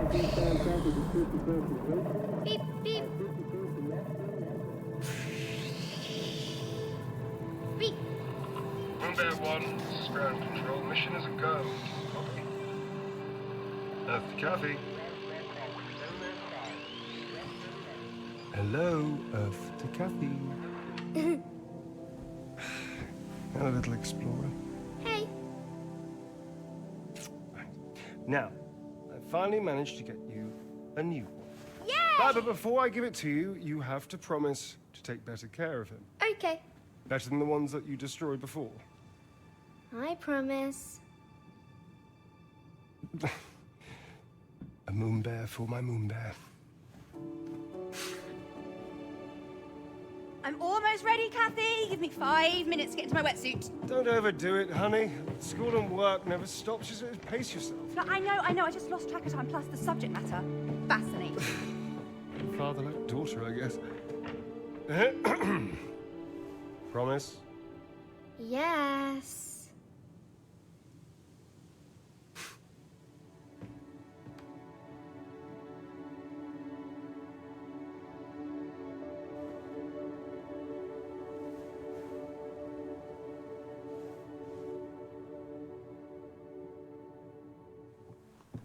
Beep, beep. Beep. Moonbear 1, this is ground control. Mission is a go. Copy. Earth to Kathy. Hello, Earth to Kathy. Hello, little explorer. Hey. Right. Now, I finally managed to get you a new one. Yay! But before I give it to you, you have to promise to take better care of him. Okay. Better than the ones that you destroyed before. I promise. A moon bear for my moon bear. I'm almost ready, Kathy. Give me 5 minutes to get into my wetsuit. Don't overdo it, honey. School and work never stops. Just pace yourself. No, I know. I just lost track of time. Plus, the subject matter. Fascinating. Father like daughter, I guess. Promise? Yes.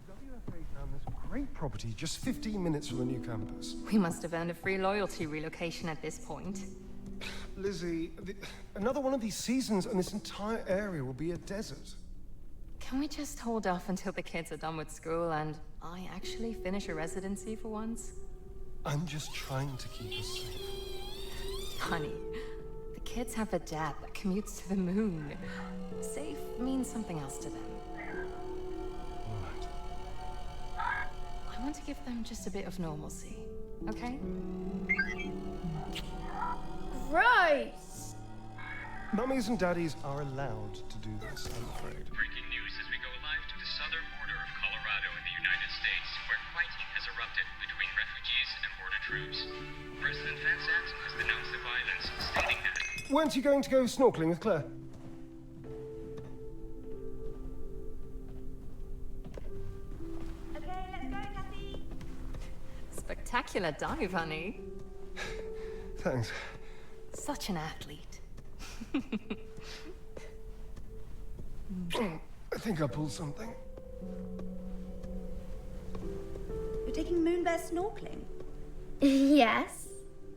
WFA found this great property just 15 minutes from the new campus. We must have earned a free loyalty relocation at this point. Lizzie, another one of these seasons and this entire area will be a desert. Can we just hold off until the kids are done with school and I actually finish a residency for once? I'm just trying to keep us safe. Honey, the kids have a dad that commutes to the moon. Safe means something else to them. All right. I want to give them just a bit of normalcy, okay? Gross! Mummies and daddies are allowed to do this, I'm afraid. Breaking news as we go live to the southern border of Colorado in the United States, where fighting has erupted between refugees and border troops. President Van Zandt has denounced the violence, stating that... Weren't you going to go snorkeling with Claire? Okay, let's go, Kathy. Spectacular dive, honey. Thanks. Such an athlete. I think I pulled something. You're taking Moonbear snorkeling? Yes.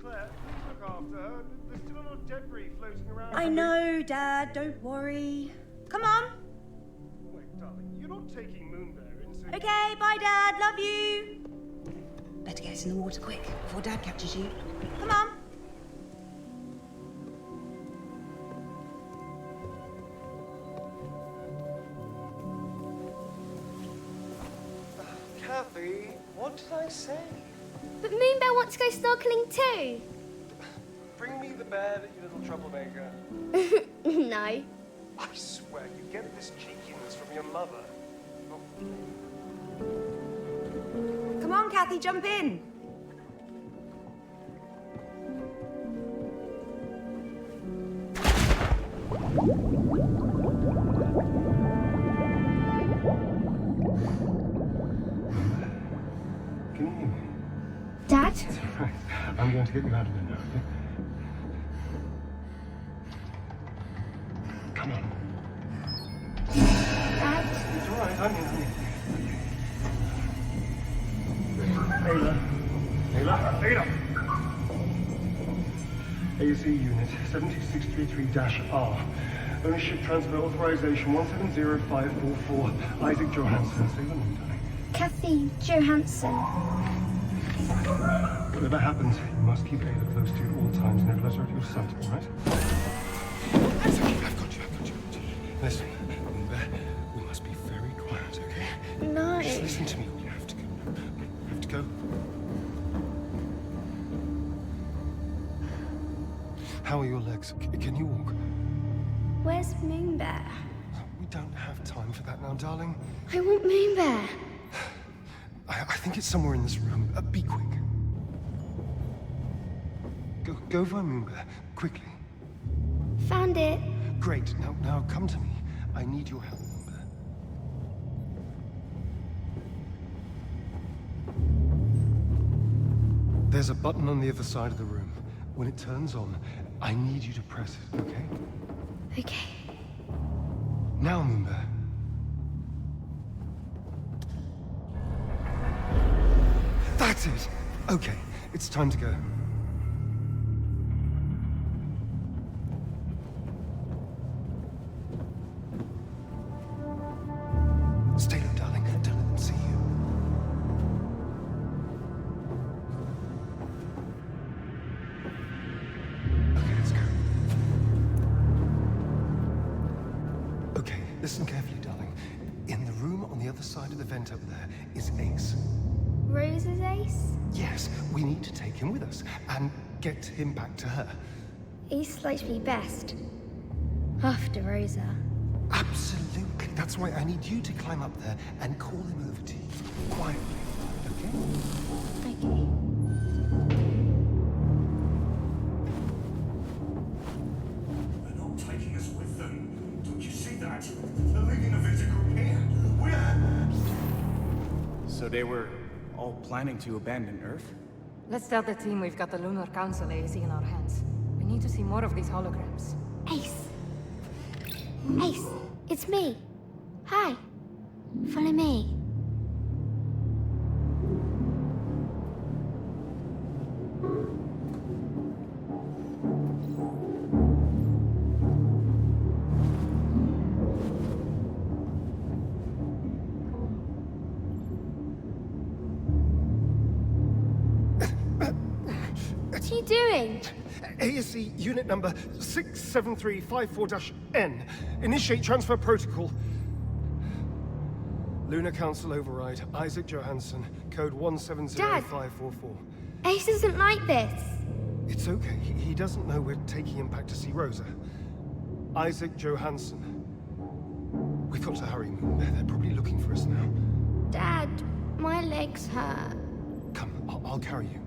Claire, please look after her. There's still a lot of debris floating around. I know, Dad. Don't worry. Come on. Wait, darling, you're not taking Moonbear into... Okay, bye, Dad. Love you. Better get us in the water quick before Dad catches you. Come on. Kathy, what did I say? But Moonbear wants to go snorkeling too. Bring me the bear, you little troublemaker. No. I swear, you get this cheekiness from your mother. Come on, Kathy, jump in. Can you hear me? Dad? Right. I'm going to get you out of there now, okay? Come on. Dad? It's all right, I'm here. Ayla. Ayla! AZ unit 7633-R. Ownership transfer authorization 170544. Isaac Johanson. Say the name, darling. Kathy Johanson. Whatever happens, you must keep Ayla close to you at all times. Never let her out of your sight, all right? That's okay. I've got you. Listen, we must be very quiet, okay? No. Just listen to me. You have to go. You have to go. How are your legs? Can you walk? Where's Moonbear? We don't have time for that now, darling. I want Moonbear. I think it's somewhere in this room. Be quick. Go find Moonbear. Quickly. Found it. Great. Now come to me. I need your help, Moonbear. There's a button on the other side of the room. When it turns on, I need you to press it, okay? Okay. Now, Moonbear. That's it! Okay, it's time to go. Stay low, darling. Don't let them see you. Okay, let's go. Okay, listen carefully, darling. In the room on the other side of the vent over there is Ace. Rose's ace? Yes, we need to take him with us and get him back to her. Ace likes me best. After Rosa. Absolutely. That's why I need you to climb up there and call him over to you. Quietly, okay? Okay. They're not taking us with them. Don't you see that? They're leaving the Victor group here. We're... So they were all planning to abandon Earth? Let's tell the team we've got the Lunar Council AZ in our hands. We need to see more of these holograms. Ace. Ace, it's me. Hi. Follow me. What are you doing? ASC unit number 67354-N. Initiate transfer protocol. Lunar Council override. Isaac Johanson. Code 170544. Ace isn't like this. It's okay. He doesn't know we're taking him back to see Rosa. Isaac Johanson. We've got to hurry, Moonbear. They're probably looking for us now. Dad, my legs hurt. Come, I'll carry you.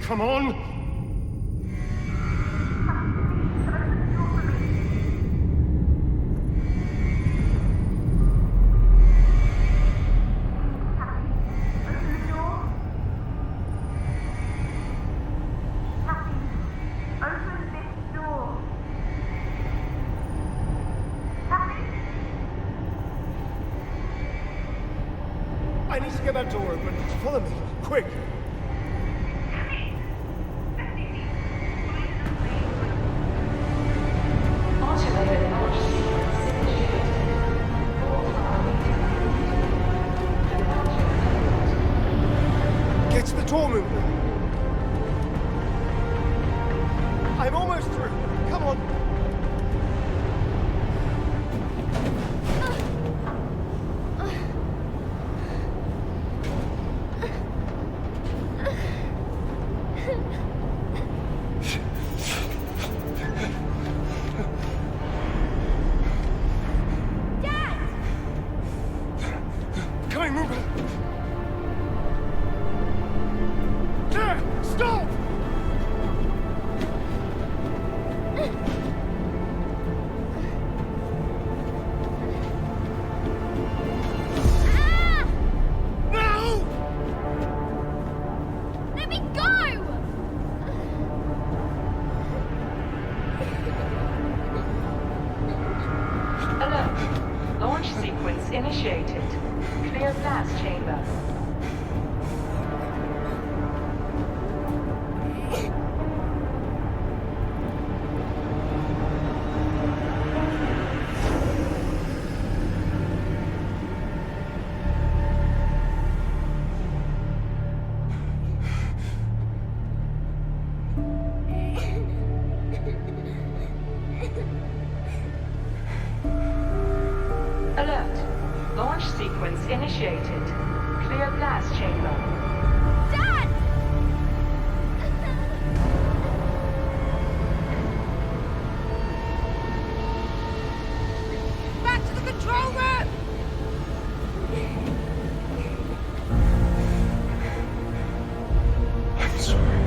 Come on! I need to get that door open. Follow me, quick! Get to the door, Moonbear. I'm almost through. Come on. initiated. Clear gas chamber. Dad! Back to the control room! I'm sorry.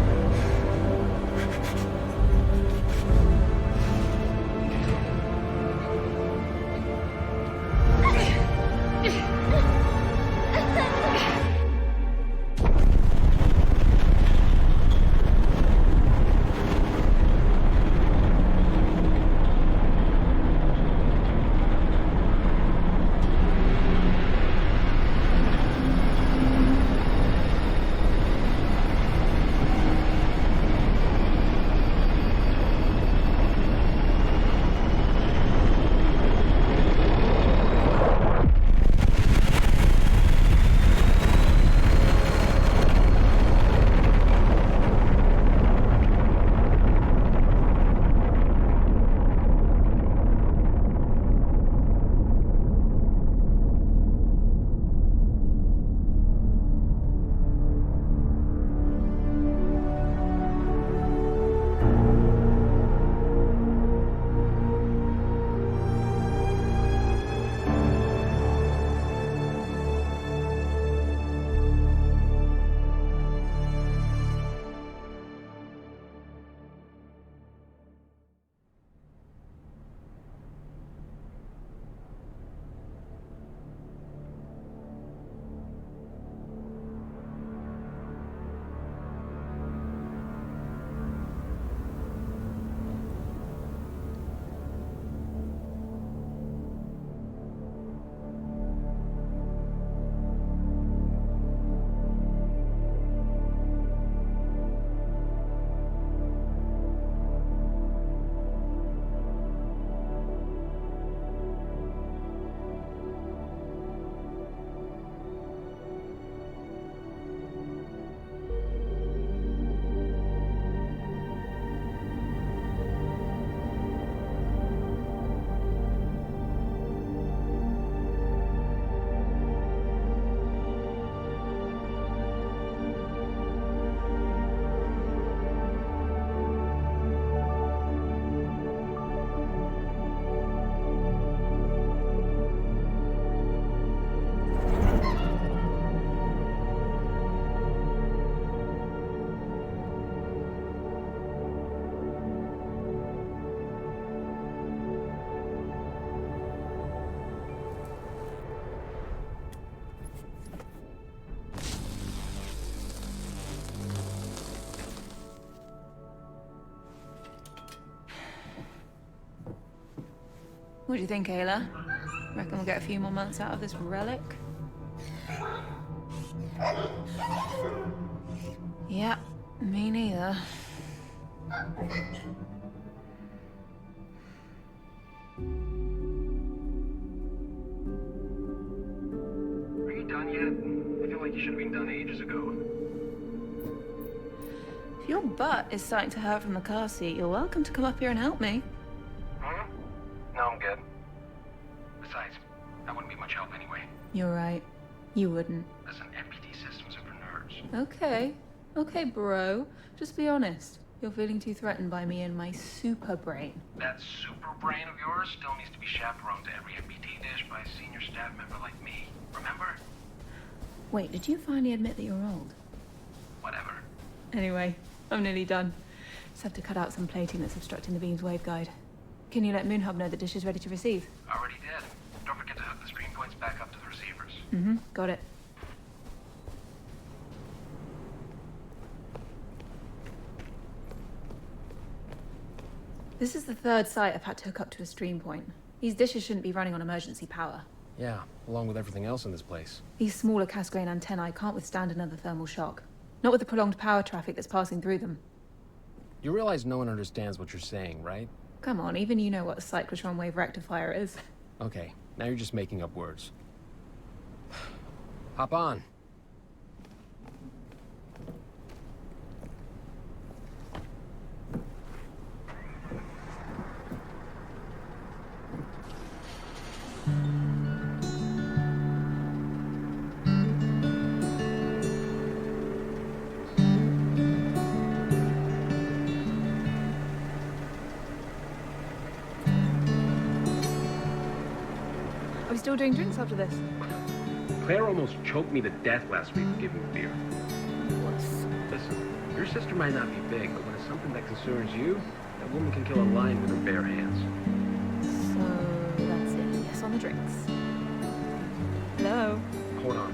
What do you think, Ayla? Reckon we'll get a few more months out of this relic? Yeah, me neither. Are you done yet? I feel like you should have been done ages ago. If your butt is starting to hurt from the car seat, you're welcome to come up here and help me. Huh? No, I'm good. Besides, that wouldn't be much help anyway. You're right. You wouldn't. Listen, MPT systems are for nerds. Okay. Okay, bro. Just be honest. You're feeling too threatened by me and my super brain. That super brain of yours still needs to be chaperoned to every MPT dish by a senior staff member like me. Remember? Wait, did you finally admit that you're old? Whatever. Anyway, I'm nearly done. Just have to cut out some plating that's obstructing the beam's waveguide. Can you let Moonhub know the dish is ready to receive? Already did. Don't forget to hook the stream points back up to the receivers. Mm-hmm, got it. This is the third site I've had to hook up to a stream point. These dishes shouldn't be running on emergency power. Yeah, along with everything else in this place. These smaller Casgrain antennae can't withstand another thermal shock. Not with the prolonged power traffic that's passing through them. You realize no one understands what you're saying, right? Come on, even you know what a cyclotron wave rectifier is. Okay, now you're just making up words. Hop on. still doing drinks after this? Claire almost choked me to death last week for giving beer. Whoops. Listen, your sister might not be big, but when it's something that concerns you, that woman can kill a lion with her bare hands. So that's it. Yes on the drinks. Hello? Hold on.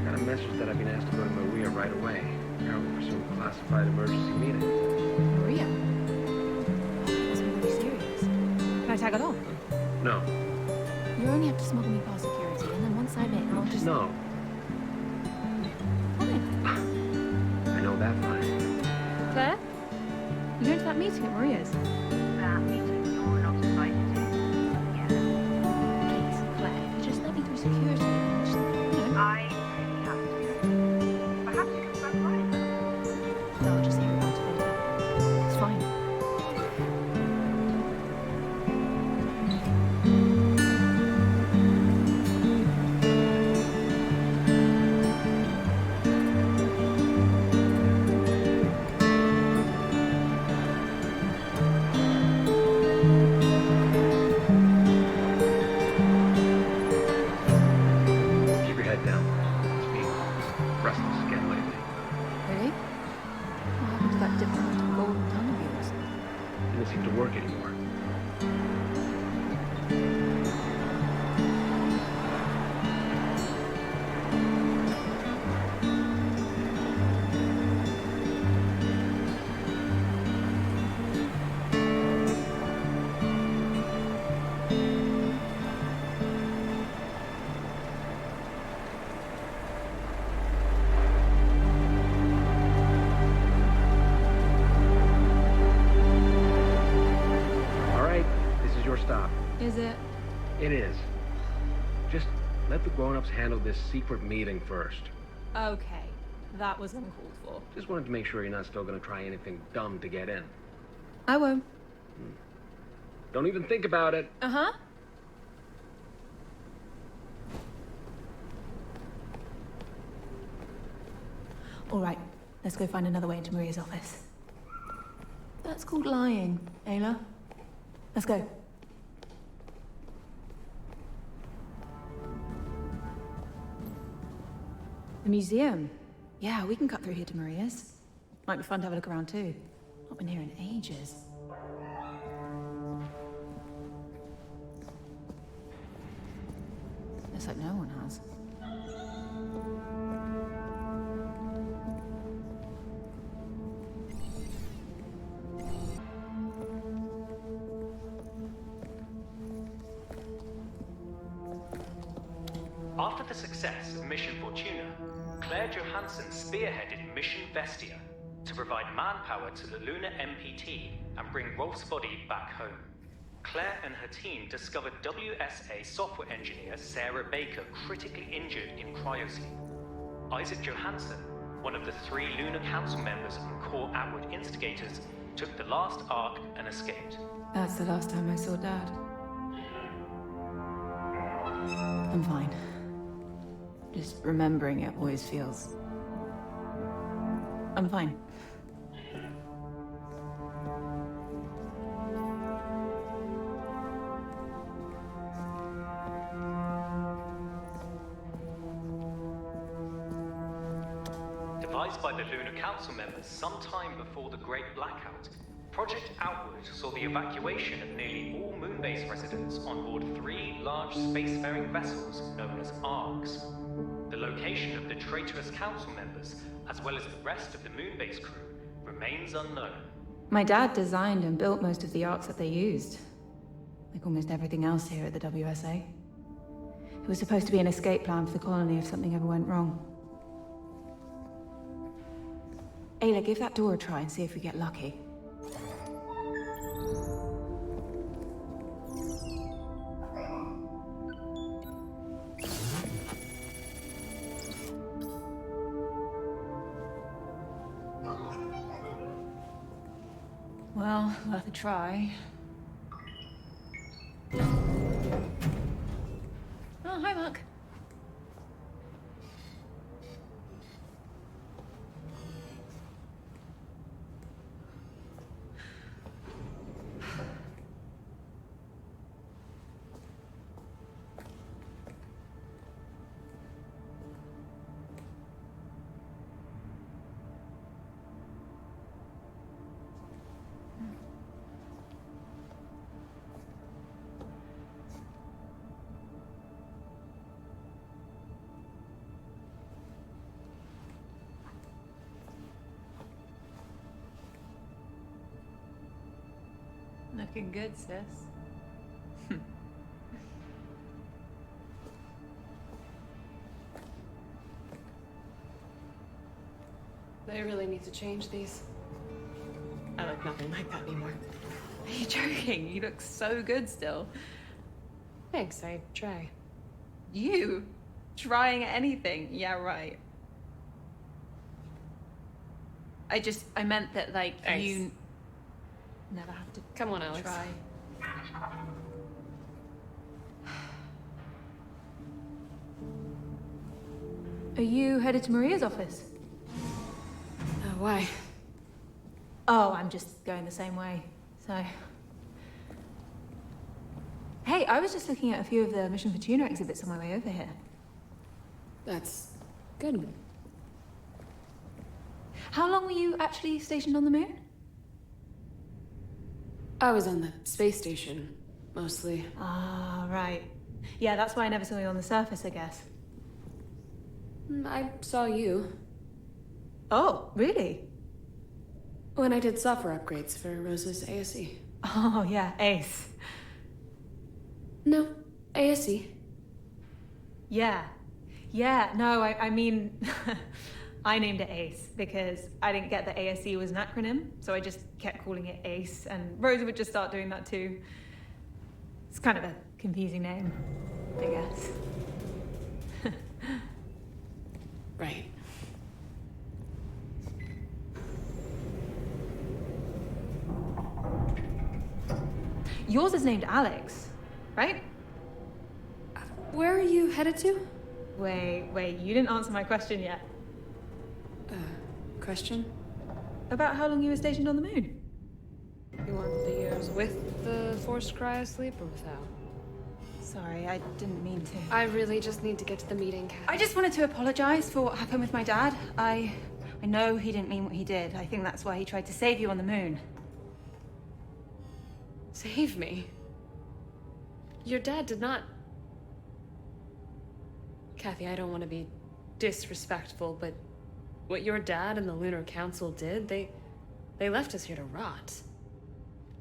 I got a message that I've been asked to go to Maria right away. Apparently for some classified emergency meeting. Maria? That must be really serious. Can I tag along? No. You only have to smuggle me past security, and then once I'm in, I'll just... No. Fine. I know that fine. Claire? You going to that meeting at Maria's? That meeting you're not invited to. Yeah. Please, Claire, you just let me through security. Just, you know. I really have to. Perhaps you can surprise us. They'll just hear about it later. It's fine. Keep your head down. It's been restless again lately. Really? What happened to that diplomatic golden tongue of yours? Didn't seem to work anymore. All right, this is your stop. Is it? It is. Just let the grown-ups handle this secret meeting first. Okay. That was uncalled for. Just wanted to make sure you're not still gonna try anything dumb to get in. I won't. Don't even think about it. Uh-huh. All right. Let's go find another way into Maria's office. That's called lying, Ayla. Let's go. The museum. Yeah, we can cut through here to Maria's. Might be fun to have a look around too. Not been here in ages. Looks like no one has. After the success of Mission Fortuna, Claire Johanson spearheaded Mission Vestia to provide manpower to the lunar MPT and bring Rolf's body back home. Claire and her team discovered WSA software engineer Sarah Baker critically injured in cryosleep. Isaac Johansson, one of the 3 Lunar Council members and core outward instigators, took the last arc and escaped. That's the last time I saw Dad. I'm fine. Just remembering it always feels... I'm fine. Devised by the Lunar Council members sometime before the Great Blackout, Project Outward saw the evacuation of nearly all Moonbase residents on board 3 large spacefaring vessels known as ARCs. The location of the traitorous council members, as well as the rest of the Moonbase crew, remains unknown. My dad designed and built most of the arcs that they used. Like almost everything else here at the WSA. It was supposed to be an escape plan for the colony if something ever went wrong. Ayla, give that door a try and see if we get lucky. Well, worth a try. Oh, hi, Mark. Looking good, sis. They really need to change these. I look nothing like that anymore. Are you joking? You look so good still. Thanks, I try. You? Trying anything? Yeah, right. I meant that, like, Thanks. you never have to Come on, Alex. try. Are you headed to Maria's office? Why? Oh, I'm just going the same way, so... Hey, I was just looking at a few of the Mission Fortuna exhibits on my way over here. That's good. How long were you actually stationed on the moon? I was on the space station, mostly. Ah, right. Yeah, that's why I never saw you on the surface, I guess. I saw you. Oh, really? When I did software upgrades for Rose's ASE. Oh, yeah, Ace. No, ASE. Yeah. Yeah, no, I mean... I named it Ace because I didn't get that ASE was an acronym, so I just kept calling it Ace, and Rosa would just start doing that too. It's kind of a confusing name, I guess. Right. Yours is named Alex, right? Where are you headed to? Wait, you didn't answer my question yet. Question? About how long you were stationed on the moon. You want the years with the forced cryosleep or without? Sorry, I didn't mean to. I really just need to get to the meeting, Kathy. I just wanted to apologize for what happened with my dad. I know he didn't mean what he did. I think that's why he tried to save you on the moon. Save me? Your dad did not... Kathy, I don't want to be disrespectful, but what your dad and the Lunar Council did, they left us here to rot.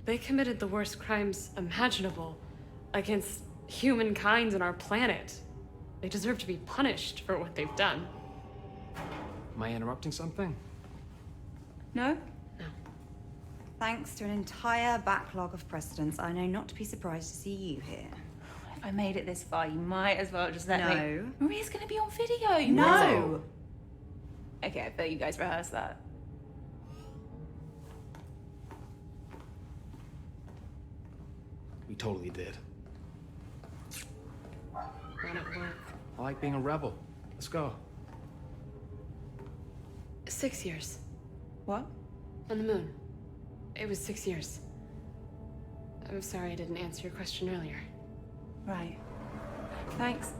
They committed the worst crimes imaginable against humankind and our planet. They deserve to be punished for what they've done. Am I interrupting something? No? No. Thanks to an entire backlog of precedents, I know not to be surprised to see you here. If I made it this far, you might as well just let me... No. Maria's gonna be on video, you No. know. Okay, I bet you guys rehearsed that. We totally did. When it work. I like being a rebel. Let's go. 6 years. What? On the moon. It was 6 years. I'm sorry I didn't answer your question earlier. Right. Thanks.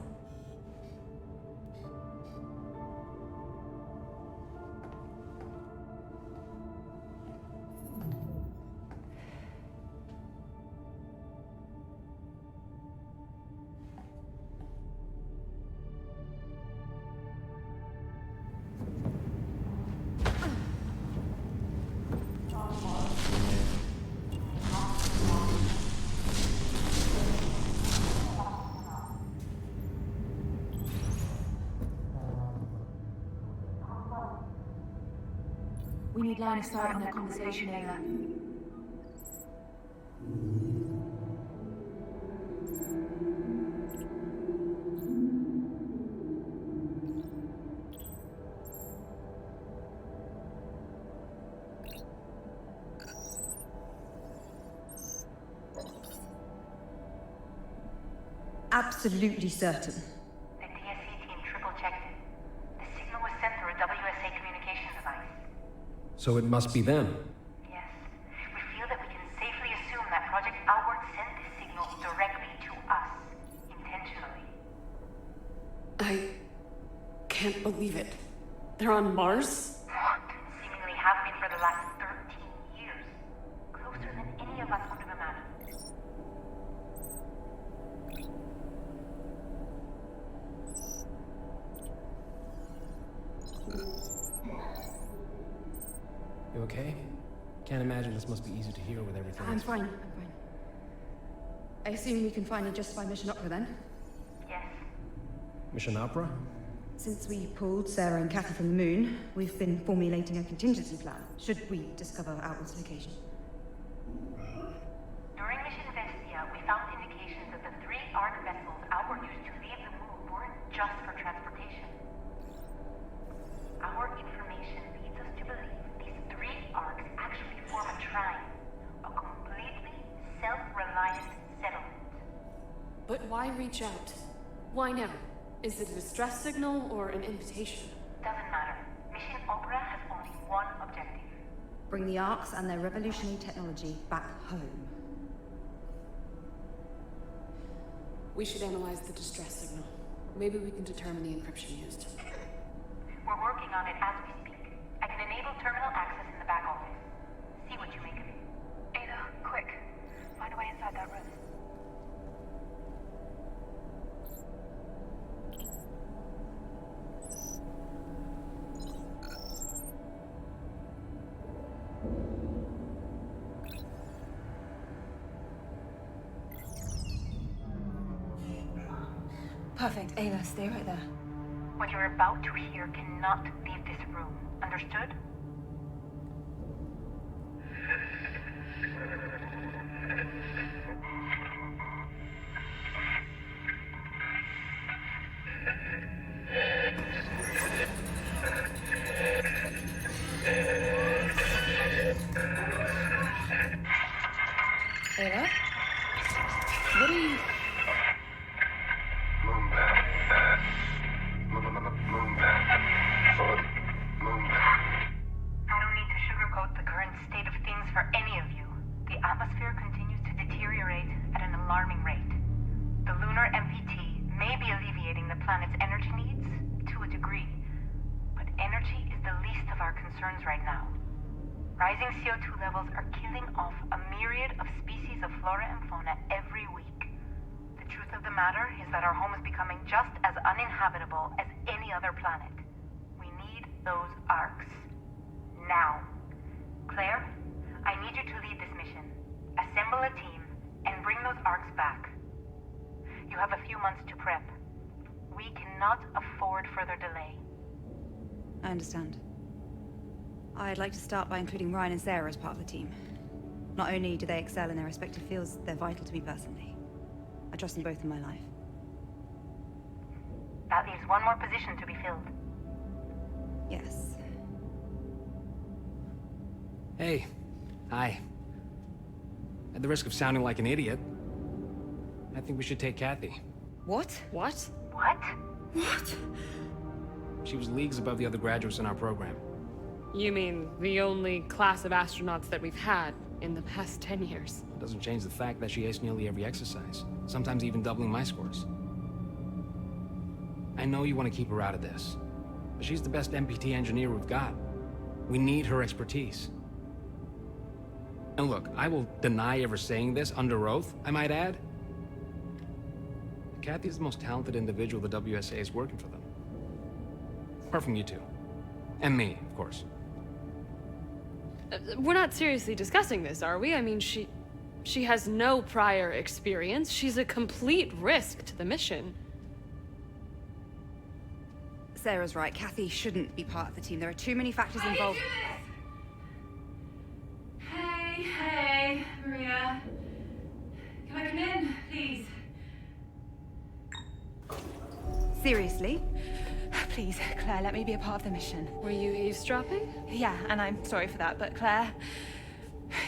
We need line of sight on their conversation over. Absolutely certain. The DSC team triple-checked it. The signal was sent through a WSA communication device. So it must be them. Yes. We feel that we can safely assume that Project Outward sent this signal directly to us. Intentionally. I can't believe it. They're on Mars? Seemingly have been for the last 13 years. Closer than any of us would have imagined. You okay? Can't imagine this must be easy to hear with everything. I'm fine. I assume we can finally justify Mission Opera then? Yes. Mission Opera? Since we pulled Sarah and Kathy from the moon, we've been formulating a contingency plan, should we discover Outward's location. During Mission Vestia, we found indications that the 3 Ark vessels Outward used to leave the moon weren't just for transportation. Our information leads us to believe these 3 Arks actually form a trine, a completely self-reliant settlement. But why reach out? Why now? Is it a distress signal or an invitation? Doesn't matter. Mission Opera has only one objective. Bring the Arks and their revolutionary technology back home. We should analyze the distress signal. Maybe we can determine the encryption used. We're working on it as we speak. I can enable terminal access in the back office. See what you make of it. Ada, quick. Find a way inside that room. Perfect. Ayla, stay right there. What you're about to hear cannot leave this room. Understood? Ayla? What are you... I don't need to sugarcoat the current state of things for any of you. The atmosphere continues to deteriorate at an alarming rate. The lunar MPT may be alleviating the planet's energy needs to a degree, but energy is the least of our concerns right now. Rising CO2 levels are killing off a myriad of species of flora and fauna every week. The truth of the matter is that our home is becoming just as uninhabitable as any other planet. We need those Arks. Now. Claire, I need you to lead this mission. Assemble a team and bring those Arks back. You have a few months to prep. We cannot afford further delay. I understand. I'd like to start by including Ryan and Sarah as part of the team. Not only do they excel in their respective fields, they're vital to me personally. I trust them both in my life. That leaves one more position to be filled. Yes. Hey. Hi. At the risk of sounding like an idiot, I think we should take Kathy. What? What? What? What? She was leagues above the other graduates in our program. You mean the only class of astronauts that we've had in the past 10 years? It doesn't change the fact that she aced nearly every exercise, sometimes even doubling my scores. I know you want to keep her out of this, but she's the best MPT engineer we've got. We need her expertise. And look, I will deny ever saying this under oath, I might add. Kathy is the most talented individual the WSA is working for them. Apart from you two. And me, of course. We're not seriously discussing this, are we? I mean, she has no prior experience. She's a complete risk to the mission. Sarah's right. Kathy shouldn't be part of the team. There are too many factors involved. Hey, Maria. Can I come in, please? Seriously? Please, Claire, let me be a part of the mission. Were you eavesdropping? Yeah, and I'm sorry for that, but Claire,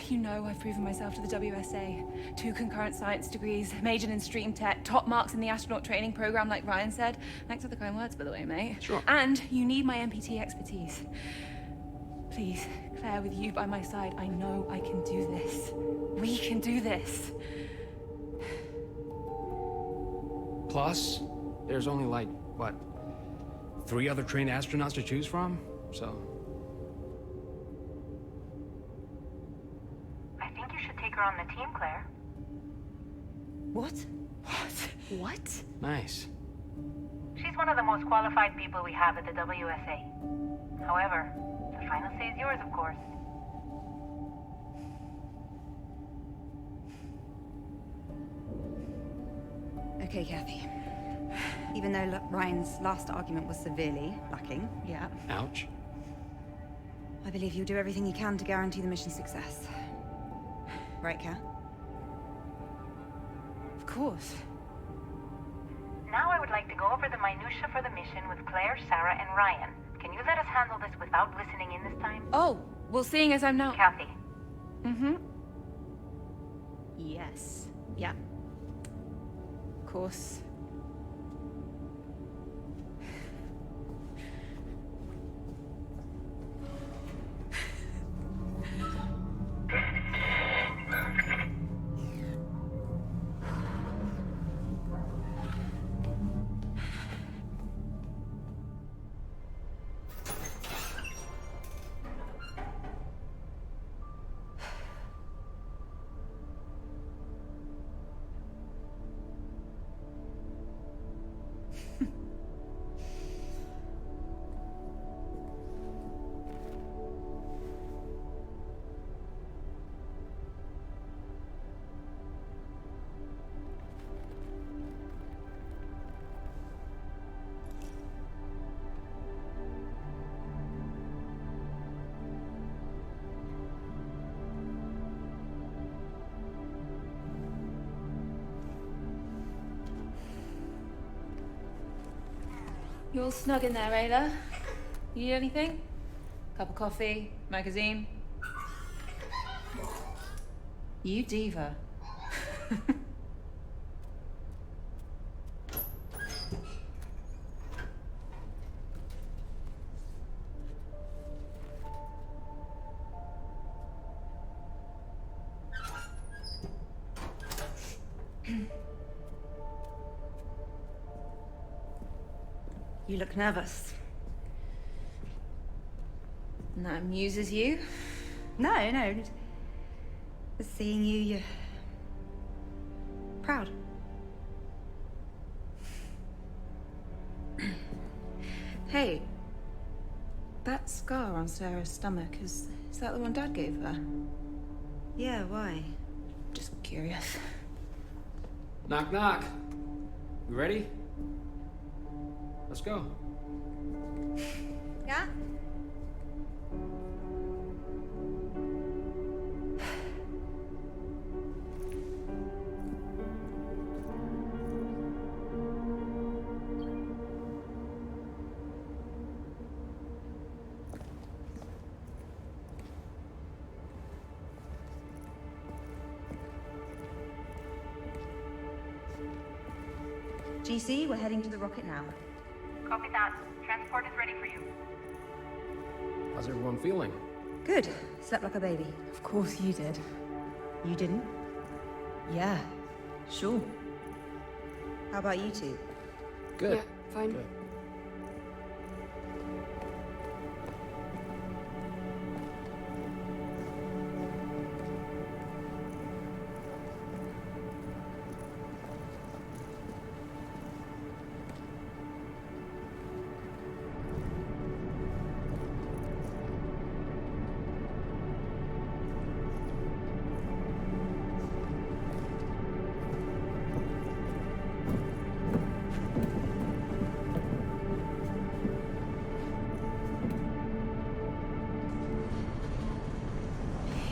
you know I've proven myself to the WSA. 2 concurrent science degrees, majored in stream tech, top marks in the astronaut training program like Ryan said. Thanks for the kind words, by the way, mate. Sure. And you need my MPT expertise. Please, Claire, with you by my side, I know I can do this. We can do this. Plus, there's only like, what, 3 other trained astronauts to choose from? So... I think you should take her on the team, Claire. What? What? Nice. She's one of the most qualified people we have at the WSA. However, the final say is yours, of course. Okay, Kathy. Even though Ryan's last argument was severely lacking, Yeah. Ouch. I believe you'll do everything you can to guarantee the mission's success. Right, Kat? Of course. Now I would like to go over the minutia for the mission with Claire, Sarah, and Ryan. Can you let us handle this without listening in this time? Oh, well, seeing as I'm now... Kathy. Mm-hmm. Yes. Yeah. Of course. You all snug in there, Ayla? You need anything? Cup of coffee? Magazine? You diva. You look nervous. And that amuses you? No. Just seeing you, you're proud. Hey, that scar on Sarah's stomach, is that the one Dad gave her? Yeah, why? Just curious. Knock, knock. You ready? Let's go. Yeah? GC, we're heading to the rocket now. Copy that. Transport is ready for you. How's everyone feeling? Good. Slept like a baby. Of course you did. You didn't? Yeah, sure. How about you two? Good. Yeah, fine. Good.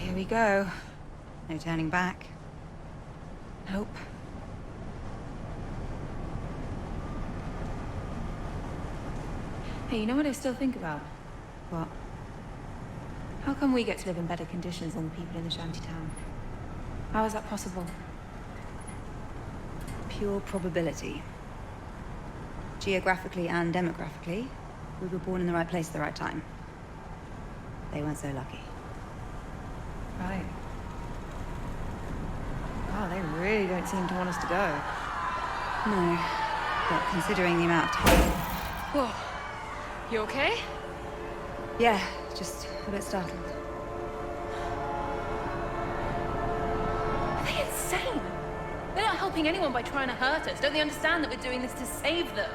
Here we go. No turning back. Nope. Hey, you know what I still think about? What? How come we get to live in better conditions than the people in the shantytown? How is that possible? Pure probability. Geographically and demographically, we were born in the right place at the right time. They weren't so lucky. Right. Wow, they really don't seem to want us to go. No, but considering the amount of time... Whoa. You okay? Yeah, just a bit startled. Are they insane? They're not helping anyone by trying to hurt us. Don't they understand that we're doing this to save them?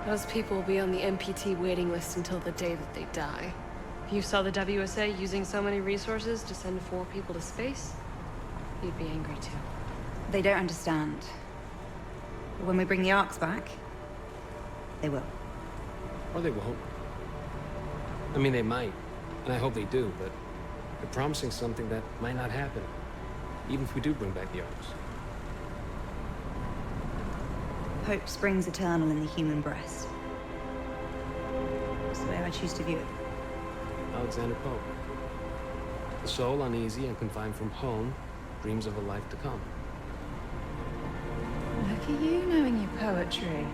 Those people will be on the MPT waiting list until the day that they die. If you saw the WSA using so many resources to send 4 people to space, you'd be angry too. They don't understand. But when we bring the arcs back, they will. Or they won't. I mean, they might, and I hope they do, but they're promising something that might not happen, even if we do bring back the arcs. Hope springs eternal in the human breast. That's the way I choose to view it. Alexander Pope. The soul, uneasy and confined from home, dreams of a life to come. Look at you knowing your poetry.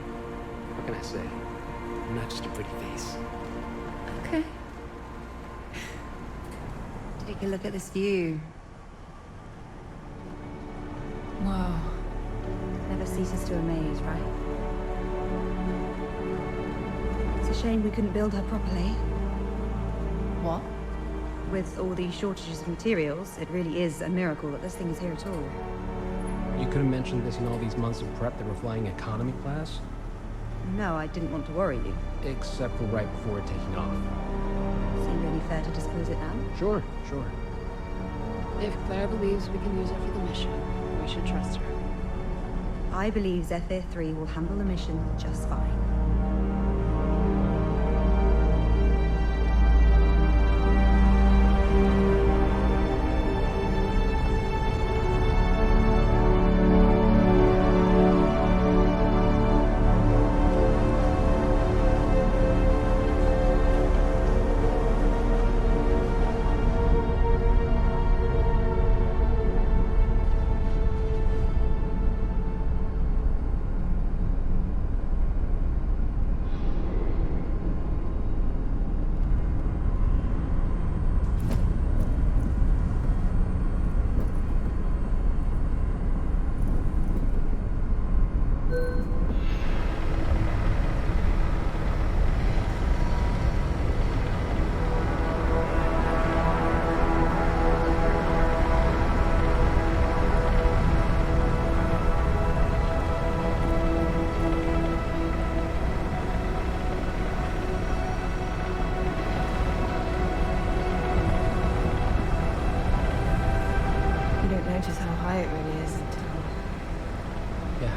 What can I say? I'm not just a pretty face. Okay. Take a look at this view. Wow. Never ceases to amaze, right? It's a shame we couldn't build her properly. What? With all these shortages of materials, it really is a miracle that this thing is here at all. You could have mentioned this in all these months of prep that we're flying economy class. No, I didn't want to worry you. Except for right before taking off. Seemed only fair to disclose it now. Sure. If Claire believes we can use her for the mission, we should trust her. I believe Zephyr 3 will handle the mission just fine. Just how high it really is until... Yeah.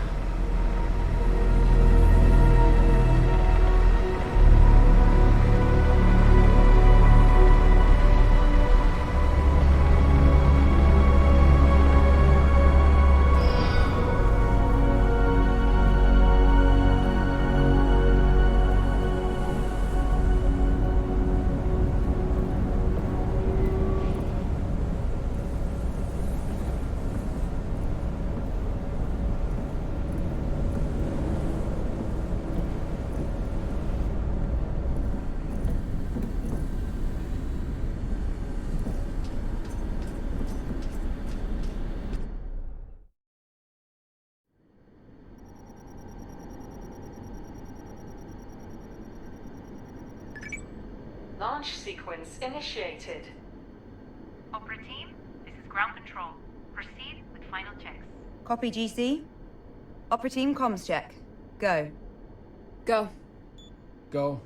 Launch sequence initiated. Opera team, this is ground control. Proceed with final checks. Copy, GC. Opera team comms check. Go. Go. Go.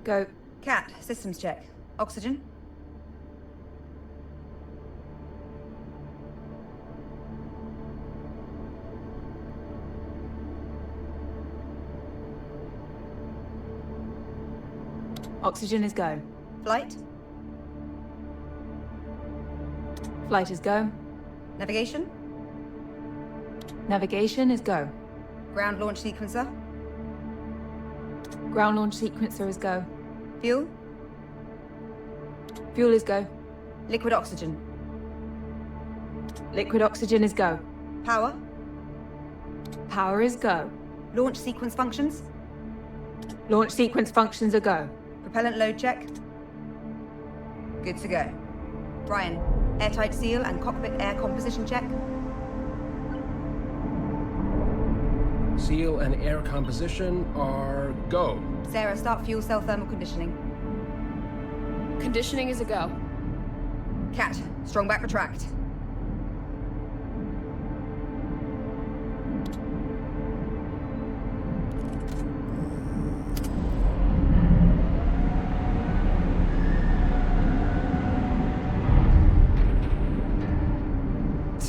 Go. Cat, systems check. Oxygen. Oxygen is go. Flight. Flight is go. Navigation. Navigation is go. Ground launch sequencer. Ground launch sequencer is go. Fuel. Fuel is go. Liquid oxygen. Liquid oxygen is go. Power. Power is go. Launch sequence functions. Launch sequence functions are go. Propellant load check. Good to go. Brian, airtight seal and cockpit air composition check. Seal and air composition are go. Sarah, start fuel cell thermal conditioning. Conditioning is a go. Cat, strong back retract.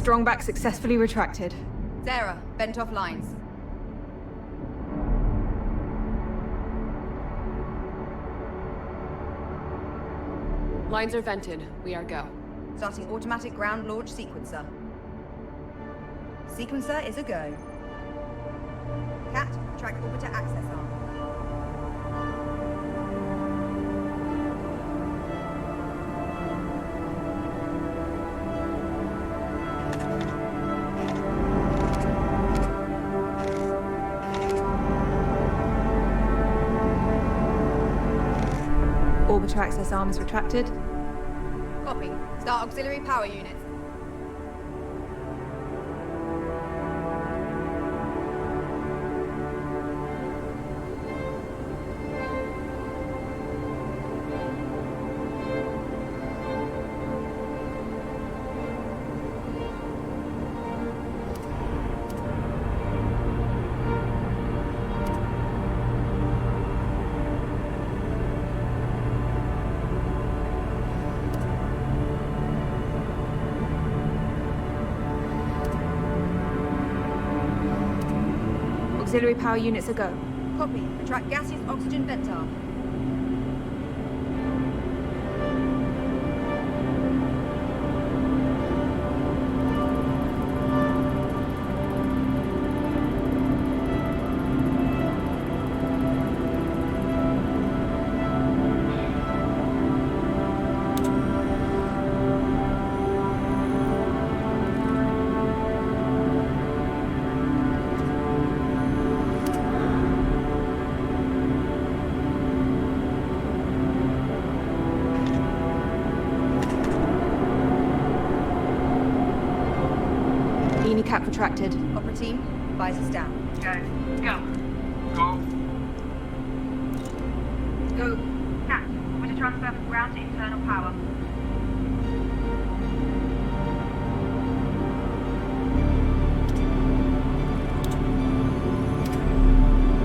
Strongback successfully retracted. Sarah, bent off lines. Lines are vented. We are go. Starting automatic ground launch sequencer. Sequencer is a go. Cat, track orbiter access arm. Orbiter access arm is retracted. Copy. Start auxiliary power units. Auxiliary power units are go. Copy. Retract gaseous oxygen vent arm. Cap retracted. Opera team, visors down. Go. Go. Go. Cat, orbiter transfer from ground to internal power.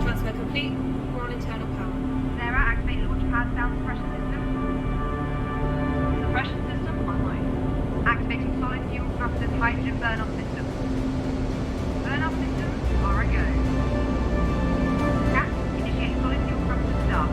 Transfer complete. We're on internal power. Sarah, activate launch pad sound suppression system. Suppression system online. Activating solid fuel thrusters hydrogen burn-off system. Burn-off systems are a go. Cat, initiate solid fuel thrusters start.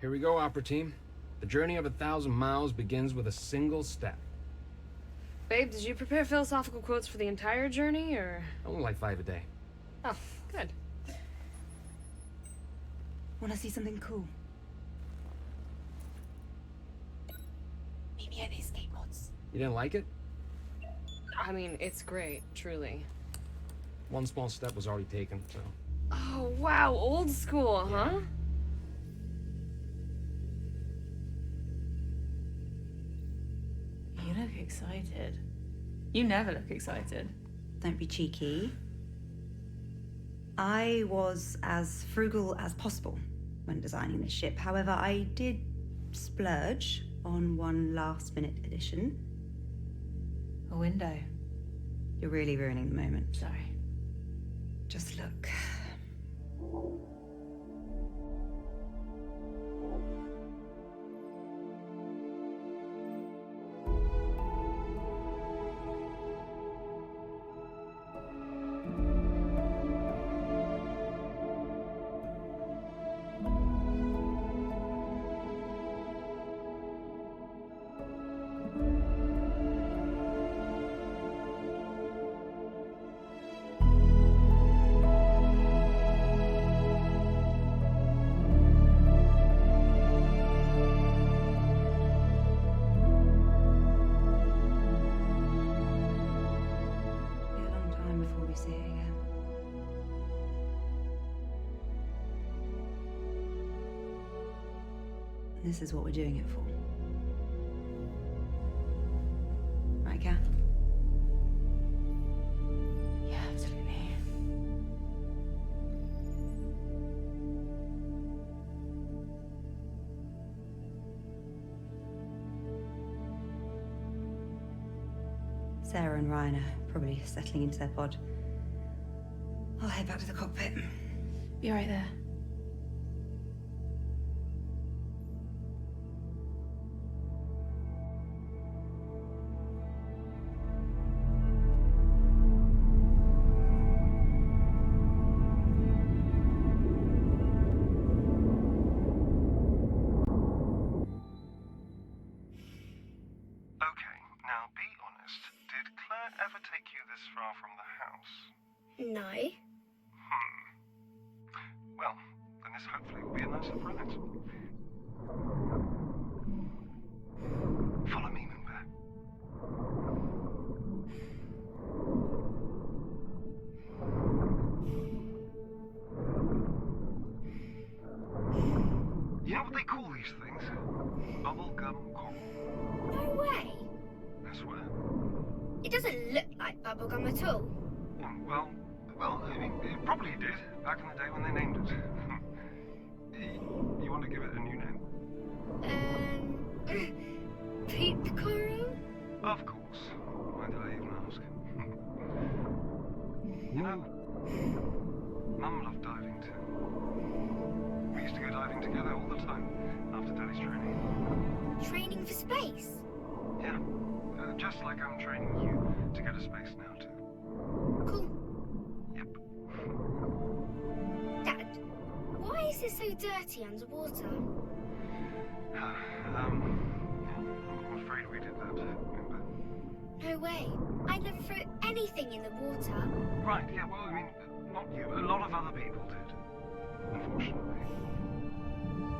Here we go, Opera Team. The journey of 1,000 miles begins with a single step. Babe, did you prepare philosophical quotes for the entire journey, or...? Only like 5 a day. Oh, good. Wanna see something cool? Meet me at these skateboards. You didn't like it? I mean, it's great, truly. One small step was already taken, so... Oh, wow, old school, huh? You look excited. You never look excited. Don't be cheeky. I was as frugal as possible when designing this ship. However, I did splurge on one last-minute addition. A window. You're really ruining the moment. Sorry. Just look. This is what we're doing it for. Right, Kath? Yeah, absolutely. Sarah and Ryan are probably settling into their pod. I'll head back to the cockpit. Be right there. No. Well, then this hopefully will be a nice surprise. Follow me, Moonbear. You know what they call these things? Bubblegum coral. No way. I swear. It doesn't look like bubblegum at all. Well, I mean, it probably did back in the day when they named it. You want to give it a new name? Poop coral? Of course. Why did I even ask? You know, Mum loved diving too. We used to go diving together all the time after Daddy's training. Training for space? Yeah, just like I'm training you to go to space now too. Cool. Yep. Dad, why is it so dirty underwater? I'm afraid we did that, remember? No way. I never threw anything in the water. Right, yeah, well, I mean, not you. A lot of other people did, unfortunately.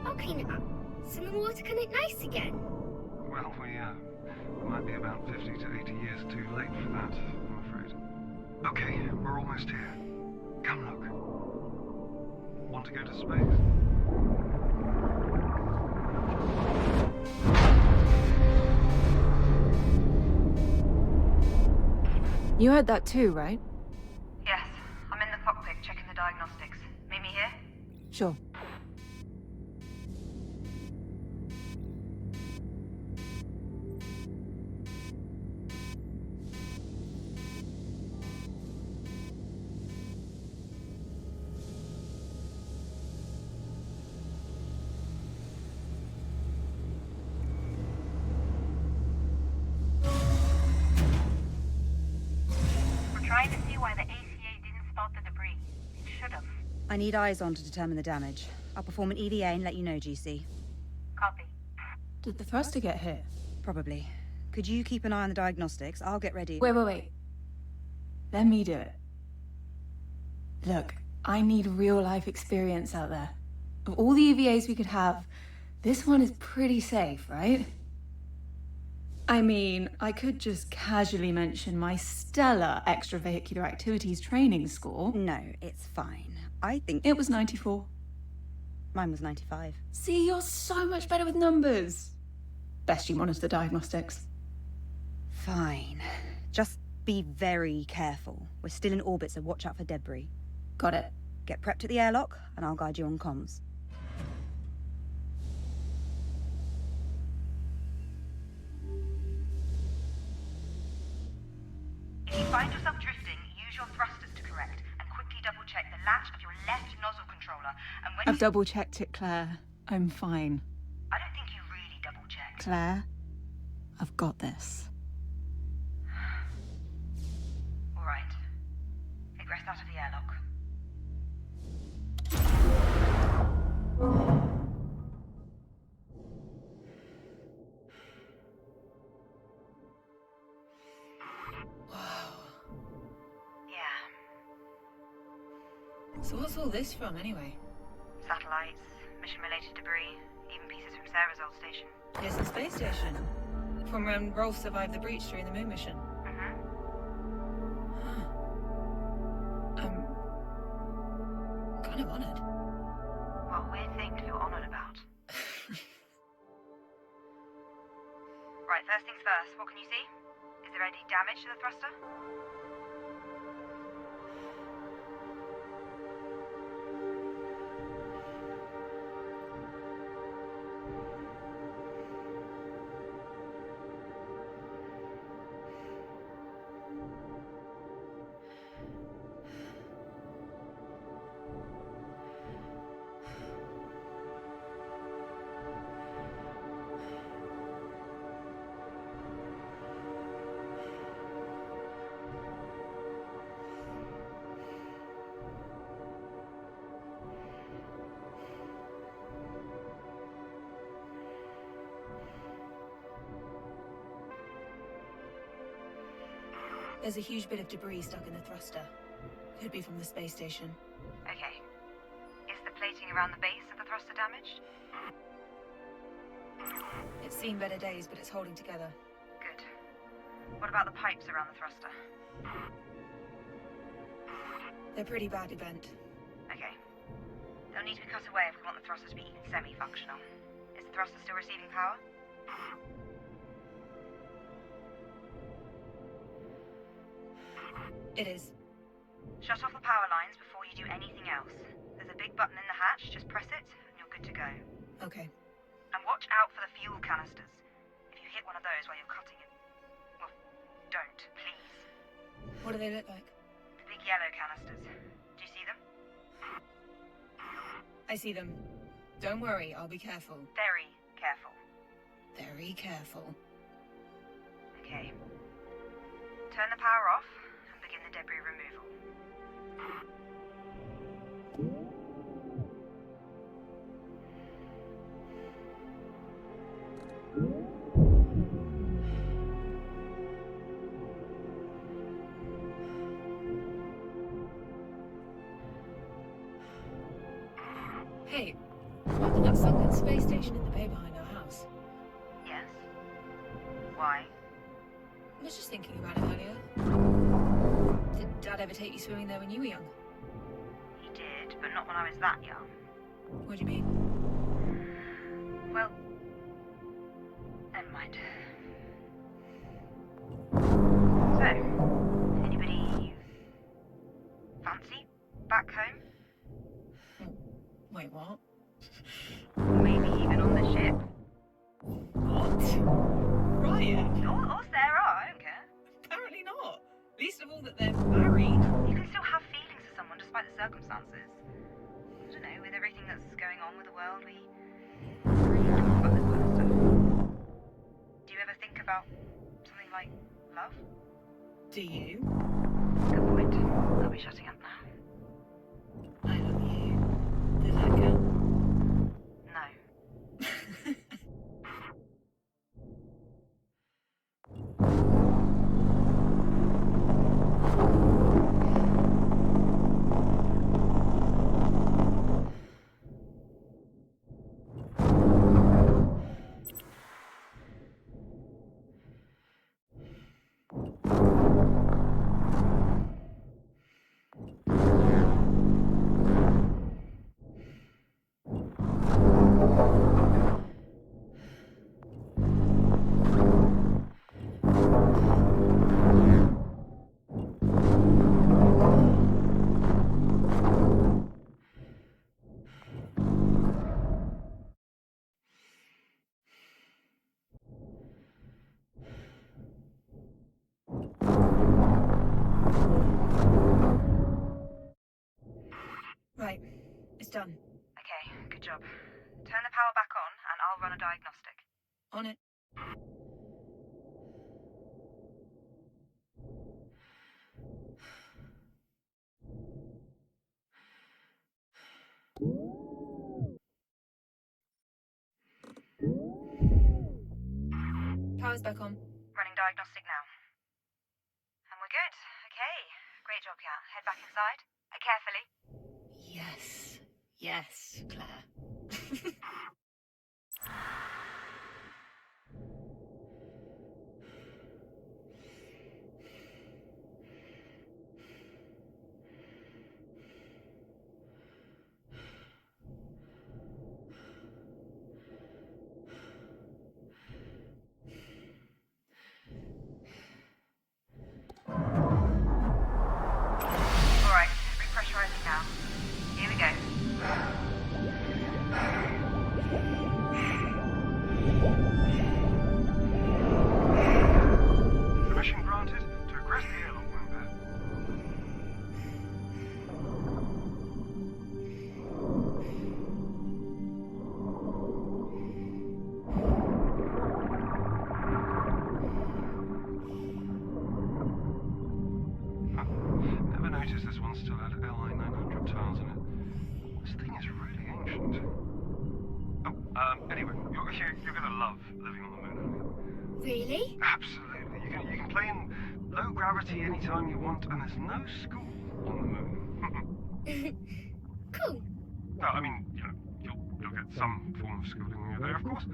I'll clean it up, so the water can look nice again. Well, we might be about 50 to 80 years too late for that, I'm afraid. Okay, we're almost here. Come look. Want to go to space? You heard that too, right? Yes, I'm in the cockpit checking the diagnostics. Meet me here? Sure. Trying to see why the ACA didn't spot the debris. It should have. I need eyes on to determine the damage. I'll perform an EVA and let you know, GC. Copy. Did the thruster get hit? Probably. Could you keep an eye on the diagnostics? I'll get ready. Wait. Let me do it. Look, I need real-life experience out there. Of all the EVAs we could have, this one is pretty safe, right? I mean, I could just casually mention my stellar extravehicular activities training score. No, it's fine. I think... It was 94. Mine was 95. See, you're so much better with numbers. Best you monitor the diagnostics. Fine. Just be very careful. We're still in orbit, so watch out for debris. Got it. Get prepped at the airlock, and I'll guide you on comms. If you find yourself drifting, use your thrusters to correct, and quickly double-check the latch of your left nozzle controller, and when I've double-checked it, Claire. I'm fine. I don't think you really double-checked. Claire, I've got this. All right. Egress out of the airlock. So what's all this from, anyway? Satellites, mission-related debris, even pieces from Sarah's old station. It's the space station. From when Rolf survived the breach during the moon mission. I'm kind of honored. What weird thing to feel honored about? Right, first things first, what can you see? Is there any damage to the thruster? There's a huge bit of debris stuck in the thruster. Could be from the space station. Okay. Is the plating around the base of the thruster damaged? It's seen better days, but it's holding together. Good. What about the pipes around the thruster? They're pretty badly bent. Okay. They'll need to be cut away if we want the thruster to be even semi-functional. Is the thruster still receiving power? It is. Shut off the power lines before you do anything else. There's a big button in the hatch, just press it, and you're good to go. Okay. And watch out for the fuel canisters. If you hit one of those while you're cutting it... Well, don't, please. What do they look like? The big yellow canisters. Do you see them? I see them. Don't worry, I'll be careful. Very careful. Very careful. Okay. Turn the power off and begin the debris removal. Hey, remember that sunken space station in the bay behind our house? Yes. Why? I was just thinking about it earlier. Did Dad ever take you swimming there when you were young? He did, but not when I was that young. What do you mean? Well, never mind. So, anybody fancy back home? Wait, what? Maybe even on the ship? What? Ryan? Or Sarah, I don't care. Apparently not. Least of all that they're married. You can still have feelings for someone despite the circumstances. I don't know, with everything that's going on with the world, we really talk about this kind of stuff. Do you ever think about something like love? Do you? Good point. I'll be shutting up now. I love you. Does that count? No. Almost done. Okay, good job. Turn the power back on, and I'll run a diagnostic. On it. Power's back on. Running diagnostic now. And we're good. Okay. Great job, Kat. Head back inside. Carefully. Yes. Yes, Claire. Alright, repressurizing now. Here we go. Permission granted to aggress the airlock window. Never noticed this one still had LI 900 tiles in it. This thing is really ancient. Oh, anyway, you're gonna love living on the moon. Really? Absolutely. You can play in low gravity anytime you want, and there's no school on the moon. Cool. No, I mean, you'll get some form of schooling when you're there, of course.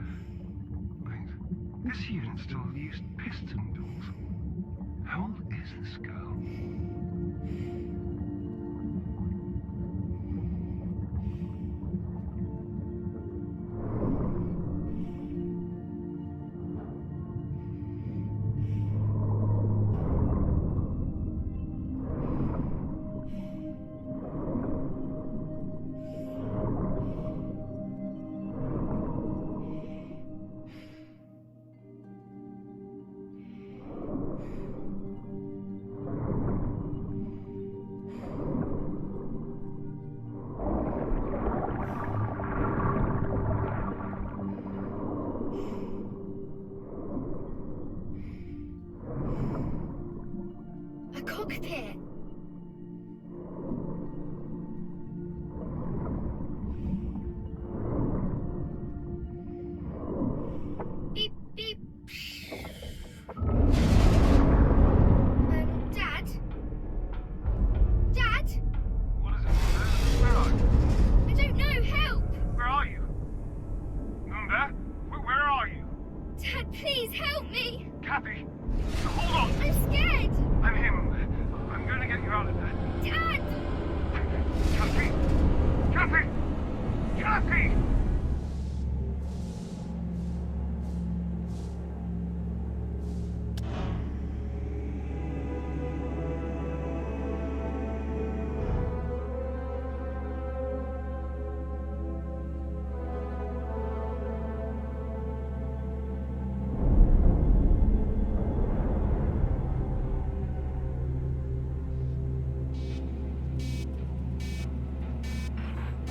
Wait, this unit still used piston bills. How old is this girl? A cockpit. Beep, beep. Dad? Dad? What is it? Where are you? I don't know, help! Where are you? Moonbear? Where are you? Dad, please help me! Kathy! Hold on! I'm scared! I'm him. I'm going to get you out of there. Dad! Kathy! Kathy! Kathy!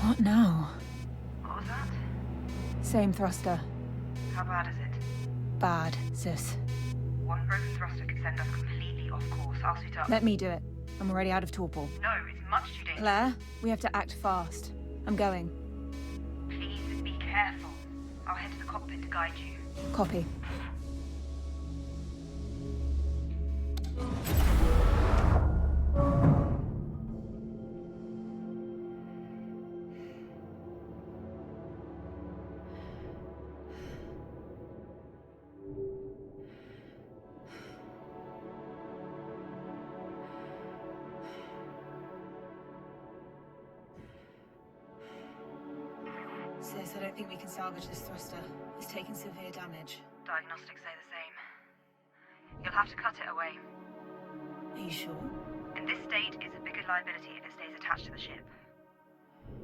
What now? What was that? Same thruster. How bad is it? Bad, sis. One broken thruster could send us completely off course. I'll suit up. Let me do it. I'm already out of torpor. No, it's much too dangerous. Claire, we have to act fast. I'm going. Please be careful. I'll head to the cockpit to guide you. Copy. Sis, I don't think we can salvage this thruster. It's taken severe damage. Diagnostics say the same. You'll have to cut it away. Are you sure? In this state, it's a bigger liability if it stays attached to the ship.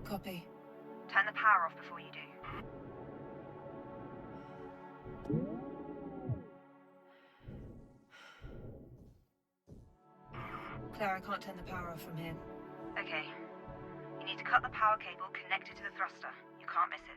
Copy. Turn the power off before you do. Claire, I can't turn the power off from here. Okay. You need to cut the power cable connected to the thruster. You can't miss it.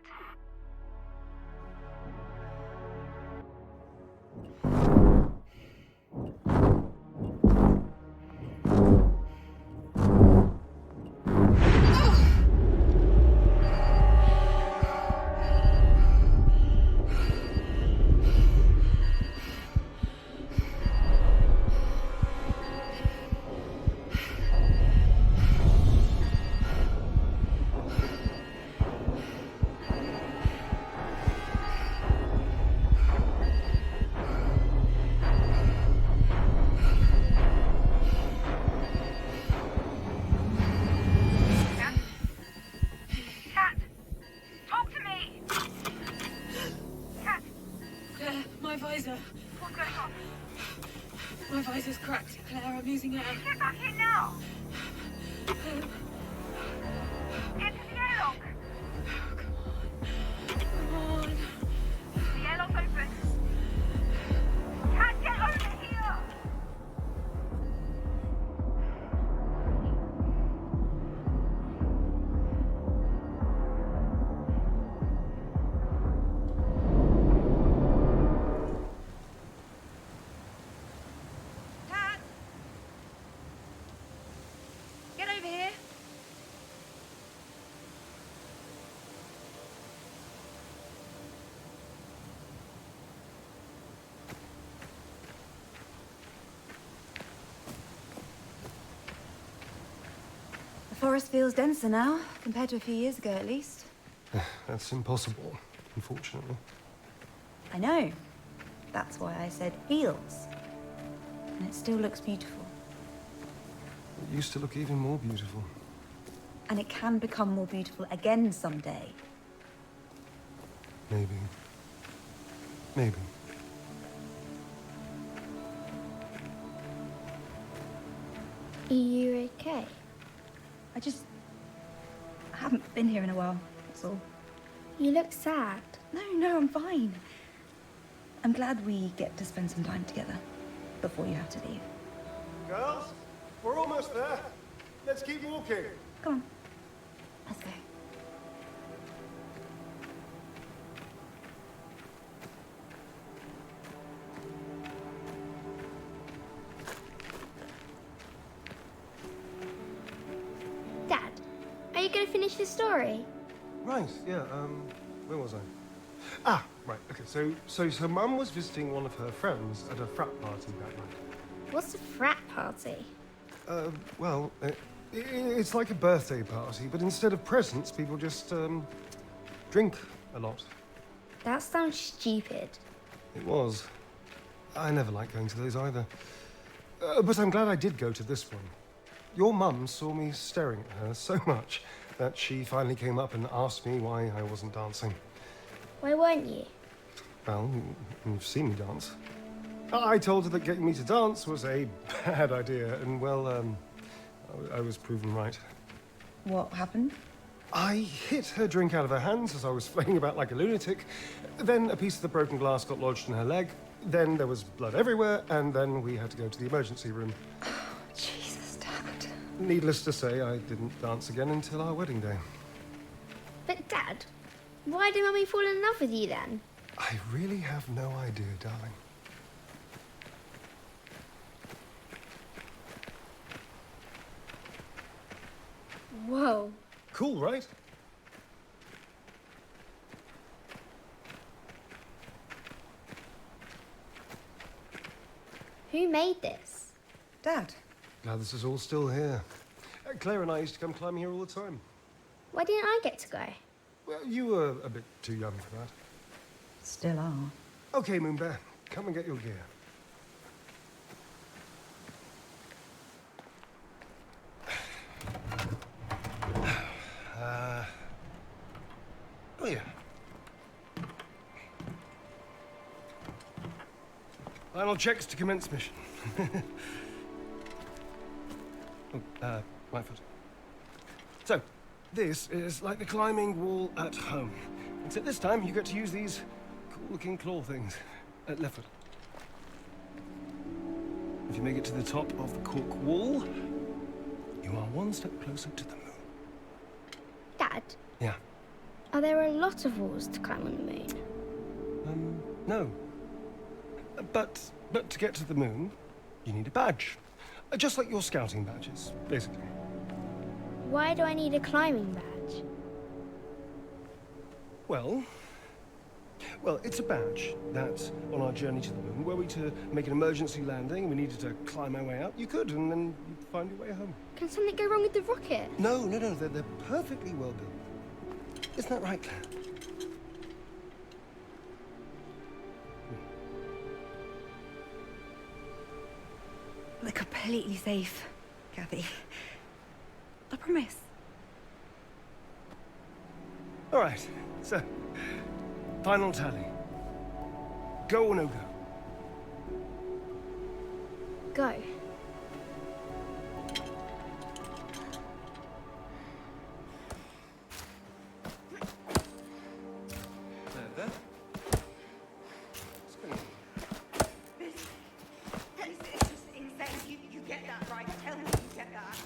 My visor's cracked, Claire. I'm losing air. Get back in now! Get to the airlock! Come on. The airlock's open. Can't get over here! Cat! Get over here! The forest feels denser now, compared to a few years ago at least. That's impossible, unfortunately. I know. That's why I said feels. And it still looks beautiful. It used to look even more beautiful. And it can become more beautiful again someday. Maybe. Maybe. Are you okay? I haven't been here in a while, that's all. You look sad. No, I'm fine. I'm glad we get to spend some time together before you have to leave. Girls, we're almost there. Let's keep walking. Come on, let's go. Dad, are you going to finish the story? Right, yeah, where was I? Ah, right, okay, so Mum was visiting one of her friends at a frat party that night. What's a frat party? Well, it's like a birthday party, but instead of presents, people just, drink a lot. That sounds stupid. It was. I never liked going to those either. But I'm glad I did go to this one. Your mum saw me staring at her so much that she finally came up and asked me why I wasn't dancing. Why weren't you? Well, you've seen me dance. I told her that getting me to dance was a bad idea, and well, I was proven right. What happened? I hit her drink out of her hands as I was flailing about like a lunatic. Then a piece of the broken glass got lodged in her leg. Then there was blood everywhere, and then we had to go to the emergency room. Jesus, Dad. Needless to say, I didn't dance again until our wedding day. But Dad, why did Mummy fall in love with you then? I really have no idea, darling. Whoa. Cool, right? Who made this? Dad. Glad this is all still here. Claire and I used to come climbing here all the time. Why didn't I get to go? Well, you were a bit too young for that. Still are. Okay, Moonbear, come and get your gear. Oh yeah. Final checks to commence mission. My foot. So, this is like the climbing wall at home. Except this time you get to use these cool-looking claw things. Left foot. If you make it to the top of the cork wall, you are one step closer to the moon. Dad, Yeah. are there a lot of walls to climb on the moon? No. But to get to the moon, you need a badge. Just like your scouting badges, basically. Why do I need a climbing badge? Well, it's a badge that, on our journey to the moon, were we to make an emergency landing and we needed to climb our way out, you could, and then you'd find your way home. Can something go wrong with the rocket? No, they're perfectly well built. Isn't that right, Claire? They're completely safe, Kathy. I promise. All right, so, final tally. Go or no go? Go. There. This is just insane. You get that, right? Tell me you get that.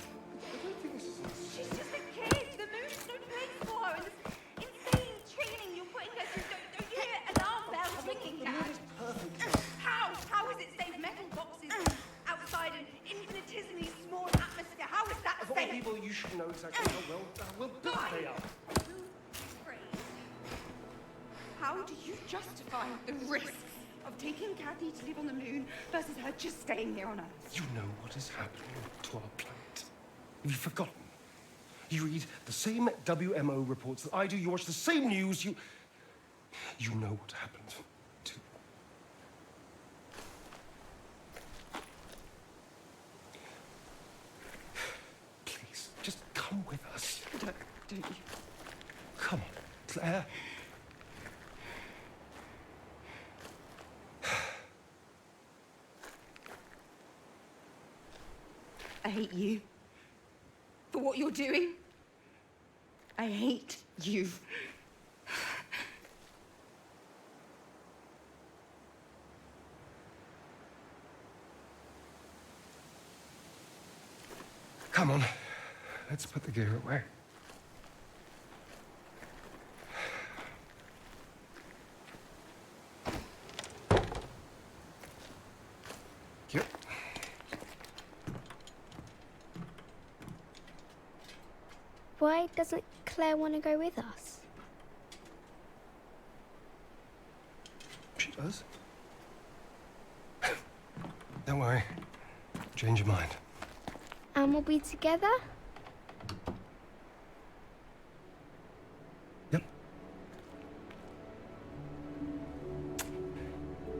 She's just a kid. The moon's no place for her. And this insane training you're putting her through. Don't you hear alarm bells ringing, Dad? How is it safe? Metal boxes outside an infinitesimally small atmosphere. How is that Of all safe? people, you should know exactly how well built they are. How do you justify the risks of taking Kathy to live on the moon versus her just staying here on Earth? You know what is happening to our planet. Have you forgotten? You read the same WMO reports that I do. You watch the same news. You know what happened to... Please, just come with us. Don't you? Come on, Claire. I hate you. For what you're doing. I hate you. Come on, let's put the gear away. Yep. Why doesn't Claire want to go with us? She does. Don't worry. Change your mind. And we'll be together? Yep.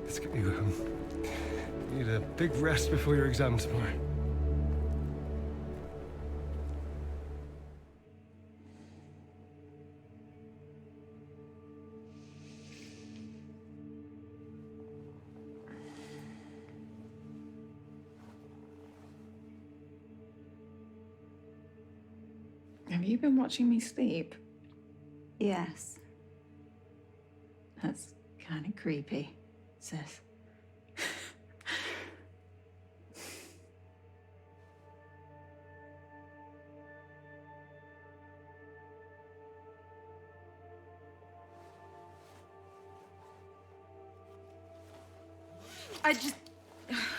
Let's get you home. You need a big rest before your exam tomorrow. Have you been watching me sleep? Yes. That's kind of creepy, sis.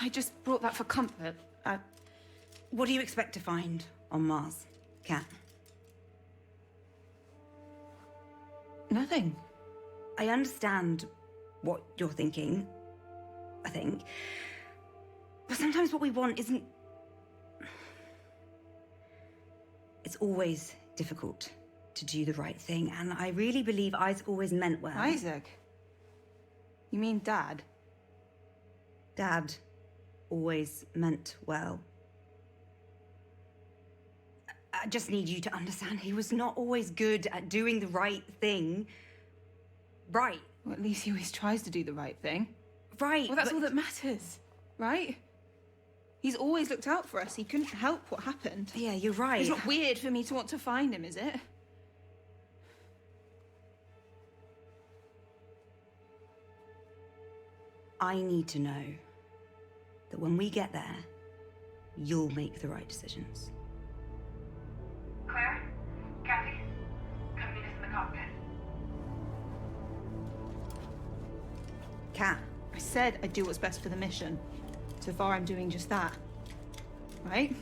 I just brought that for comfort. What do you expect to find on Mars, Kat? Nothing. I understand what you're thinking, I think. But sometimes what we want isn't... It's always difficult to do the right thing, and I really believe Isaac always meant well. Isaac? You mean Dad? Dad always meant well. I just need you to understand he was not always good at doing the right thing. Right. Well, at least he always tries to do the right thing. Right. Well, that's all that matters, right? He's always looked out for us. He couldn't help what happened. Yeah, you're right. It's not weird for me to want to find him, is it? I need to know that when we get there, you'll make the right decisions. Claire? Kathy? cockpit. Kat, I said I'd do what's best for the mission. So far, I'm doing just that. Right?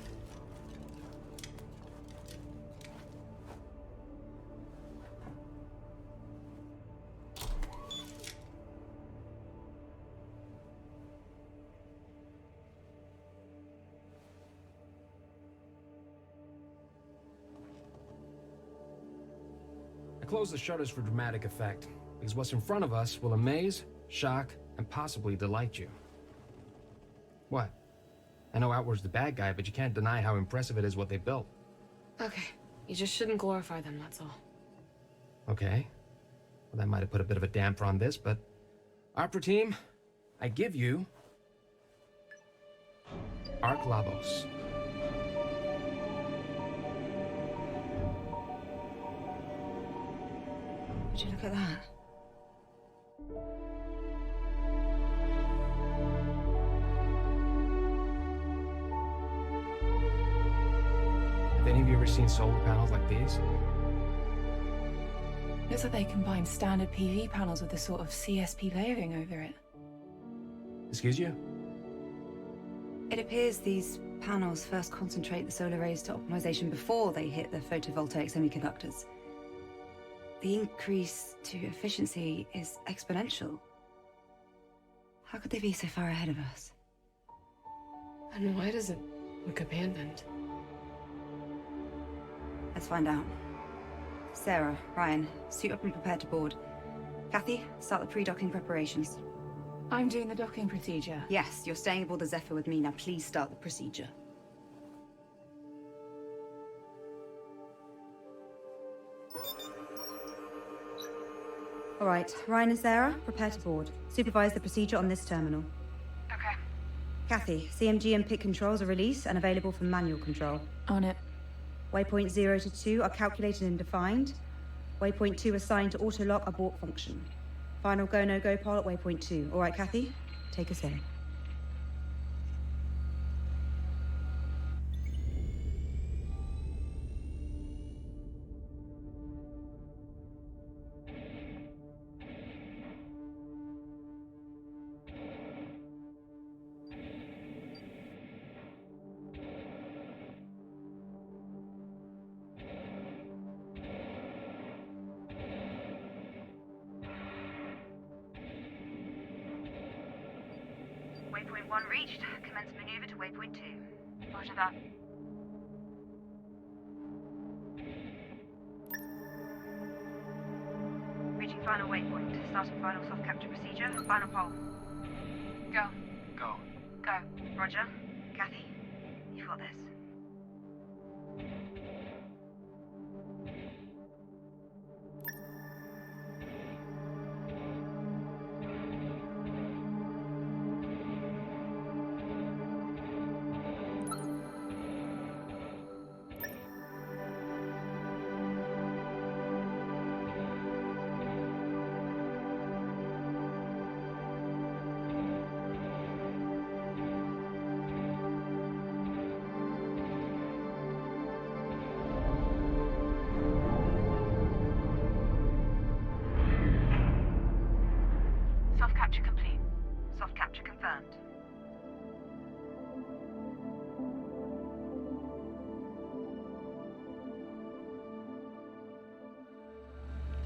I close the shutters for dramatic effect, because what's in front of us will amaze, shock, and possibly delight you. What? I know Outward's the bad guy, but you can't deny how impressive it is what they built. Okay, you just shouldn't glorify them, that's all. Okay. Well, that might have put a bit of a damper on this, but... Opera team, I give you... Arc Labos. Would you look at that? Have any of you ever seen solar panels like these? Looks like they combine standard PV panels with a sort of CSP layering over it. Excuse you? It appears these panels first concentrate the solar rays to optimization before they hit the photovoltaic semiconductors. The increase to efficiency is exponential. How could they be so far ahead of us? And why does it look abandoned? Let's find out. Sarah, Ryan, suit up and prepare to board. Kathy, start the pre-docking preparations. I'm doing the docking procedure. Yes, you're staying aboard the Zephyr with me. Now please start the procedure. All right, Ryan and Sarah, prepare to board. Supervise the procedure on this terminal. Okay. Kathy, CMG and PIC controls are released and available for manual control. On it. Waypoint 0 to 2 are calculated and defined. Waypoint 2 assigned to auto-lock abort function. Final go, no-go poll at waypoint 2. All right, Kathy, take us in. Waypoint 1 reached. Commence maneuver to waypoint 2. Roger that. Reaching final waypoint. Starting final soft capture procedure. Final poll. Go. Go. Go. Roger. Kathy, you've got this. Soft capture complete. Soft capture confirmed.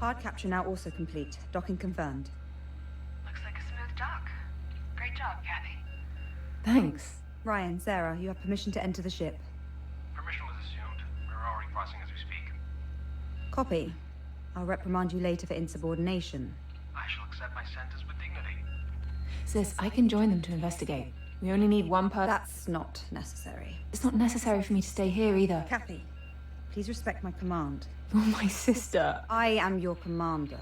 Hard capture now also complete. Docking confirmed. Looks like a smooth dock. Great job, Kathy. Thanks. Ryan, Sarah, you have permission to enter the ship. Permission was assumed. We're already crossing as we speak. Copy. I'll reprimand you later for insubordination. I shall accept my sentence with dignity. Sis, I can join them to investigate. We only need one person. That's not necessary. It's not necessary for me to stay here either. Kathy, please respect my command. You're my sister. I am your commander.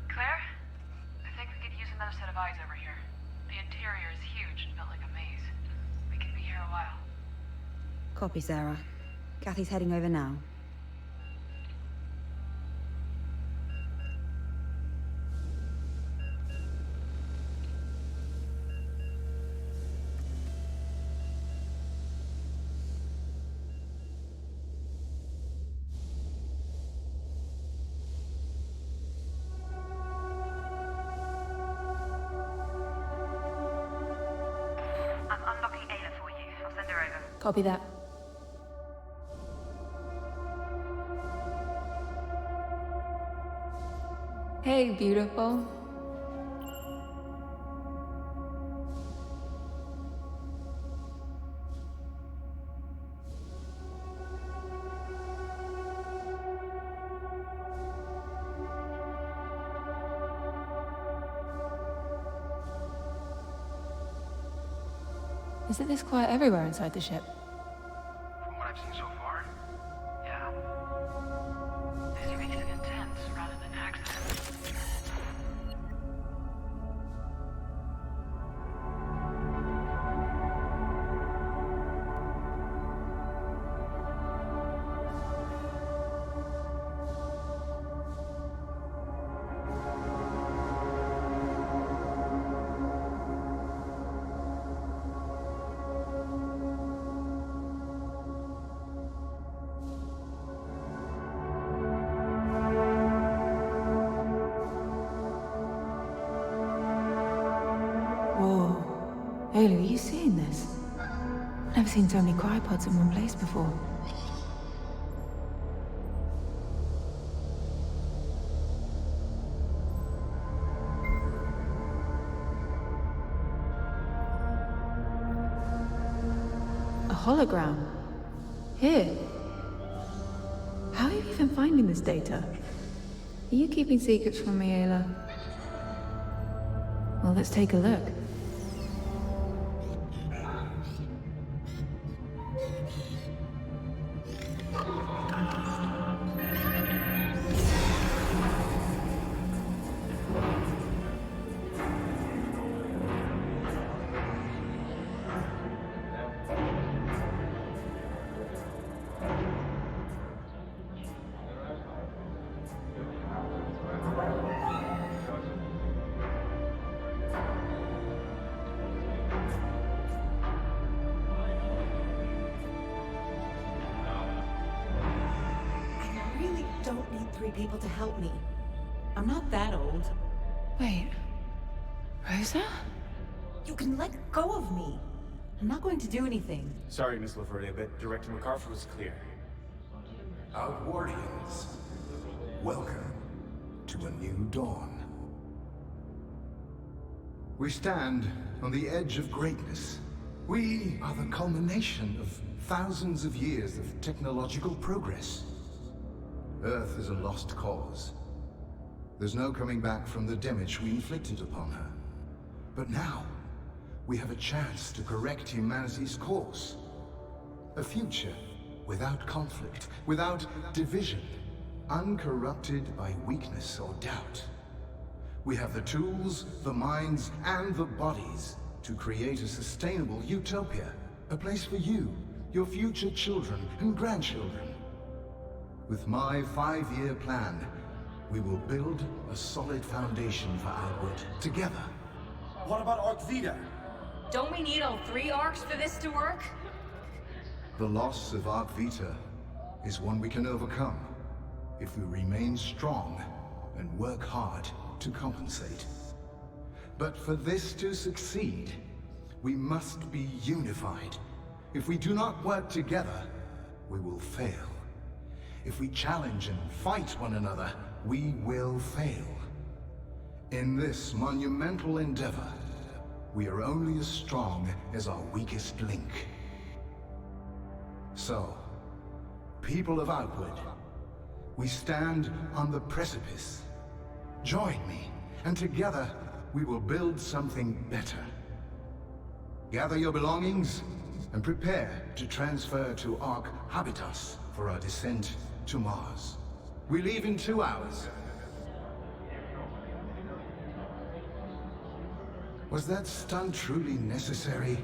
Claire? I think we could use another set of eyes over here. The interior is huge and built like a maze. We could be here a while. Copy, Sarah. Kathy's heading over now. Copy that. Hey, beautiful. Is it this quiet everywhere inside the ship? From what I've seen so far, yeah. This makes it intense rather than accident. Whoa. Ayla, are you seeing this? Never seen so many cryopods in one place before. A hologram? Here? How are you even finding this data? Are you keeping secrets from me, Ayla? Well, let's take a look. Don't need 3 people to help me. I'm not that old. Wait. Rosa? You can let go of me. I'm not going to do anything. Sorry, Miss LaFerrier, but Director MacArthur was clear. Outwardians, welcome to a new dawn. We stand on the edge of greatness. We are the culmination of thousands of years of technological progress. Earth is a lost cause. There's no coming back from the damage we inflicted upon her. But now, we have a chance to correct humanity's course. A future without conflict, without division, uncorrupted by weakness or doubt. We have the tools, the minds, and the bodies to create a sustainable utopia. A place for you, your future children and grandchildren. With my 5-year plan, we will build a solid foundation for Outward together. What about Arc Vita? Don't we need all 3 arcs for this to work? The loss of Arc Vita is one we can overcome if we remain strong and work hard to compensate. But for this to succeed, we must be unified. If we do not work together, we will fail. If we challenge and fight one another, we will fail. In this monumental endeavor, we are only as strong as our weakest link. So, people of Outward, we stand on the precipice. Join me, and together we will build something better. Gather your belongings and prepare to transfer to Ark Habitas for our descent to Mars. We leave in 2 hours. Was that stunt truly necessary?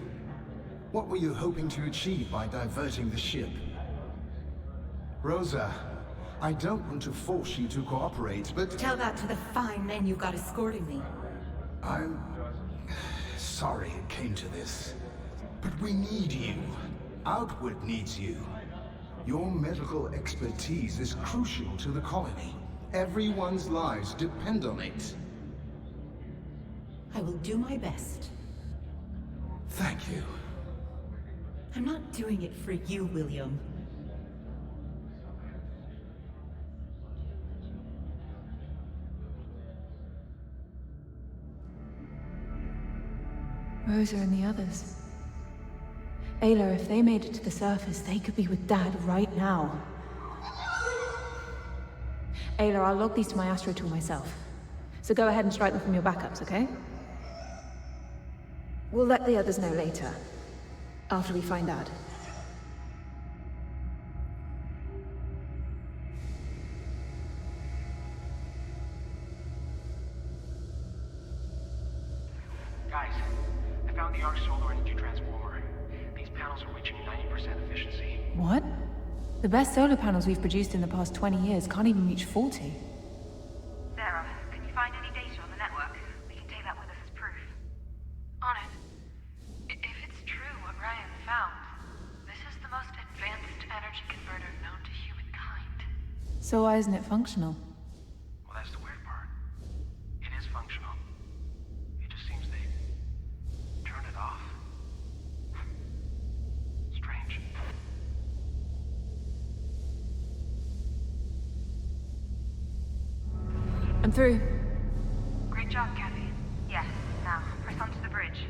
What were you hoping to achieve by diverting the ship? Rosa, I don't want to force you to cooperate, but... Tell that to the fine men you got escorting me. I'm... sorry it came to this. But we need you. Outward needs you. Your medical expertise is crucial to the colony. Everyone's lives depend on it. I will do my best. Thank you. I'm not doing it for you, William. Rosa and the others. Ayla, if they made it to the surface, they could be with Dad right now. Ayla, I'll log these to my astro tool myself. So go ahead and strike them from your backups, okay? We'll let the others know later. After we find Dad. Guys, I found the arc solar energy transformer. These panels are reaching 90% efficiency. What? The best solar panels we've produced in the past 20 years can't even reach 40. Sarah, can you find any data on the network? We can take that with us as proof. On it. If it's true what Ryan found, this is the most advanced energy converter known to humankind. So why isn't it functional? Well, that's the weird part. It is functional. It just seems they turned it off. Strange. I'm through. Great job, Kathy. Yes, now, press onto the bridge.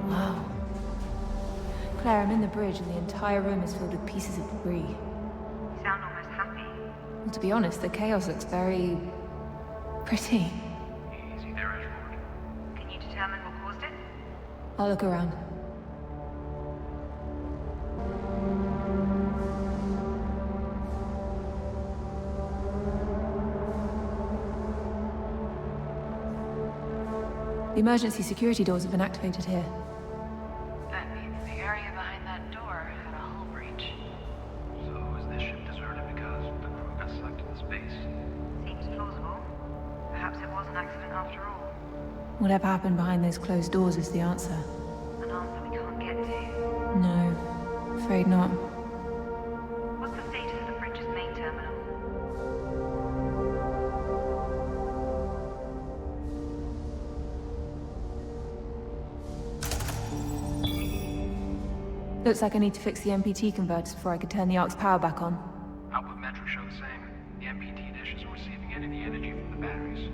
Wow. Claire, I'm in the bridge and the entire room is filled with pieces of debris. You sound almost happy. Well, to be honest, the chaos looks very... pretty. Easy there, Edward. Can you determine what caused it? I'll look around. The emergency security doors have been activated here. That means the area behind that door had a hull breach. So is this ship deserted because the crew got sucked into space? Seems plausible. Perhaps it was an accident after all. Whatever happened behind those closed doors is the answer. An answer we can't get to. No, afraid not. What's the status of the bridge's main terminal? Looks like I need to fix the MPT converters before I could turn the Ark's power back on. Output metrics show the same. The MPT dish isn't receiving any of the energy from the batteries.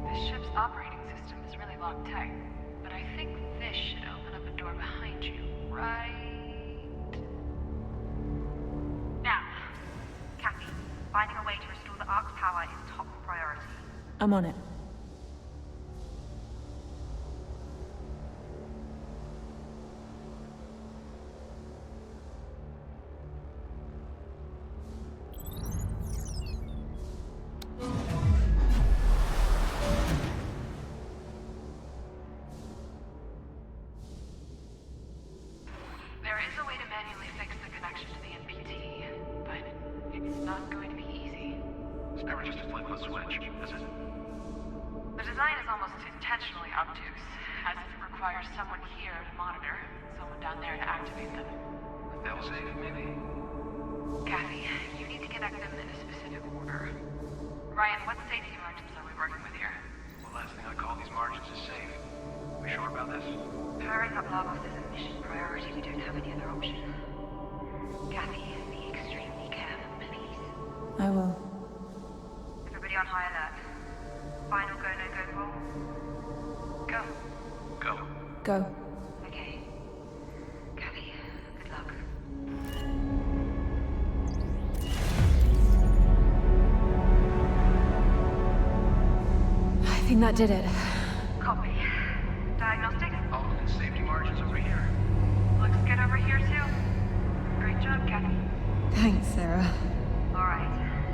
This ship's operating system is really locked tight, but I think this should open up a door behind you, right? Now, Kathy, finding a way to restore the Ark's power is top priority. I'm on it. There is a way to manually fix the connection to the MPT, but it's not going to be easy. It's never just a flip of a switch, is it? The design is almost intentionally obtuse, as if it requires someone here to monitor, someone down there to activate them. Failsafe, maybe? Kathy, you need to connect them in a specific order. Ryan, what safety margins are we working with here? Well, last thing I call these margins is safe. We sure about this? Powering up Lagos is a mission priority. We don't have any other option. Kathy, be extremely careful, please. I will. Everybody on high alert. Final go, no-go poll. Go. Go. Go. Okay. Kathy, good luck. I think that did it. Copy. Diagnostics? All within safety margins over here. Looks good over here, too. Great job, Kathy. Thanks, Sarah. All right.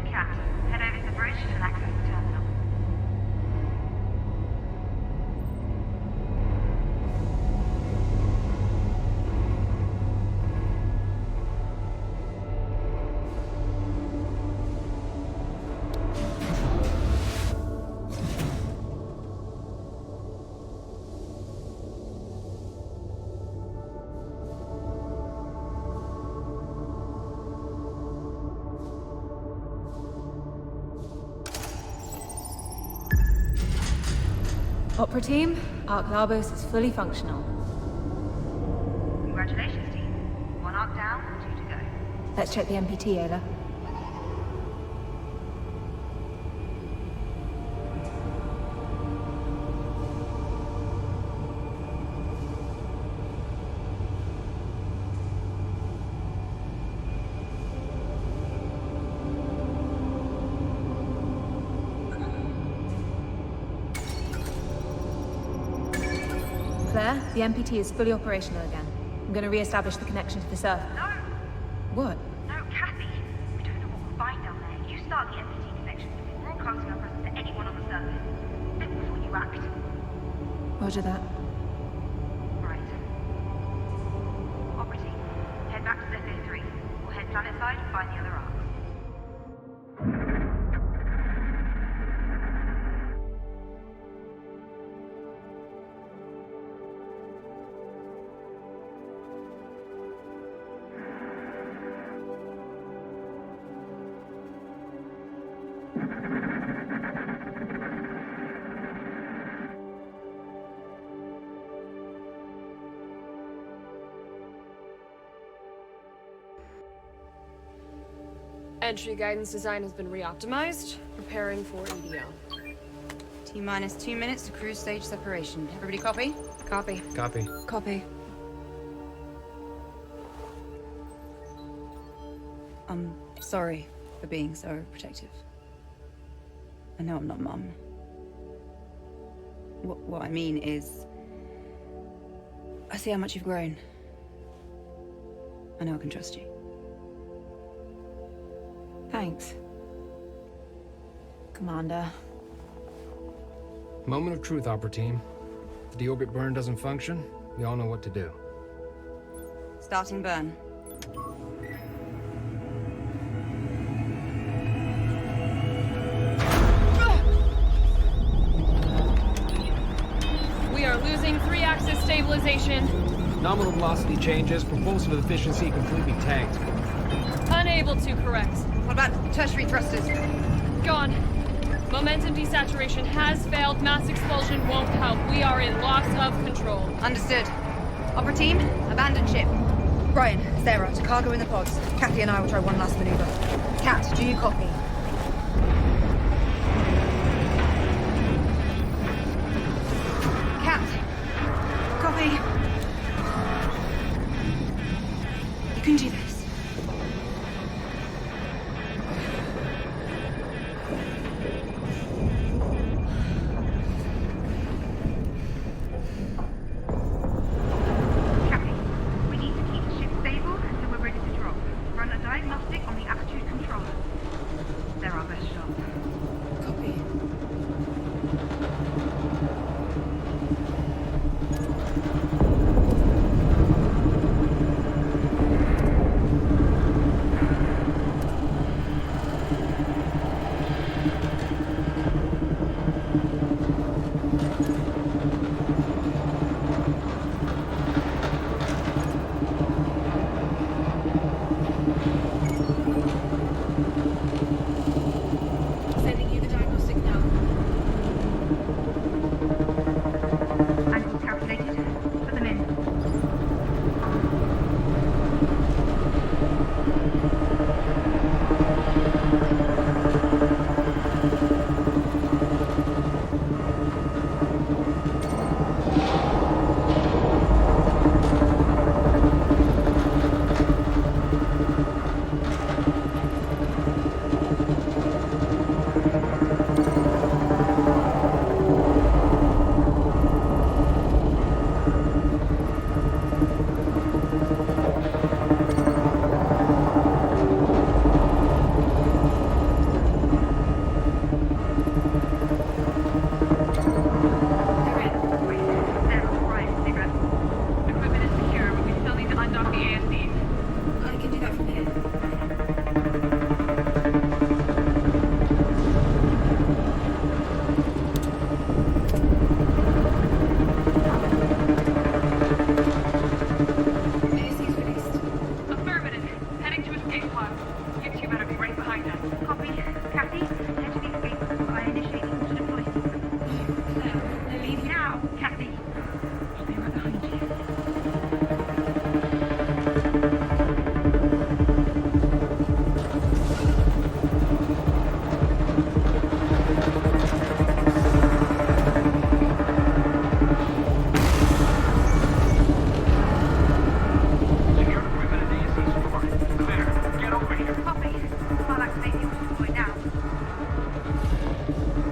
Kat, head over to the bridge and access the terminal. Opera team, Arc Labos is fully functional. Congratulations, team. 1 arc down, 2 to go. Let's check the MPT, Ayla. Claire, the MPT is fully operational again. I'm going to re-establish the connection to the surface. No! What? No, Kathy! We don't know what we'll find down there. You start the MPT connection before broadcasting our presence to anyone on the surface. Think before you act. Roger that. Right. Opera team, head back to Zephyr 3. We'll head planet side and find the other arcs. Entry guidance design has been re-optimized. Preparing for EDO. T-minus 2 minutes to cruise stage separation. Everybody copy? Copy. Copy. Copy. I'm sorry for being so protective. I know I'm not Mum. What I mean is, I see how much you've grown. I know I can trust you. Thanks. Commander. Moment of truth, Opera team. If the orbit burn doesn't function, we all know what to do. Starting burn. We are losing 3-axis stabilization. Nominal velocity changes, propulsive efficiency completely tanked. Unable to correct. What about tertiary thrusters? Gone. Momentum desaturation has failed. Mass expulsion won't help. We are in loss of control. Understood. Opera team, abandon ship. Brian, Sarah, to cargo in the pods. Kathy and I will try one last maneuver. Kat, do you copy? Kat, copy. You can do this.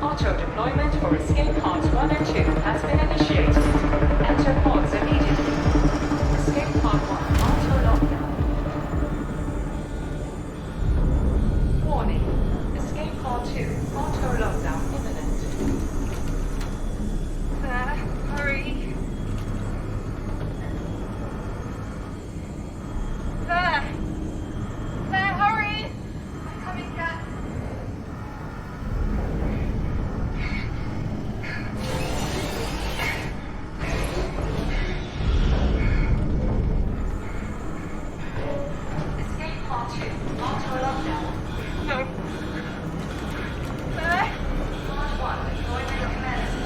Auto-deployment for escape pods 1 and 2 has been initiated. Enter pods immediately. Escape pod 1, auto-lockdown. Warning. Escape pod 2, auto-lockdown imminent. Hurry. Claire, hurry! I'm coming back. Escape pod 2, auto-lockdown. No. Claire? Pod 1, deployment commences.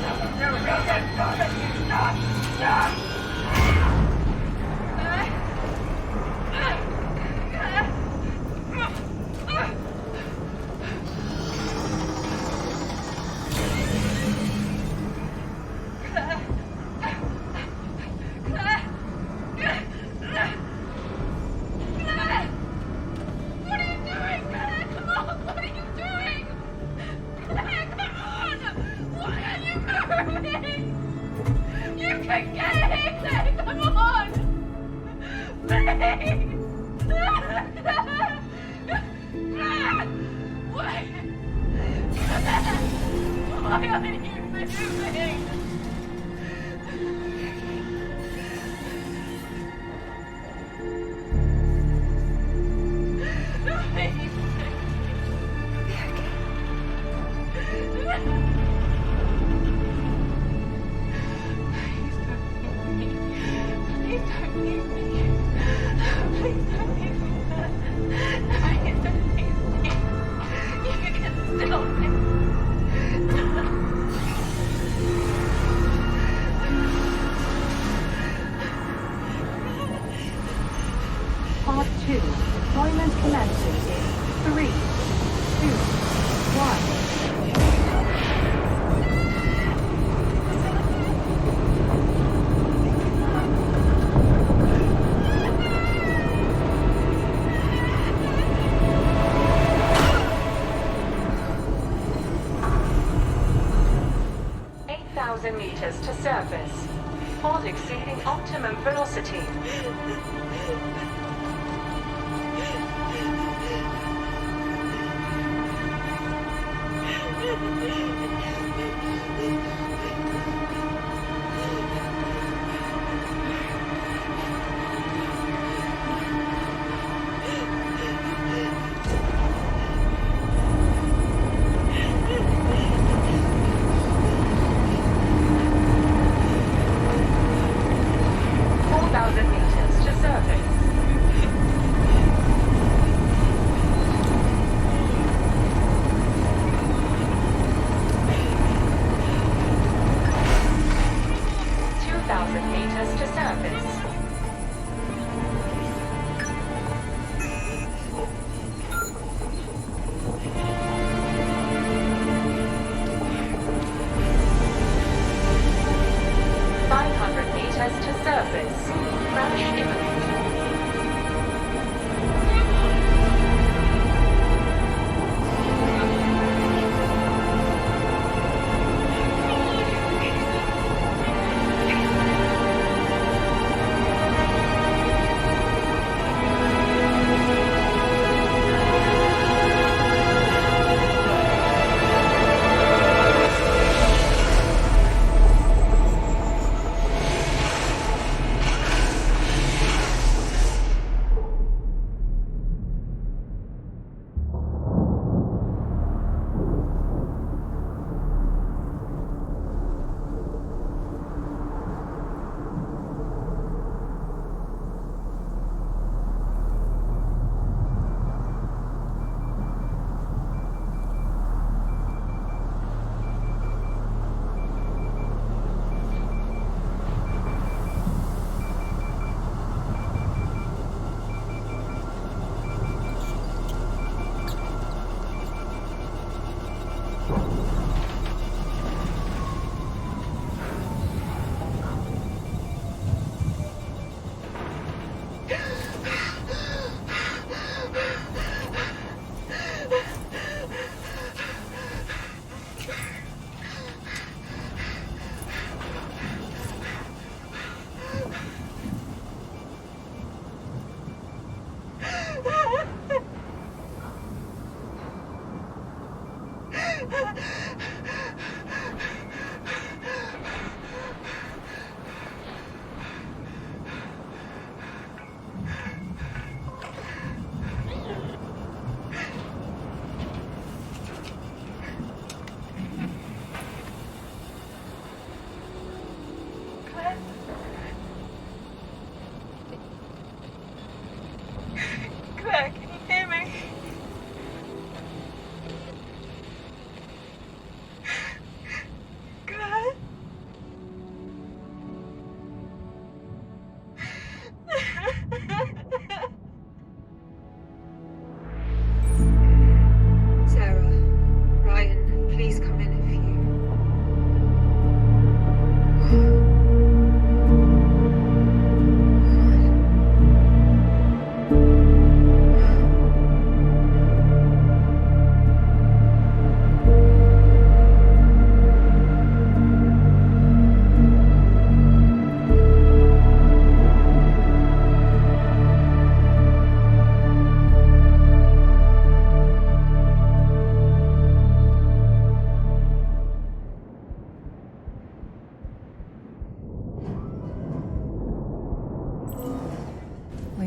You can get it! Claire, come on! Please! Claire! Wait! Claire! Why are you moving? Please! Please don't leave me. Please don't leave me. Please don't leave me. You can stop me. Pod 2, deployment commences in 3, 2, 1. 8,000 meters to surface. Pod exceeding optimum velocity.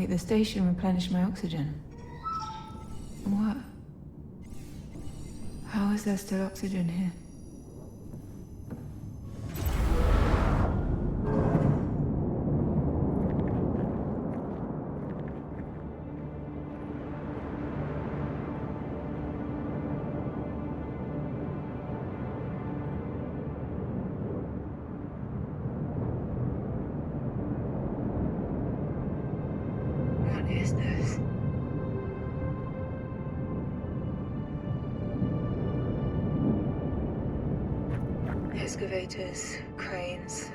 make the station replenish my oxygen. What? How is there still oxygen here? What is this? Excavators, cranes.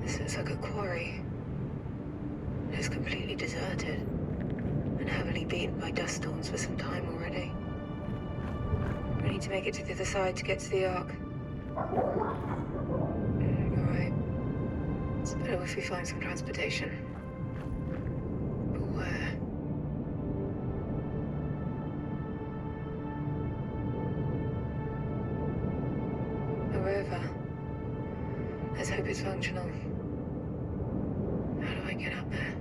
This looks like a quarry. It's completely deserted and heavily beaten by dust storms for some time already. We need to make it to the other side to get to the Ark. Alright. It's better if we find some transportation. But where? A rover. Let's hope it's functional. How do I get up there?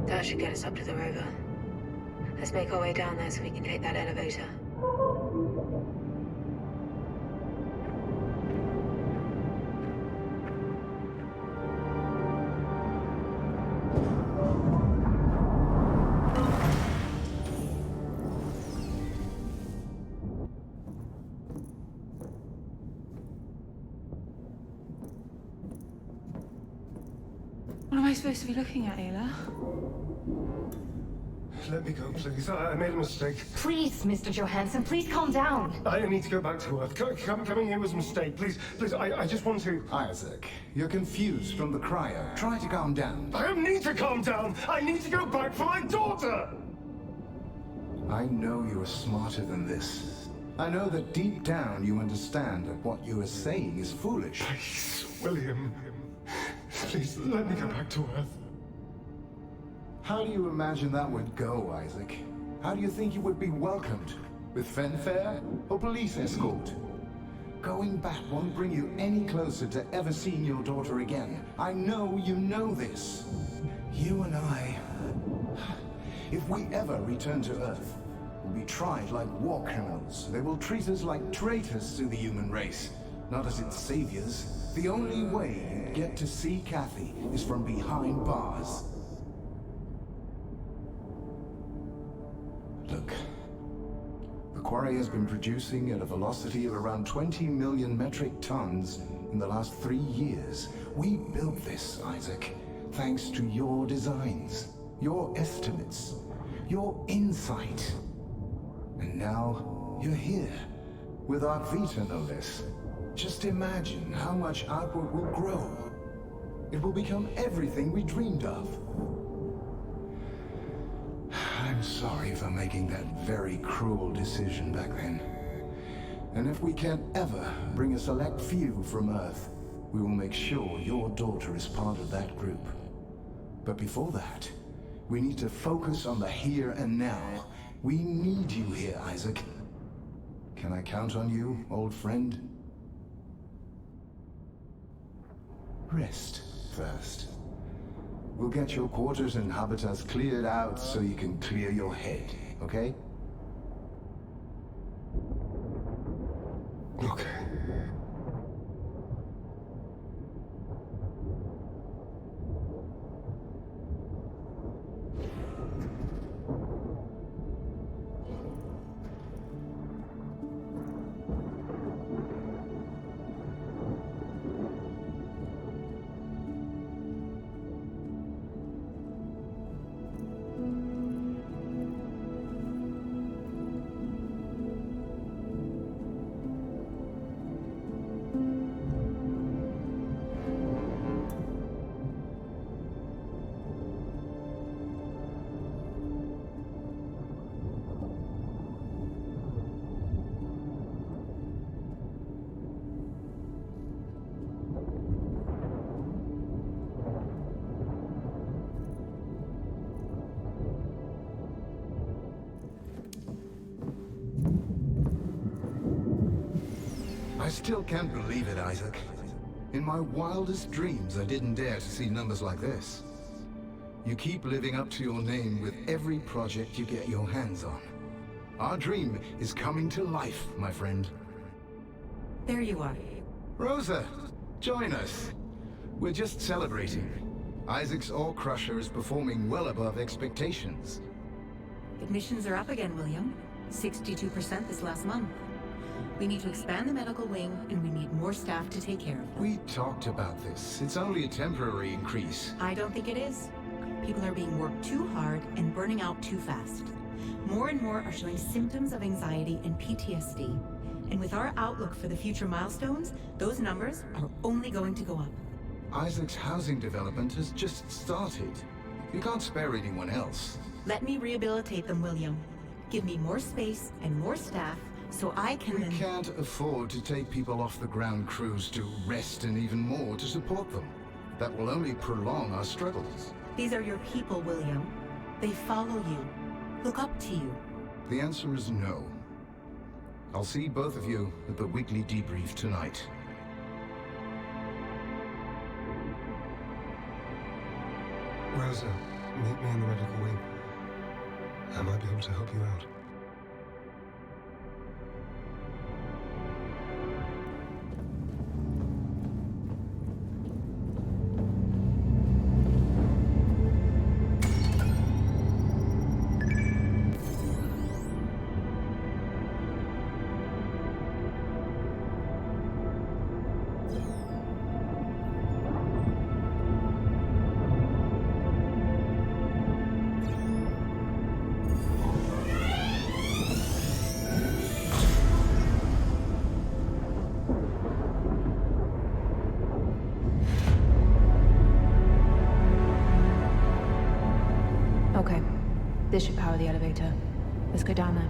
That should get us up to the rover. Let's make our way down there so we can take that elevator. What am I supposed to be looking at, Ayla? Let me go, please. I made a mistake. Please, Mr. Johansson, please calm down. I need to go back to Earth. Coming here was a mistake. Please, I just want to... Isaac, you're confused from the cryo. Try to calm down. I don't need to calm down. I need to go back for my daughter. I know you're smarter than this. I know that deep down you understand that what you are saying is foolish. Please, William. Please, let me go back to Earth. How do you imagine that would go, Isaac? How do you think you would be welcomed? With fanfare or police escort? Going back won't bring you any closer to ever seeing your daughter again. I know you know this. You and I, if we ever return to Earth, will be tried like war criminals. They will treat us like traitors to the human race, not as its saviors. The only way you get to see Kathy is from behind bars. Look, the quarry has been producing at a velocity of around 20 million metric tons in the last 3 years. We built this, Isaac, thanks to your designs, your estimates, your insight. And now you're here, with Arc Vita no less. Just imagine how much output will grow. It will become everything we dreamed of. I'm sorry for making that very cruel decision back then. And if we can ever bring a select few from Earth, we will make sure your daughter is part of that group. But before that, we need to focus on the here and now. We need you here, Isaac. Can I count on you, old friend? Rest first. We'll get your quarters and habitats cleared out so you can clear your head, okay? Okay. I still can't believe it, Isaac. In my wildest dreams, I didn't dare to see numbers like this. You keep living up to your name with every project you get your hands on. Our dream is coming to life, my friend. There you are. Rosa, join us. We're just celebrating. Isaac's Ore Crusher is performing well above expectations. Admissions are up again, William. 62% this last month. We need to expand the medical wing, and we need more staff to take care of them. We talked about this. It's only a temporary increase. I don't think it is. People are being worked too hard and burning out too fast. More and more are showing symptoms of anxiety and PTSD. And with our outlook for the future milestones, those numbers are only going to go up. Isaac's housing development has just started. You can't spare anyone else. Let me rehabilitate them, William. Give me more space and more staff so I can We can't afford to take people off the ground crews to rest and even more to support them. That will only prolong our struggles. These are your people, William. They follow you, look up to you. The answer is no. I'll see both of you at the weekly debrief tonight. Rosa, meet me in the medical wing. I might be able to help you out. Okay. This should power the elevator. Let's go down there.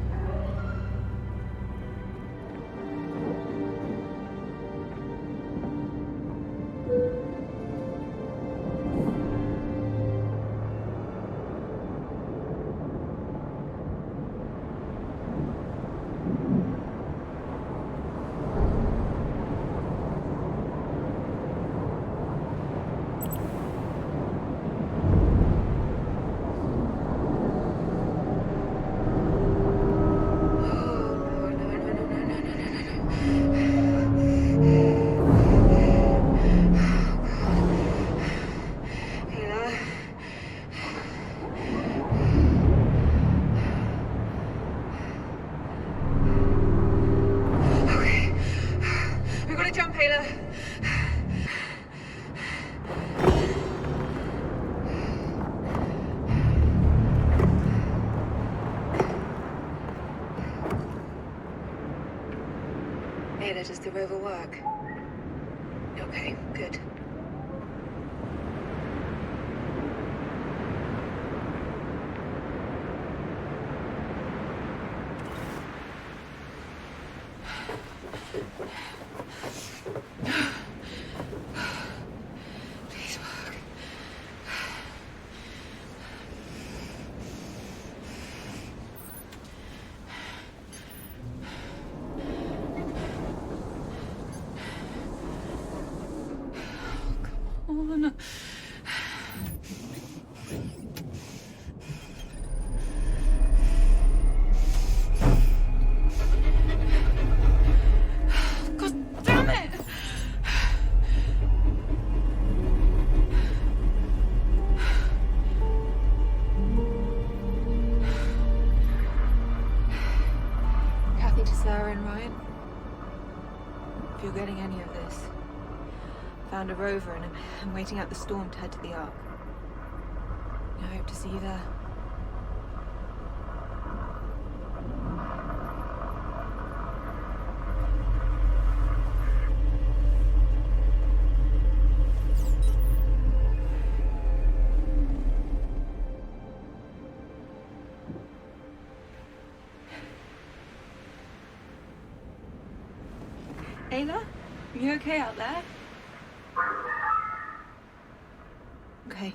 Ayla, does the rover work? Okay, good. Please work. Oh, no. God damn it! Kathy to Sarah and Ryan. If you're getting any of this, found a rover and I'm waiting out the storm to head to the Ark. I hope to see you there. Ayla, you okay out there? Okay.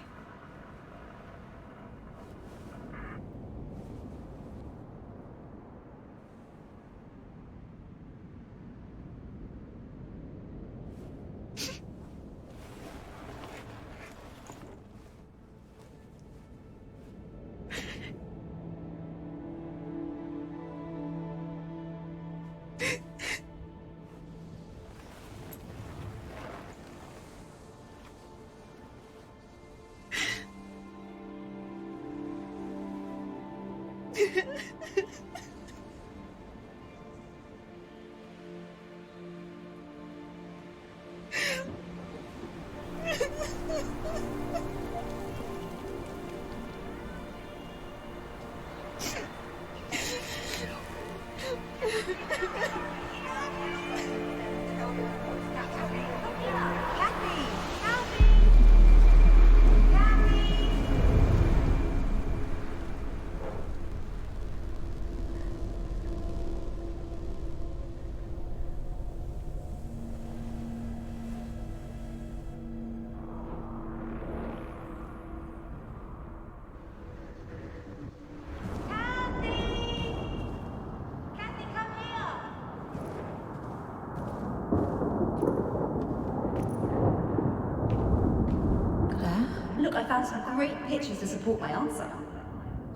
Look, I found some great pictures to support my answer.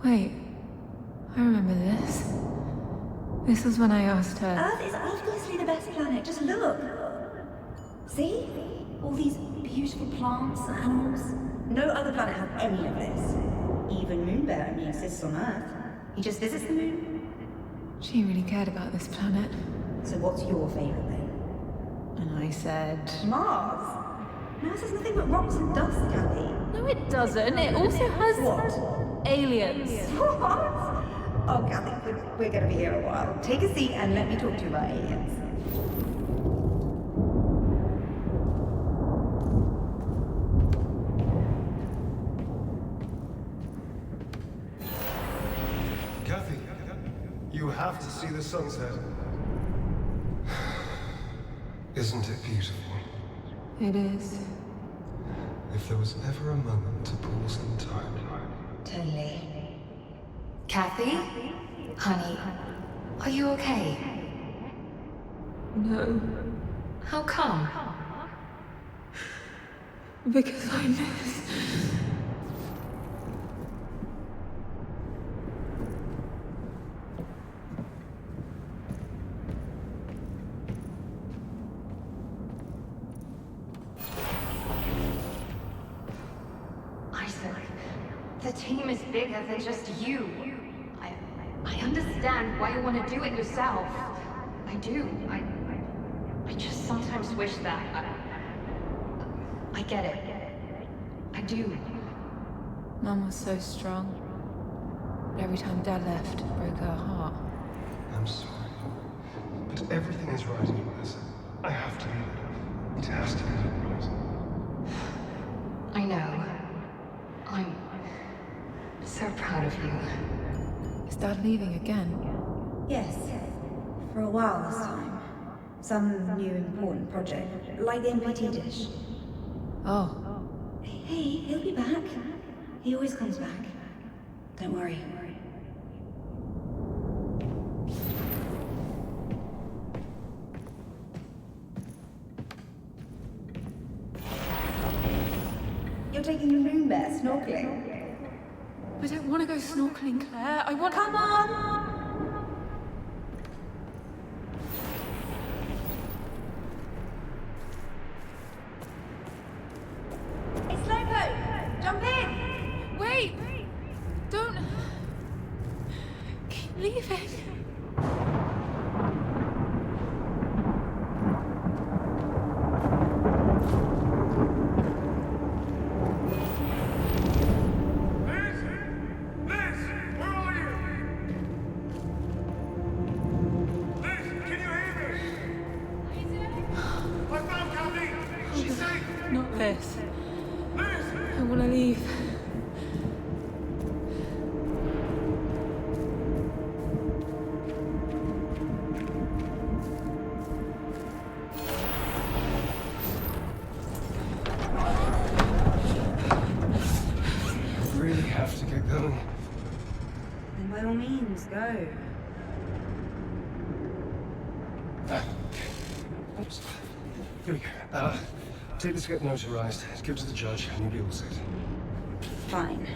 Wait, I remember this. This was when I asked her. Earth is obviously the best planet. Just look. See? All these beautiful plants and animals. No other planet has any of this. Even Moonbear only exists on Earth. He just visits the moon. She really cared about this planet. So what's your favorite thing? And I said... Mars. Mars has nothing but rocks and dust, Kathy. No, it doesn't. It also has... What? Aliens. What? Oh, Kathy, we're gonna be here a while. Take a seat and let me talk to you about aliens. Kathy, you have to see the sunset. Isn't it beautiful? It is. If there was ever a moment to pause in time. Totally. Kathy? Honey, are you okay? No. How come? Because I miss... Isaac, the team is bigger than just you. I understand why you want to do it yourself. I do. I just sometimes wish that... I get it. I do. Mum was so strong. But every time Dad left, it broke her heart. I'm sorry. But everything is right in this. I have to leave it. It has to be right. I know. I'm so proud of you. Is Dad leaving again? Yes. For a while this time. Some new important project. Like the MPT dish. Oh. Hey, he'll be back. He always comes back. Don't worry. You're taking the moon bear snorkeling. I don't want to go snorkeling, Claire. I want... Come on! It's Loco! Jump in! Wait! Don't... Keep leaving. Not this. I want to leave. Really have to get going. Then by all means, go. Oops. Here we go. Take this, get notarized, give it to the judge, and you'll be all set. Fine.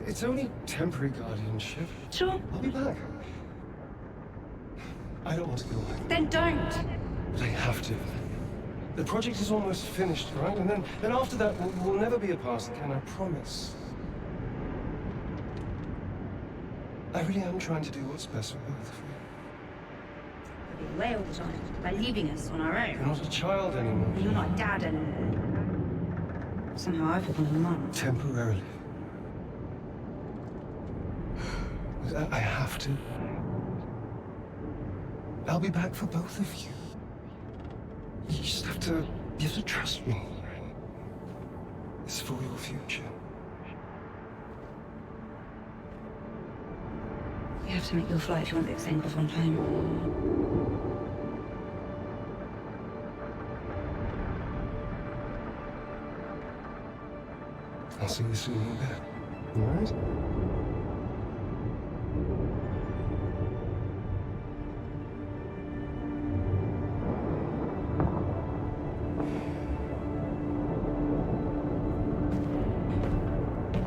It's only temporary guardianship. Sure. I'll be back. I don't want to go. Then don't. But I have to. The project is almost finished, right? And then after that, we'll never be apart again, I promise. I really am trying to do what's best for both of you. You'll be away all the time, by leaving us on our own. You're not a child anymore. You're not a dad anymore. Somehow I've become a mum. Temporarily. I have to. I'll be back for both of you. You just have to trust me. It's for your future. You have to make your flight if you want the extinction off on time. I'll see you soon in bed. All right?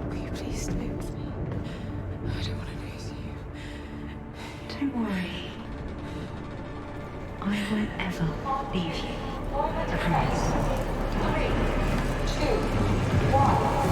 Will you please stay with me? I don't want to lose you. Don't worry. I won't ever leave you. I promise. 3, 2, 1.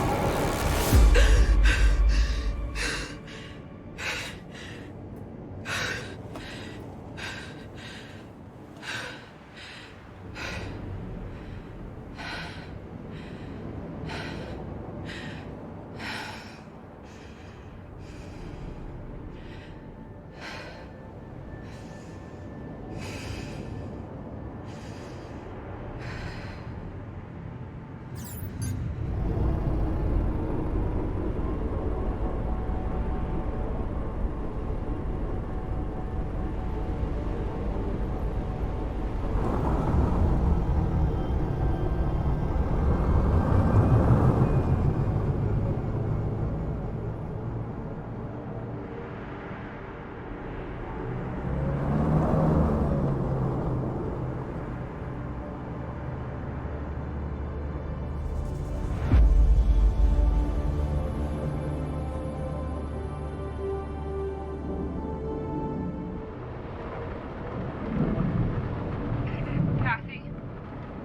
Kathy?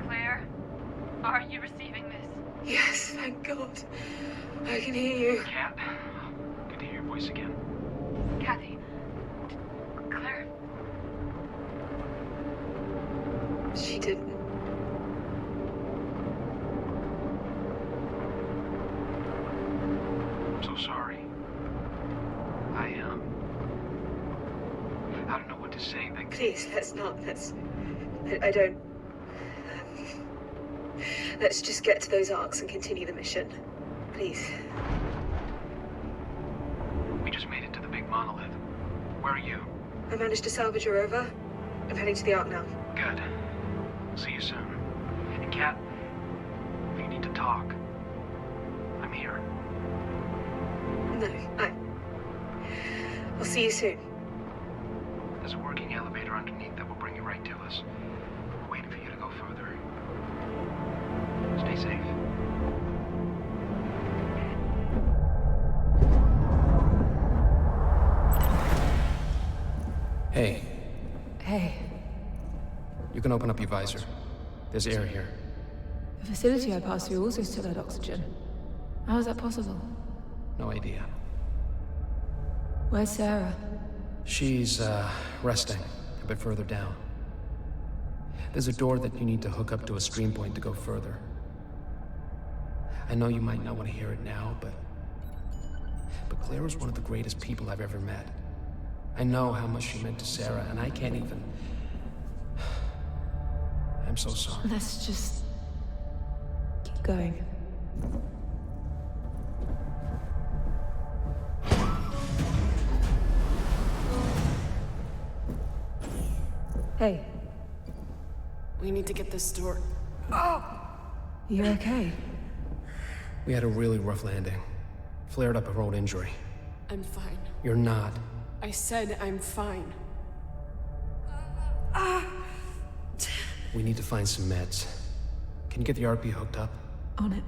Claire? Are you receiving this? Yes, thank God. I can hear you. Kat, good to hear your voice again. Kathy? Claire? She didn't. I'm so sorry. I don't know what to say. Please, let's not. I don't. Let's just get to those arcs and continue the mission. Please. We just made it to the big monolith. Where are you? I managed to salvage a rover. I'm heading to the arc now. Good. See you soon. And Kat, if you need to talk, I'm here. No, I'll see you soon. There's a working elevator underneath that will bring you right to us. We're waiting for you to go further. Stay safe. Hey, Hey, you can open up your visor. There's air here. the facility I passed through also still had oxygen. How is that possible? No idea. Where's Sarah? She's, resting a bit further down. There's a door that you need to hook up to a stream point to go further. I know you might not want to hear it now, but Claire was one of the greatest people I've ever met. I know how much she meant to Sarah, and I can't even... I'm so sorry. Let's just keep going. Hey, We need to get this door. you okay? We had a really rough landing. Flared up a road injury. I'm fine. You're not. I said I'm fine. We need to find some meds. Can you get the RP hooked up? On it.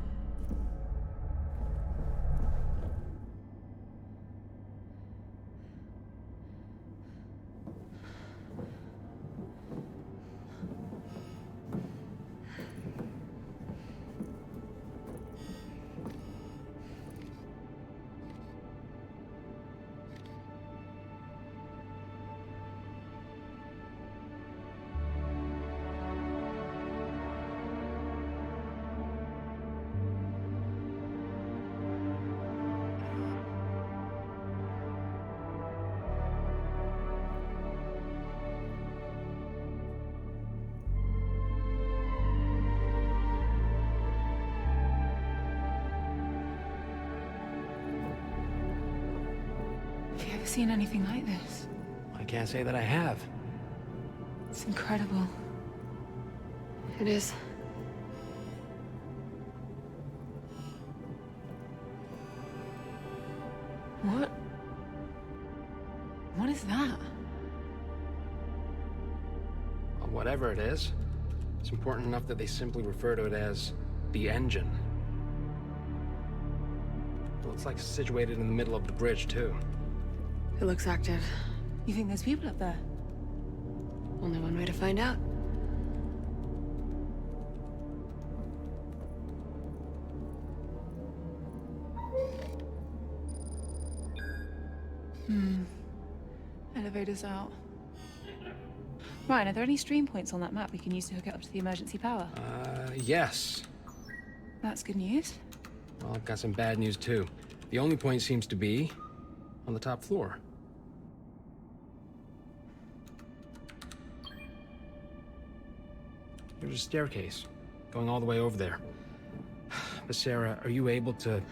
seen anything like this. I can't say that I have. It's incredible. It is. What? What is that? Well, whatever it is, it's important enough that they simply refer to it as the engine. It looks like it's situated in the middle of the bridge, too. It looks active. You think there's people up there? Only one way to find out. Elevator's out. Ryan, are there any stream points on that map we can use to hook it up to the emergency power? Yes. That's good news. Well, I've got some bad news, too. The only point seems to be on the top floor. There's a staircase going all the way over there. But Sarah, are you able to...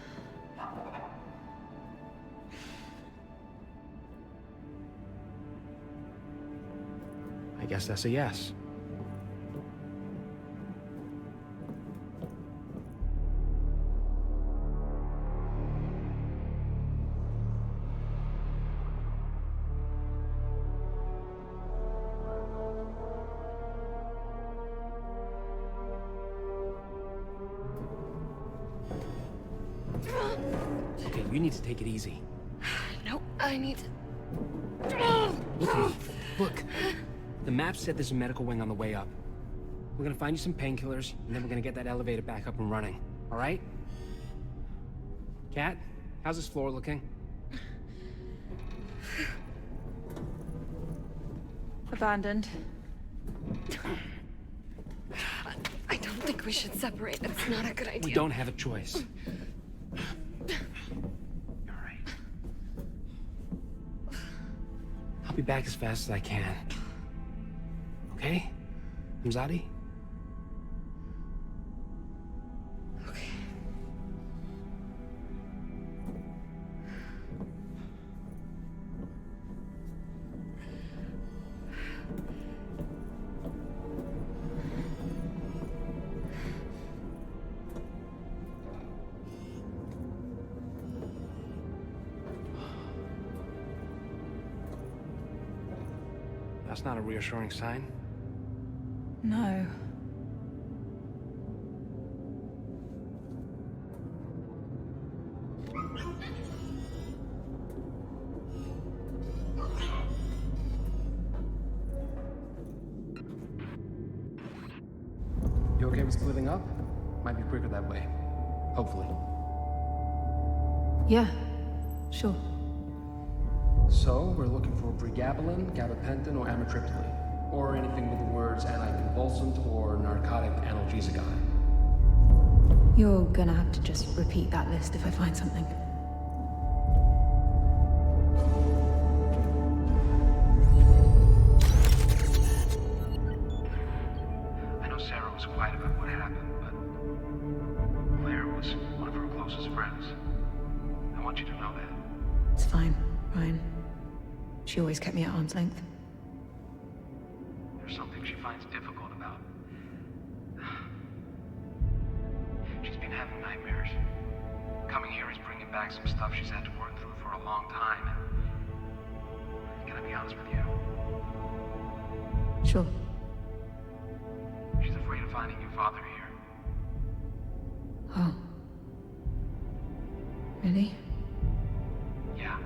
I guess that's a yes. Okay, you need to take it easy. No, I need to... Look at me. Look. The map said there's a medical wing on the way up. We're gonna find you some painkillers, and then we're gonna get that elevator back up and running. All right? Kat, how's this floor looking? Abandoned. I don't think we should separate. That's not a good idea. We don't have a choice. I'll be back as fast as I can. Okay? Mzadi? Okay. That's not a reassuring sign. No. You okay with splitting up? Might be quicker that way. Hopefully. Yeah, sure. So, we're looking for pregabalin, gabapentin, or amitriptyline. Or anything with the words anticonvulsant or narcotic analgesic on it. You're gonna have to just repeat that list if I find something. I know Sarah was quiet about what happened, but Claire was one of her closest friends. I want you to know that. It's fine, Ryan. She always kept me at arm's length. There's something she finds difficult about. She's been having nightmares. Coming here is bringing back some stuff she's had to work through for a long time. Can I be honest with you? Sure. She's afraid of finding your father here. Oh. Really? Yeah.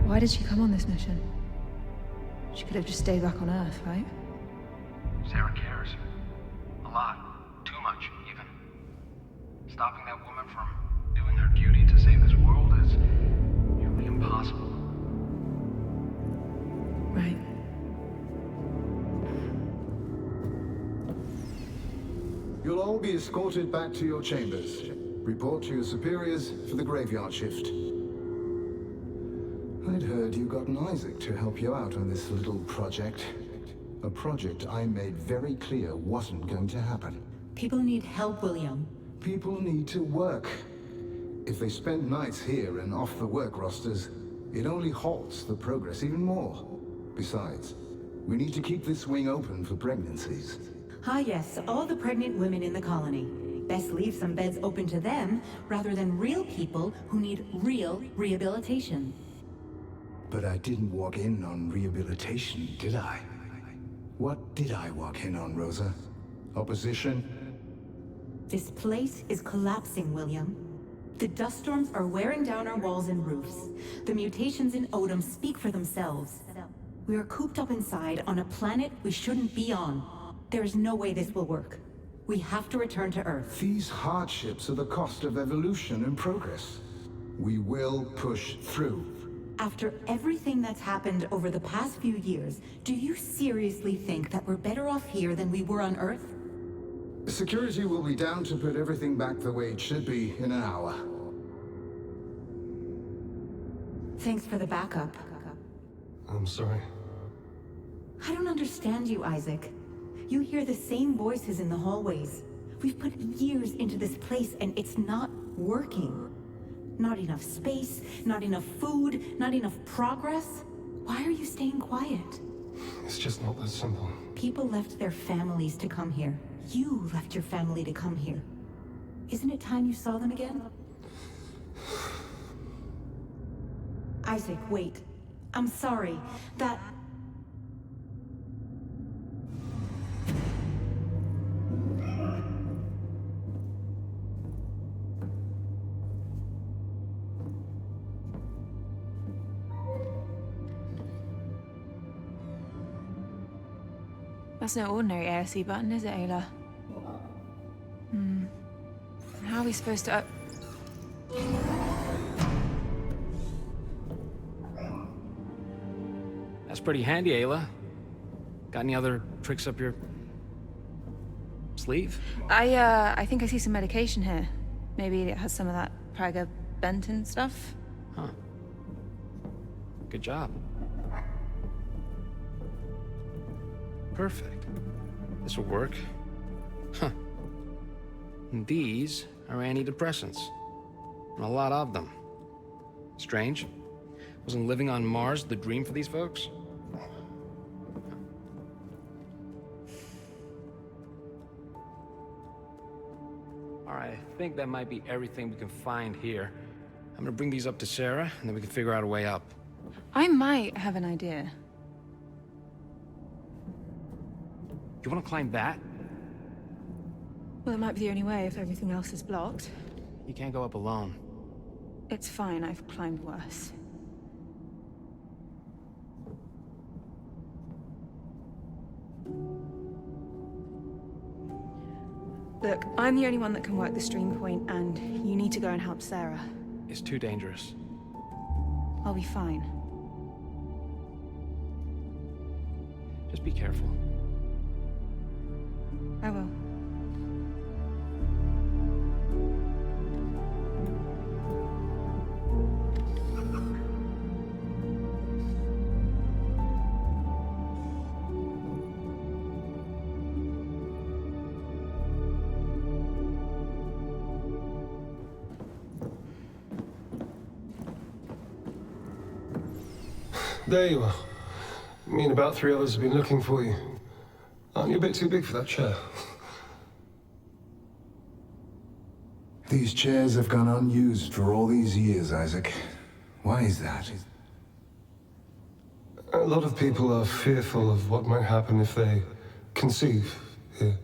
Why did she come on this mission? She could have just stayed back on Earth, right? Sarah cares. A lot. Too much, even. Stopping that woman from doing her duty to save this world is nearly impossible. Right. You'll all be escorted back to your chambers. Report to your superiors for the graveyard shift. I'd heard you got an Isaac to help you out on this little project. A project I made very clear wasn't going to happen. People need help, William. People need to work. If they spend nights here and off the work rosters, it only halts the progress even more. Besides, we need to keep this wing open for pregnancies. Ah yes, all the pregnant women in the colony. Best leave some beds open to them, rather than real people who need real rehabilitation. But I didn't walk in on rehabilitation, did I? What did I walk in on, Rosa? Opposition? This place is collapsing, William. The dust storms are wearing down our walls and roofs. The mutations in Odom speak for themselves. We are cooped up inside on a planet we shouldn't be on. There is no way this will work. We have to return to Earth. These hardships are the cost of evolution and progress. We will push through. After everything that's happened over the past few years, do you seriously think that we're better off here than we were on Earth? Security will be down to put everything back the way it should be in an hour. Thanks for the backup. I'm sorry. I don't understand you, Isaac. You hear the same voices in the hallways. We've put years into this place and it's not working. Not enough space, not enough food, not enough progress. Why are you staying quiet? It's just not that simple. People left their families to come here. You left your family to come here. Isn't it time you saw them again? Isaac, wait. I'm sorry. That... That's no ordinary ASC button, is it, Ayla? How are we supposed to... That's pretty handy, Ayla. Got any other tricks up your sleeve? I think I see some medication here. Maybe it has some of that Praga-Benton stuff? Huh. Good job. Perfect. This will work. Huh. And these are antidepressants. And a lot of them. Strange. Wasn't living on Mars the dream for these folks? Alright, I think that might be everything we can find here. I'm gonna bring these up to Sarah, and then we can figure out a way up. I might have an idea. You wanna climb that? Well, it might be the only way if everything else is blocked. You can't go up alone. It's fine, I've climbed worse. Look, I'm the only one that can work the stream point, and you need to go and help Sarah. It's too dangerous. I'll be fine. Just be careful. I will. There you are. Me and about 3 others have been looking for you. Aren't you a bit too big for that chair? These chairs have gone unused for all these years, Isaac. Why is that? A lot of people are fearful of what might happen if they conceive here.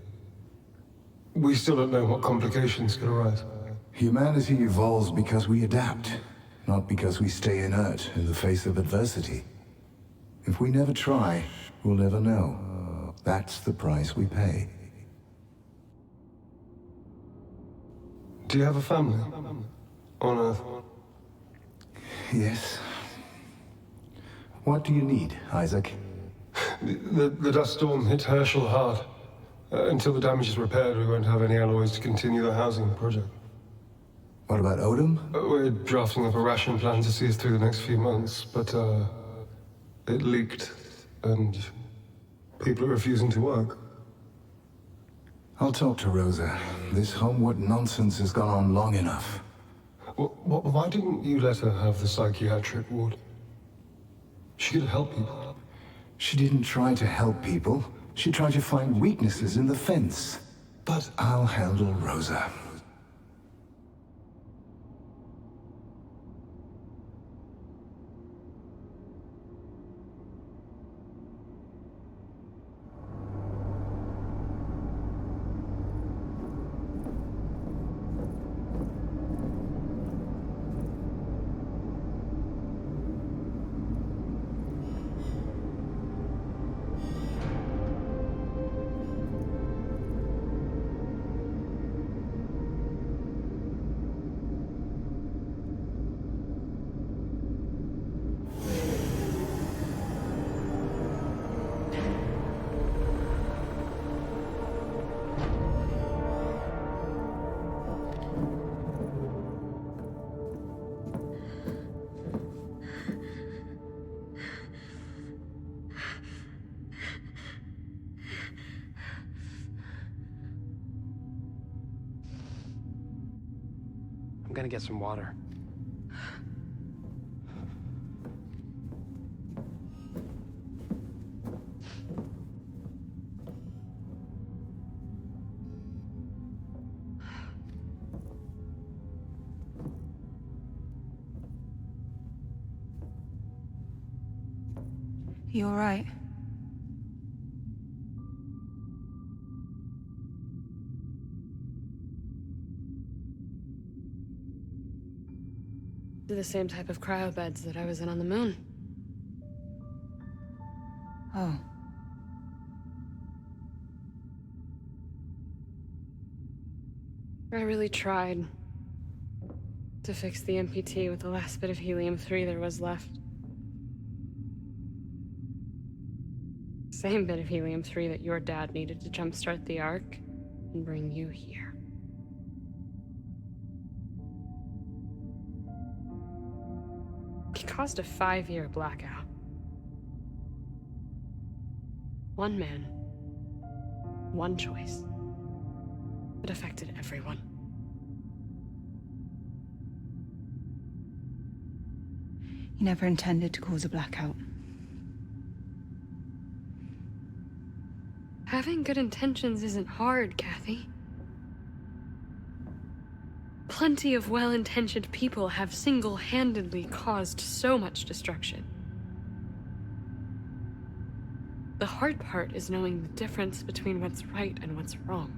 We still don't know what complications could arise. Humanity evolves because we adapt, not because we stay inert in the face of adversity. If we never try, we'll never know. That's the price we pay. Do you have a family? On Earth? Yes. What do you need, Isaac? The dust storm hit Herschel hard. Until the damage is repaired, we won't have any alloys to continue the housing project. What about Odom? We're drafting up a ration plan to see us through the next few months, but it leaked, and people are refusing to work. I'll talk to Rosa. This homework nonsense has gone on long enough. Why didn't you let her have the psychiatric ward? She could help people. She didn't try to help people. She tried to find weaknesses in the fence. But I'll handle Rosa. I'm gonna get some water. You all right? They're the same type of cryo beds that I was in on the moon. Oh. I really tried to fix the MPT with the last bit of helium-3 there was left. Same bit of helium-3 that your dad needed to jumpstart the Ark and bring you here. It caused a 5-year blackout. One man, one choice. It affected everyone. You never intended to cause a blackout. Having good intentions isn't hard, Kathy. Plenty of well-intentioned people have single-handedly caused so much destruction. The hard part is knowing the difference between what's right and what's wrong.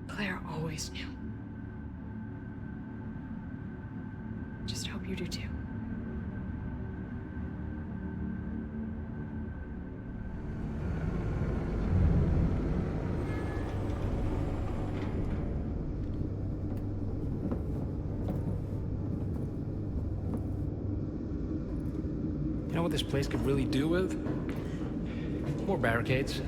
Claire always knew. Just hope you do too. You know what this place could really do with? More barricades.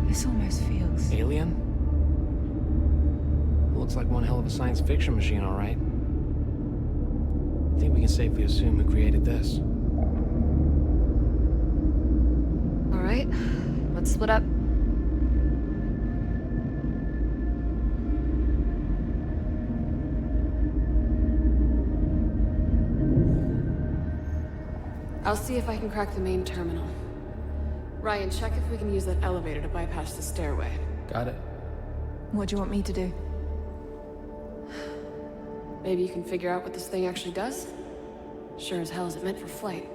This almost feels... Alien? Looks like one hell of a science fiction machine, all right. I think we can safely assume who created this. All right, let's split up. I'll see if I can crack the main terminal. Ryan, check if we can use that elevator to bypass the stairway. Got it. What do you want me to do? Maybe you can figure out what this thing actually does? Sure as hell isn't meant for flight.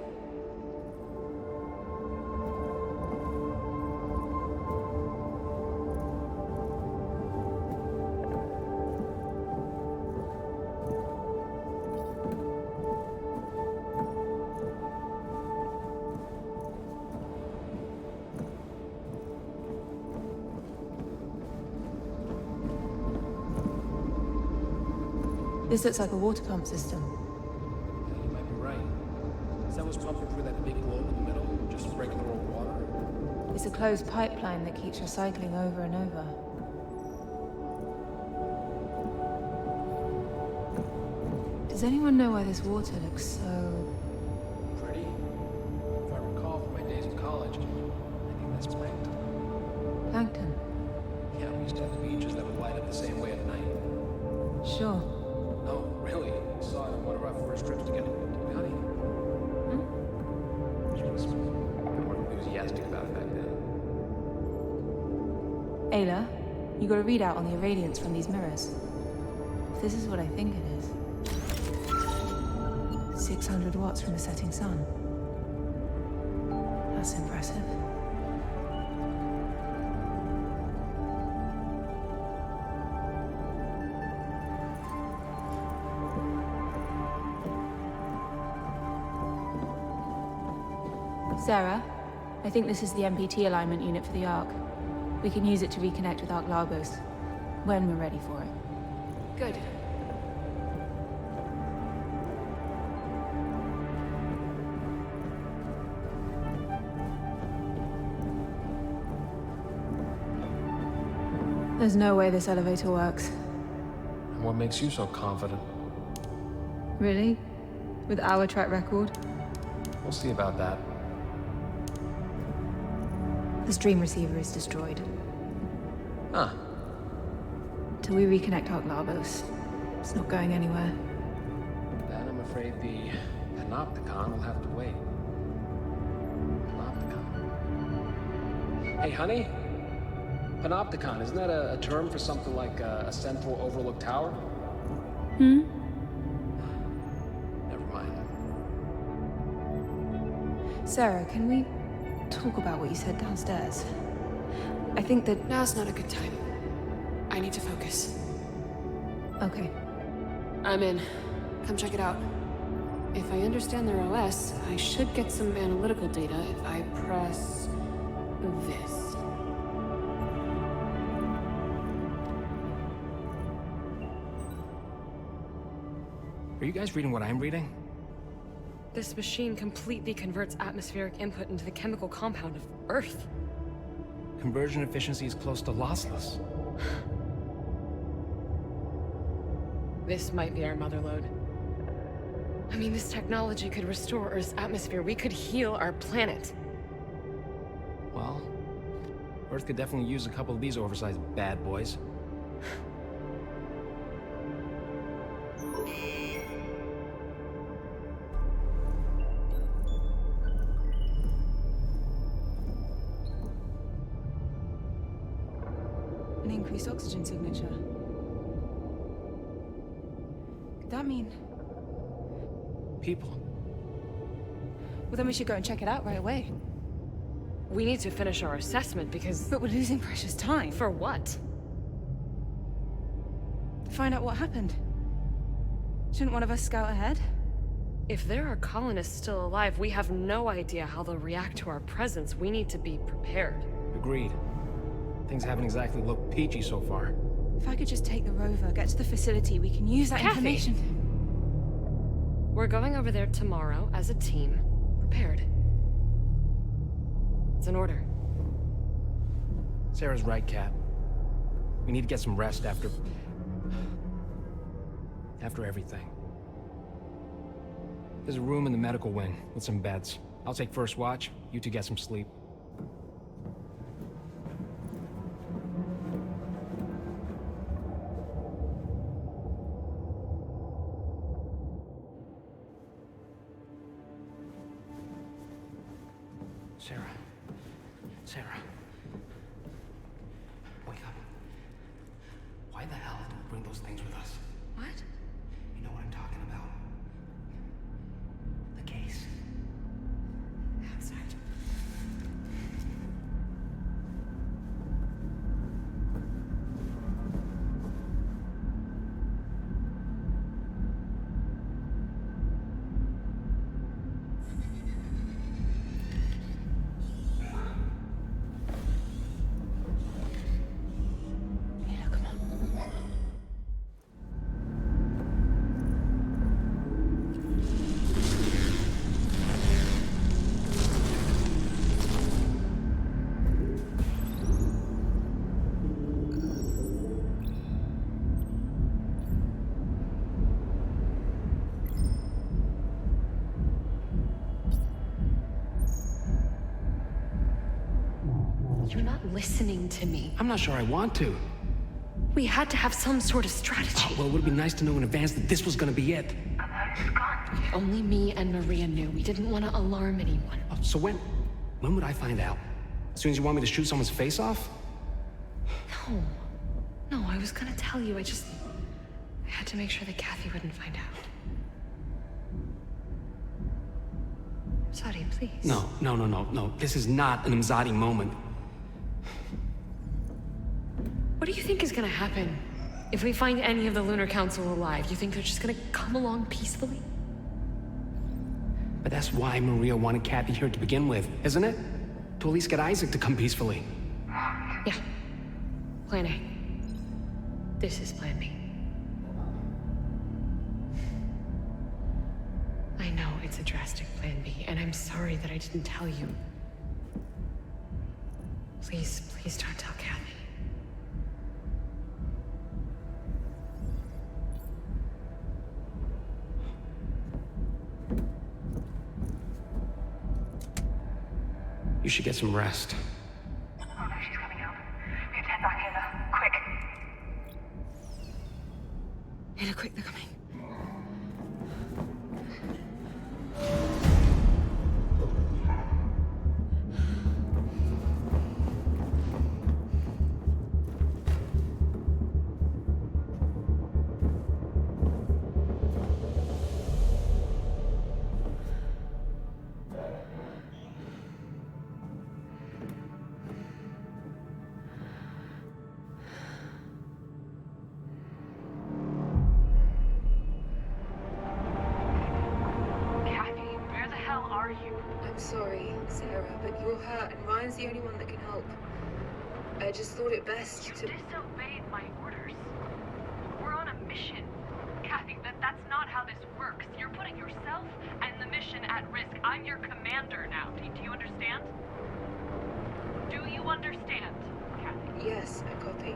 This looks like a water pump system. You might be right. Is that what's pumping through that big globe in the middle? Just regular old water? It's a closed pipeline that keeps recycling over and over. anyone know why this water looks so... Pretty. If I recall from my days in college, I think that's plankton. plankton? Yeah, we used to have the beaches that would light up the same way at night. Sure. No, really. We saw it on one of our first trips together. Honey. She was more enthusiastic about it back then. Ayla, you got a readout on the irradiance from these mirrors. If this is what I think it is... 600 watts from the setting sun. That's impressive. Sarah, I think this is the MPT alignment unit for the Ark. We can use it to reconnect with Ark Lagos when we're ready for it. Good. There's no way this elevator works. And what makes you so confident? Really? With our track record? We'll see about that. The stream receiver is destroyed. Huh. Till we reconnect Ark Lagos, it's not going anywhere. Then I'm afraid the Panopticon will have to wait. Panopticon. Hey, honey? Panopticon, isn't that a term for something like a central overlook tower? Hmm? Never mind. Sarah, can we talk about what you said downstairs? I think that... Now's not a good time. I need to focus. Okay. I'm in. Come check it out. If I understand their OS, I should get some analytical data if I press... this. Are you guys reading what I'm reading? This machine completely converts atmospheric input into the chemical compound of Earth. Conversion efficiency is close to lossless. This might be our motherlode. I mean, this technology could restore Earth's atmosphere. We could heal our planet. Well, Earth could definitely use a couple of these oversized bad boys. An increased oxygen signature. Could that mean... people? Well, then we should go and check it out right away. We need to finish our assessment because... But we're losing precious time. For what? Find out what happened. Shouldn't one of us scout ahead? If there are colonists still alive, we have no idea how they'll react to our presence. We need to be prepared. Agreed. Things haven't exactly looked peachy so far. If I could just take the rover, get to the facility, we can use that Kathy! information. We're going over there tomorrow as a team, prepared. It's an order. Sarah's right, Kat. We need to get some rest after everything. There's a room in the medical wing with some beds. I'll take first watch. You two get some sleep. Sarah. Wake up. Why the hell did we bring those things with us? What? You know what I'm talking about. The case. Outside. You're not listening to me. I'm not sure I want to. We had to have some sort of strategy. Well, it would be nice to know in advance that this was gonna be it. Only me and Maria knew. We didn't want to alarm anyone. Oh, so when would I find out? As soon as you want me to shoot someone's face off? No, I was gonna tell you. I had to make sure that Kathy wouldn't find out. Sadi, please. No. This is not an Imzadi moment. What do you think is gonna happen if we find any of the Lunar Council alive? You think they're just gonna come along peacefully? But that's why Maria wanted Kathy here to begin with, isn't it? To at least get Isaac to come peacefully. Yeah. Plan A. This is Plan B. I know it's a drastic Plan B, and I'm sorry that I didn't tell you. Please don't tell Kathy. You should get some rest. Oh no, she's coming out. We have to head back in, quick. Hannah, quick, they're coming. I'm sorry, Sarah, but you're hurt and Ryan's the only one that can help. I just thought it best to... You disobeyed my orders. We're on a mission. Kathy, that's not how this works. You're putting yourself and the mission at risk. I'm your commander now. Do you understand? Do you understand, Kathy? Yes, I copy.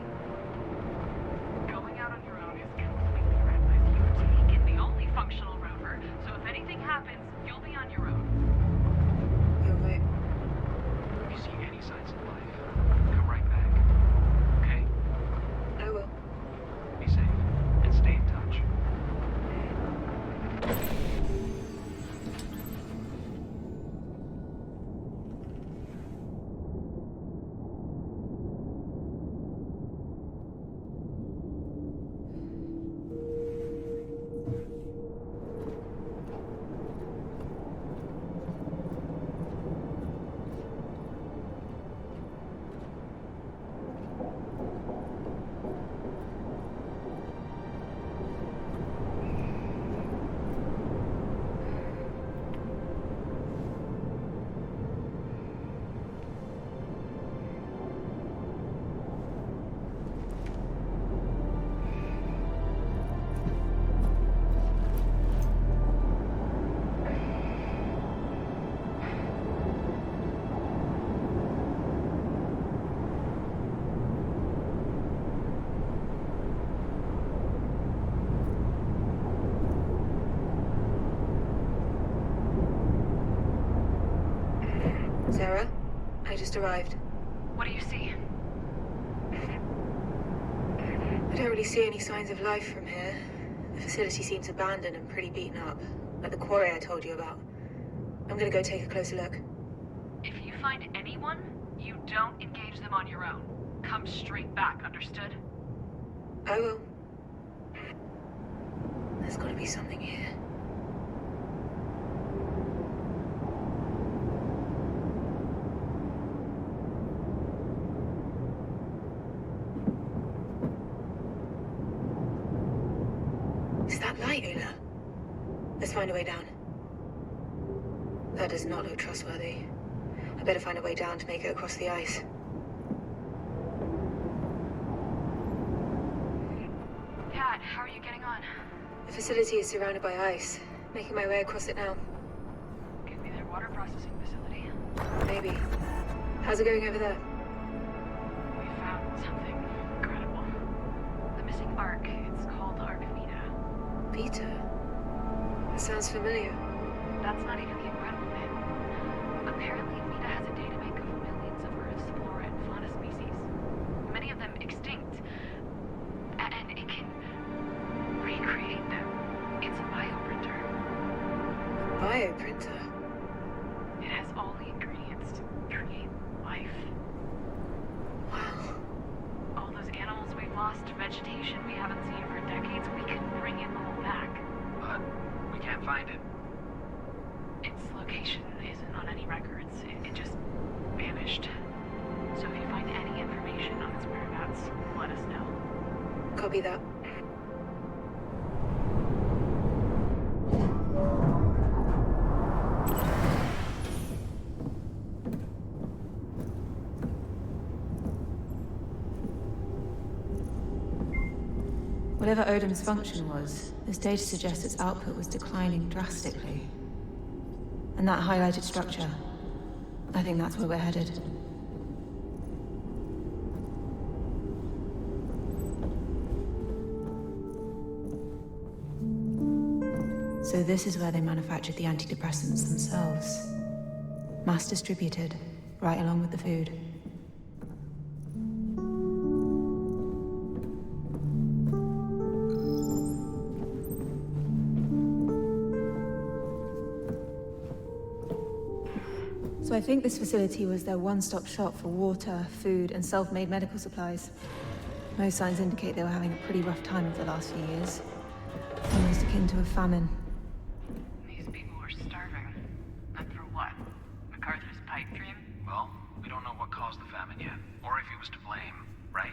Going out on your own is completely reckless. You've taken the only functional rover, so if anything happens, you'll be on your own. You're right. If you see any signs of life, come right back. Okay? I will. Be safe and stay in touch. Sarah, I just arrived. What do you see? I don't really see any signs of life from here. The facility seems abandoned and pretty beaten up, like the quarry I told you about. I'm gonna go take a closer look. If you find anyone, you don't engage them on your own. Come straight back, understood? I will. There's gotta be something here. Is that light, Ula? Let's find a way down. That does not look trustworthy. I better find a way down to make it across the ice. Kat, how are you getting on? The facility is surrounded by ice. Making my way across it now. Could be their water processing facility. Maybe. How's it going over there? We found something incredible. The missing arc. It's called Arc Vita. Vita? That sounds familiar. That's not even the incredible bit. Apparently, Vita has a databank of millions of Earth's flora and find it. Its location isn't on any records. It just vanished. So if you find any information on its whereabouts, let us know. Copy that. Whatever Odom's function was, this data suggests its output was declining drastically. And that highlighted structure, I think that's where we're headed. So this is where they manufactured the antidepressants themselves. Mass distributed, right along with the food. So I think this facility was their one-stop shop for water, food, and self-made medical supplies. Most signs indicate they were having a pretty rough time over the last few years. Almost akin to a famine. These people were starving. And for what? MacArthur's pipe dream? Well, we don't know what caused the famine yet, or if he was to blame, right?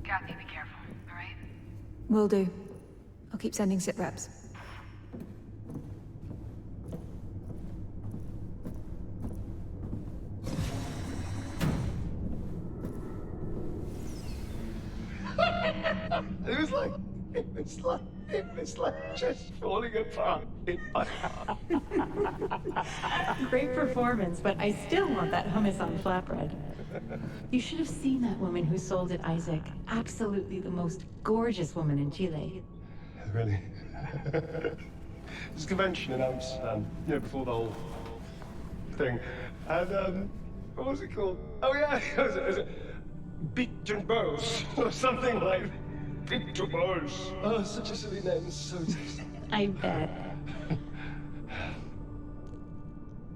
Kathy, be careful, alright? Will do. I'll keep sending sit reps. It was like just falling apart in my heart. Great performance, but I still want that hummus on flatbread. You should have seen that woman who sold it, Isaac. Absolutely the most gorgeous woman in Chile. Really? This convention in Amsterdam, before the whole thing. And, what was it called? Oh yeah, it was Beat and Bows, or something like Beat and Bows. Oh, such a silly name, so tasty. I bet.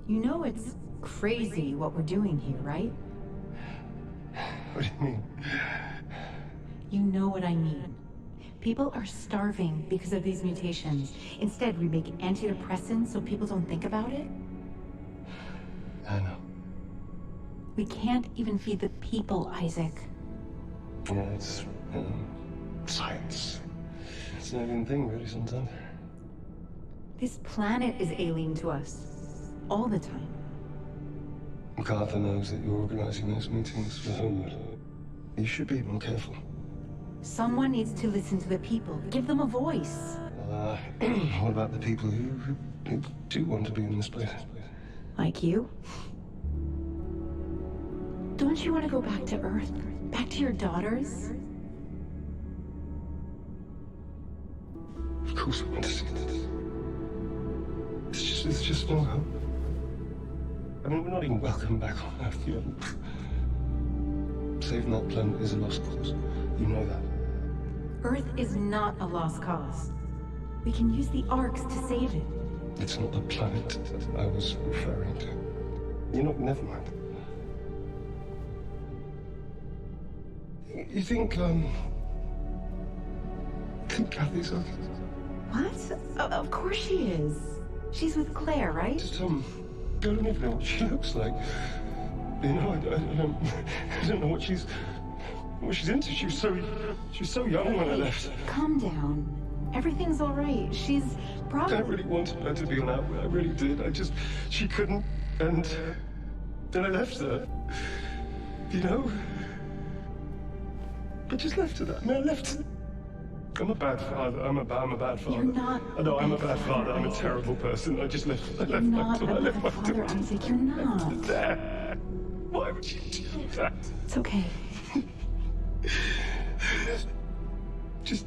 You know it's crazy what we're doing here, right? What do you mean? You know what I mean. People are starving because of these mutations. Instead, we make antidepressants so people don't think about it. I know. We can't even feed the people, Isaac. Yeah, it's science. It's an alien thing, really, sometimes. This planet is alien to us. All the time. MacArthur knows that you're organizing those meetings for Homewood. You should be more careful. Someone needs to listen to the people. Give them a voice. What about the people who do want to be in this place? Like you? Don't you want to go back to Earth? Back to your daughters? Of course I want to see this. It's just no hope. I mean, we're not even welcome back on Earth, you know. Saving that planet is a lost cause. You know that. Earth is not a lost cause. We can use the arcs to save it. It's not the planet that I was referring to. You know, never mind. You think Kathy's okay? What? Of course she is. She's with Claire, right? Just, I don't even know what she looks like. You know, I don't know what she's into. She was so young when I left. Calm down. Everything's all right. She's probably... I really wanted her to be on Outward. I really did. She couldn't, and then I left her. You know? I just left her that. I mean, I left her. I'm a bad father. I'm a bad father. You're not. I know I'm a bad father. I'm a terrible person. I just left. I left my daughter. I left my daughter. Isaac, you're not. There. Why would you do that? It's okay. Just.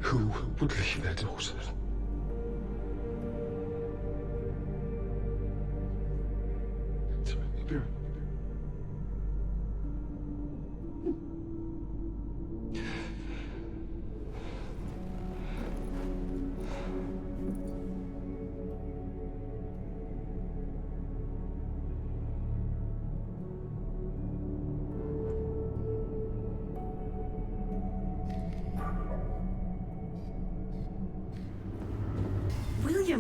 Who would leave their daughter? It's all right, I'll be right.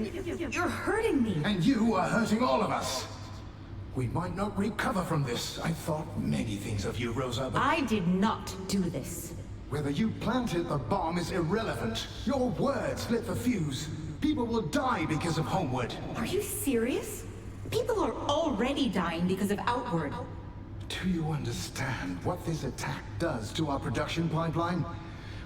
You're hurting me. And you are hurting all of us. We might not recover from this. I thought many things of you, Rosa, but... I did not do this. Whether you planted the bomb is irrelevant. Your words lit the fuse. People will die because of Homeward. Are you serious? People are already dying because of Outward. Do you understand what this attack does to our production pipeline?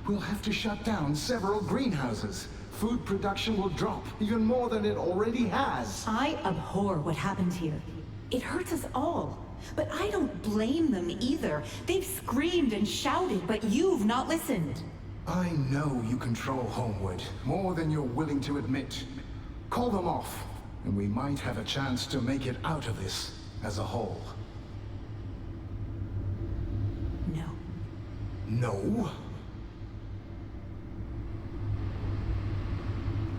We'll have to shut down several greenhouses. Food production will drop, even more than it already has. I abhor what happened here. It hurts us all. But I don't blame them either. They've screamed and shouted, but you've not listened. I know you control Homeward, more than you're willing to admit. Call them off, and we might have a chance to make it out of this as a whole. No. No?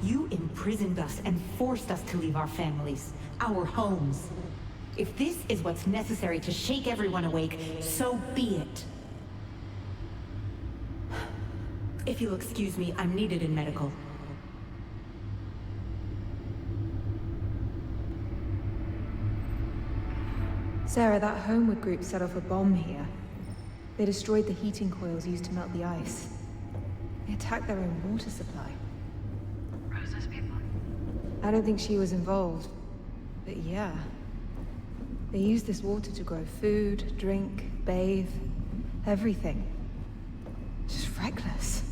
You imprisoned us and forced us to leave our families, our homes. If this is what's necessary to shake everyone awake, so be it. If you'll excuse me, I'm needed in medical. Sarah, that Homeward group set off a bomb here. They destroyed the heating coils used to melt the ice. They attacked their own water supply. Rosa's people? I don't think she was involved, but yeah. They used this water to grow food, drink, bathe, everything. Just reckless.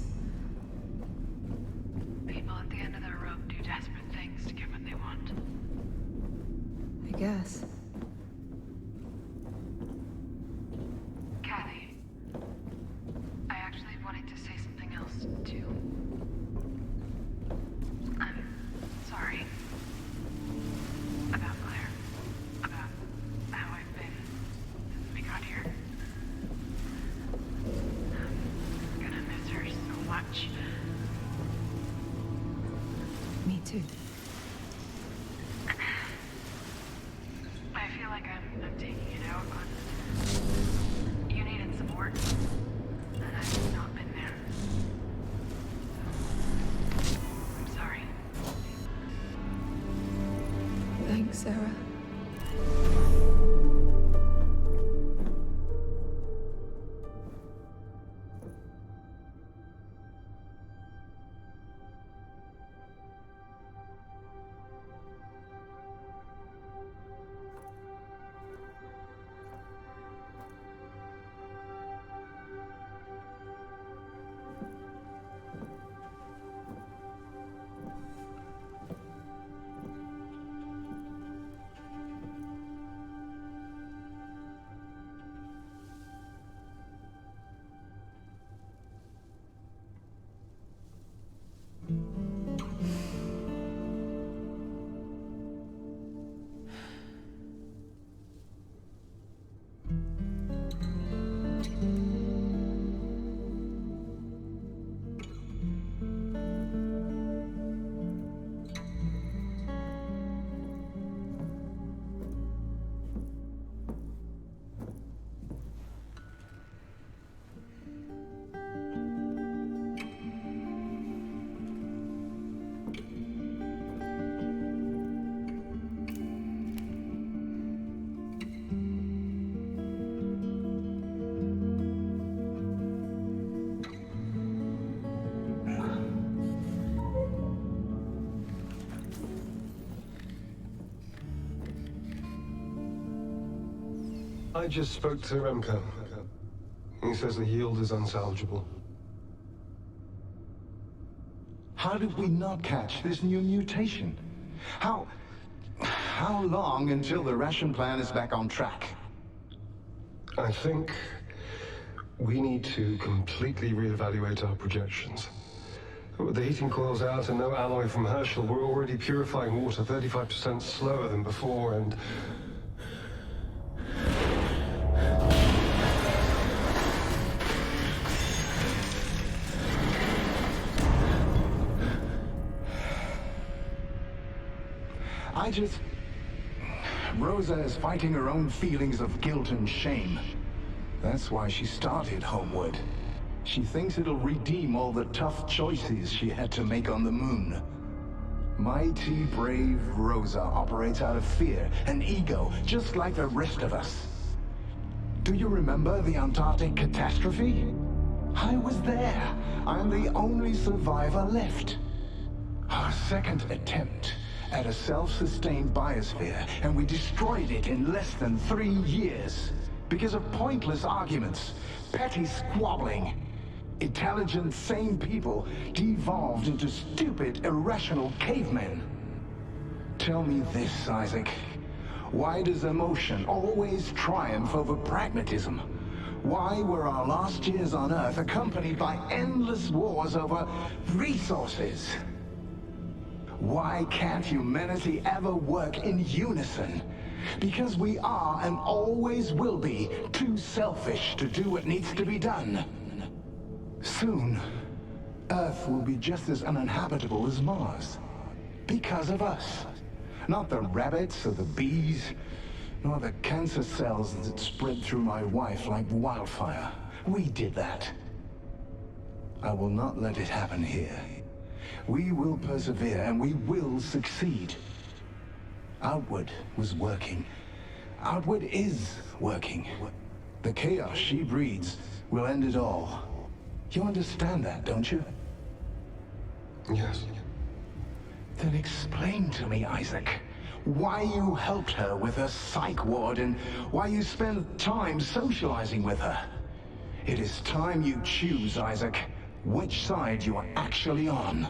People at the end of their rope do desperate things to get what they want. I guess. Kathy, I actually wanted to say something else, too. I'm sorry. About Claire. About how I've been since we got here. I'm gonna miss her so much. Me too. I feel like I'm taking it out on... You needed support. And I've not been there. I'm sorry. Thanks, Sarah. I just spoke to Remco. He says the yield is unsalvageable. How did we not catch this new mutation? How long until the ration plan is back on track? I think we need to completely reevaluate our projections. With the heating coils out and no alloy from Herschel, we're already purifying water 35% slower than before, and... Rosa is fighting her own feelings of guilt and shame. That's why she started Homeward. She thinks it'll redeem all the tough choices she had to make on the moon. Mighty brave Rosa operates out of fear and ego, just like the rest of us. Do you remember the Antarctic catastrophe? I was there. I'm the only survivor left. Our second attempt at a self-sustained biosphere, and we destroyed it in less than 3 years. Because of pointless arguments, petty squabbling. Intelligent, sane people devolved into stupid, irrational cavemen. Tell me this, Isaac. Why does emotion always triumph over pragmatism? Why were our last years on Earth accompanied by endless wars over resources? Why can't humanity ever work in unison? Because we are and always will be too selfish to do what needs to be done. Soon, Earth will be just as uninhabitable as Mars. Because of us. Not the rabbits or the bees, nor the cancer cells that spread through my wife like wildfire. We did that. I will not let it happen here. We will persevere and we will succeed. Outward was working. Outward is working. The chaos she breeds will end it all. You understand that, don't you? Yes. Then explain to me, Isaac, why you helped her with her psych ward and why you spend time socializing with her. It is time you choose, Isaac, which side you are actually on.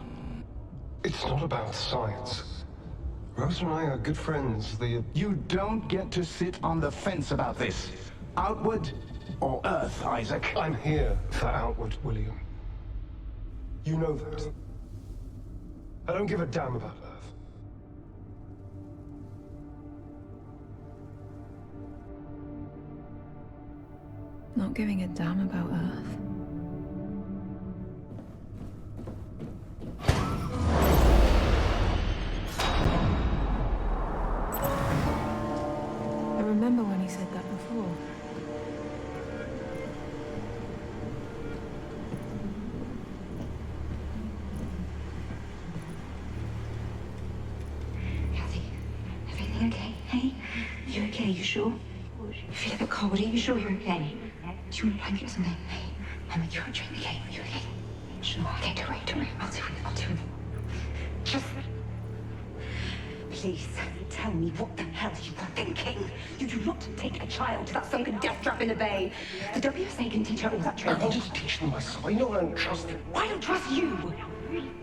It's not about sides. Rose and I are good friends. You don't get to sit on the fence about this. Outward or Earth, Isaac? I'm here for Outward, William. You know that. I don't give a damn about Earth. Not giving a damn about Earth. I remember when he said that before. Kathy, everything okay? Hey? You okay? You sure? You feel a bit cold. Are you sure you're okay? Do you want a blanket or something? Hey, I'll make you a drink, okay? Are you okay? Sure. Okay, don't worry. I'll do it. Just... Please, tell me what the hell you were thinking. You do not take a child to that sunken death trap in the bay. The WSA can teach her all that training. I wanted to teach them myself. I know I don't trust them. I don't trust you!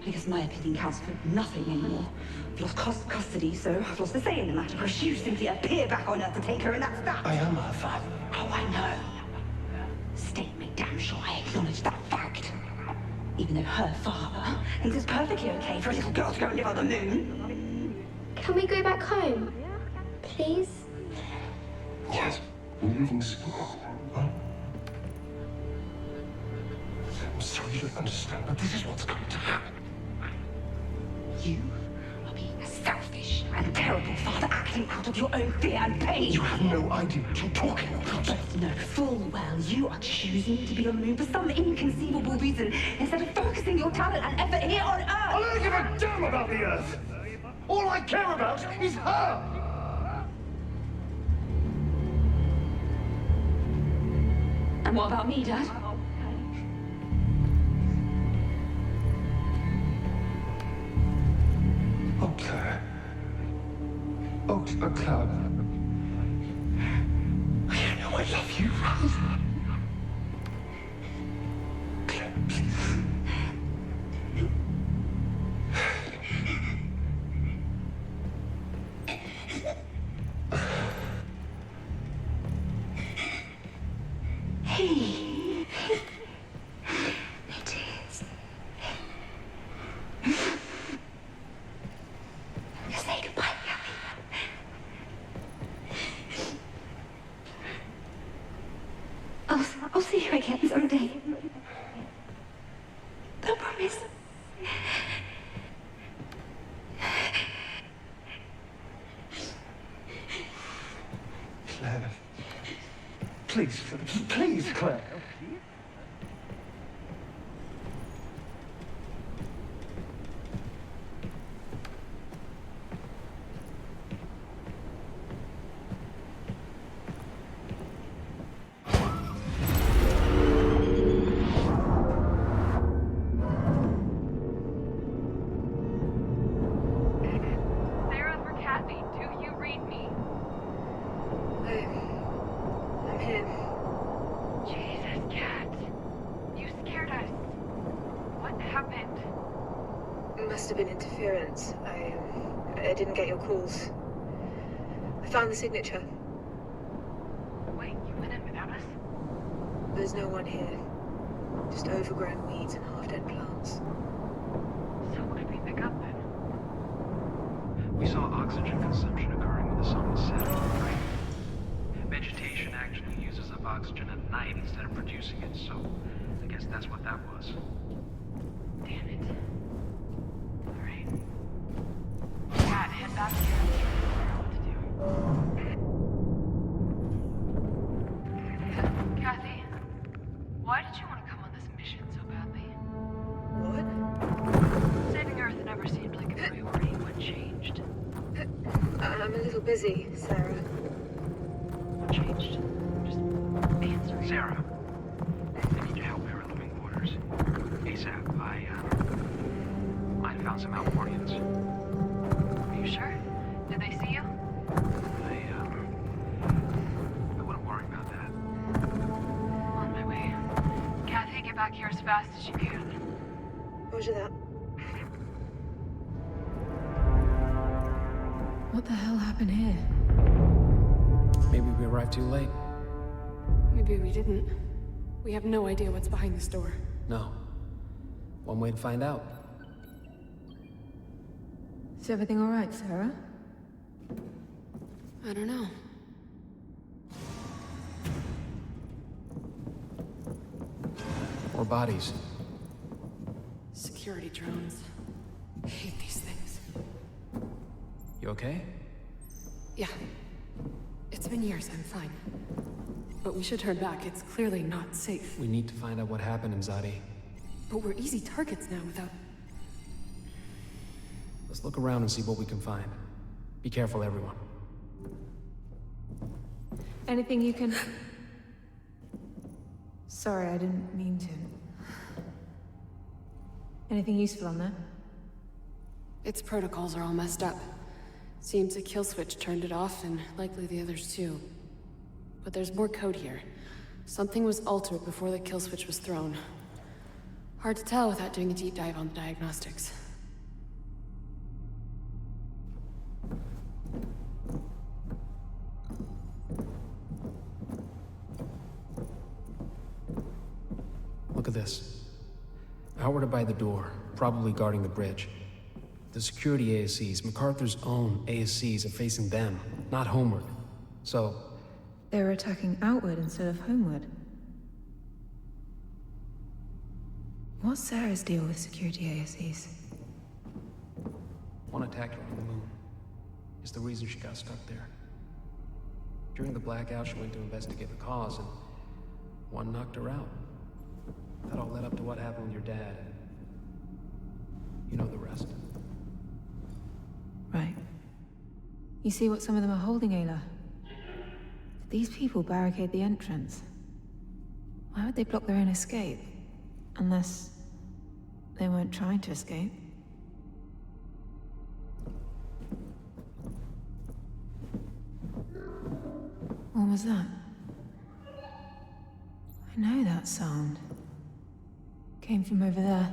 Because my opinion counts for nothing anymore. I've lost custody, so I've lost the say in the matter. Whereas you simply appear back on Earth to take her, and that's that. I am her father. Oh, I know. State me damn sure I acknowledge that fact. Even though her father thinks it's perfectly okay for a little girl to go and live on the moon. Can we go back home? Please? Yes. We're leaving soon. Huh? I'm sorry you don't understand, but this is what's going to happen. You are being a selfish and terrible father acting out of your own fear and pain. You have no idea what you're talking about. Both know full well you are choosing to be on the moon for some inconceivable reason instead of focusing your talent and effort here on Earth. I don't give a damn about the Earth. All I care about is her. And what about me, Dad? Oh, Claire. Oh, Claire. You know I love you, right? Claire, please. Hey. It is. Say goodbye, Kathy. I'll see you again someday. I promise. Claire. Please, Claire. must have been interference. I didn't get your calls. I found the signature. Wait, you went in without us? There's no one here. Just overgrown weeds and half-dead plants. So what did we pick up then? We saw oxygen consumption occurring when the sun was setting, right? Vegetation actually uses up oxygen at night instead of producing it, so I guess that's what that was. Damn it. Alright. Cat, head back here and figure out what to do. Kathy, why did you want to come on this mission so badly? What? Saving Earth never seemed like a priority. What changed? I'm a little busy, Sarah. What changed? Just answer. Sarah, I need your help here in living quarters. ASAP. I found some Alfornians. Are you sure? Did they see you? I wouldn't worry about that. On my way. Kathy, get back here as fast as you can. Roger that. What the hell happened here? Maybe we arrived too late. Maybe we didn't. We have no idea what's behind this door. No. One way to find out. Is everything all right, Sarah? I don't know. More bodies. Security drones. I hate these things. You okay? Yeah. It's been years, I'm fine. But we should turn back. It's clearly not safe. We need to find out what happened, Imzadi. But we're easy targets now without... Let's look around and see what we can find. Be careful, everyone. Anything you can... Sorry, I didn't mean to. Anything useful on there? Its protocols are all messed up. Seems a kill switch turned it off, and likely the others too. But there's more code here. Something was altered before the kill switch was thrown. Hard to tell without doing a deep dive on the diagnostics. Look at this. Outward by the door, probably guarding the bridge. The security ASCs, MacArthur's own ASCs, are facing them, not homeward. So... They were attacking outward instead of homeward. What's Sarah's deal with security ASCs? one attacked her on the moon. Is the reason she got stuck there. During the blackout, she went to investigate the cause, and one knocked her out. That all led up to what happened with your dad. You know the rest. Right. You see what some of them are holding, Ayla? These people barricade the entrance. Why would they block their own escape? Unless they weren't trying to escape. What was that? I know that sound. Came from over there.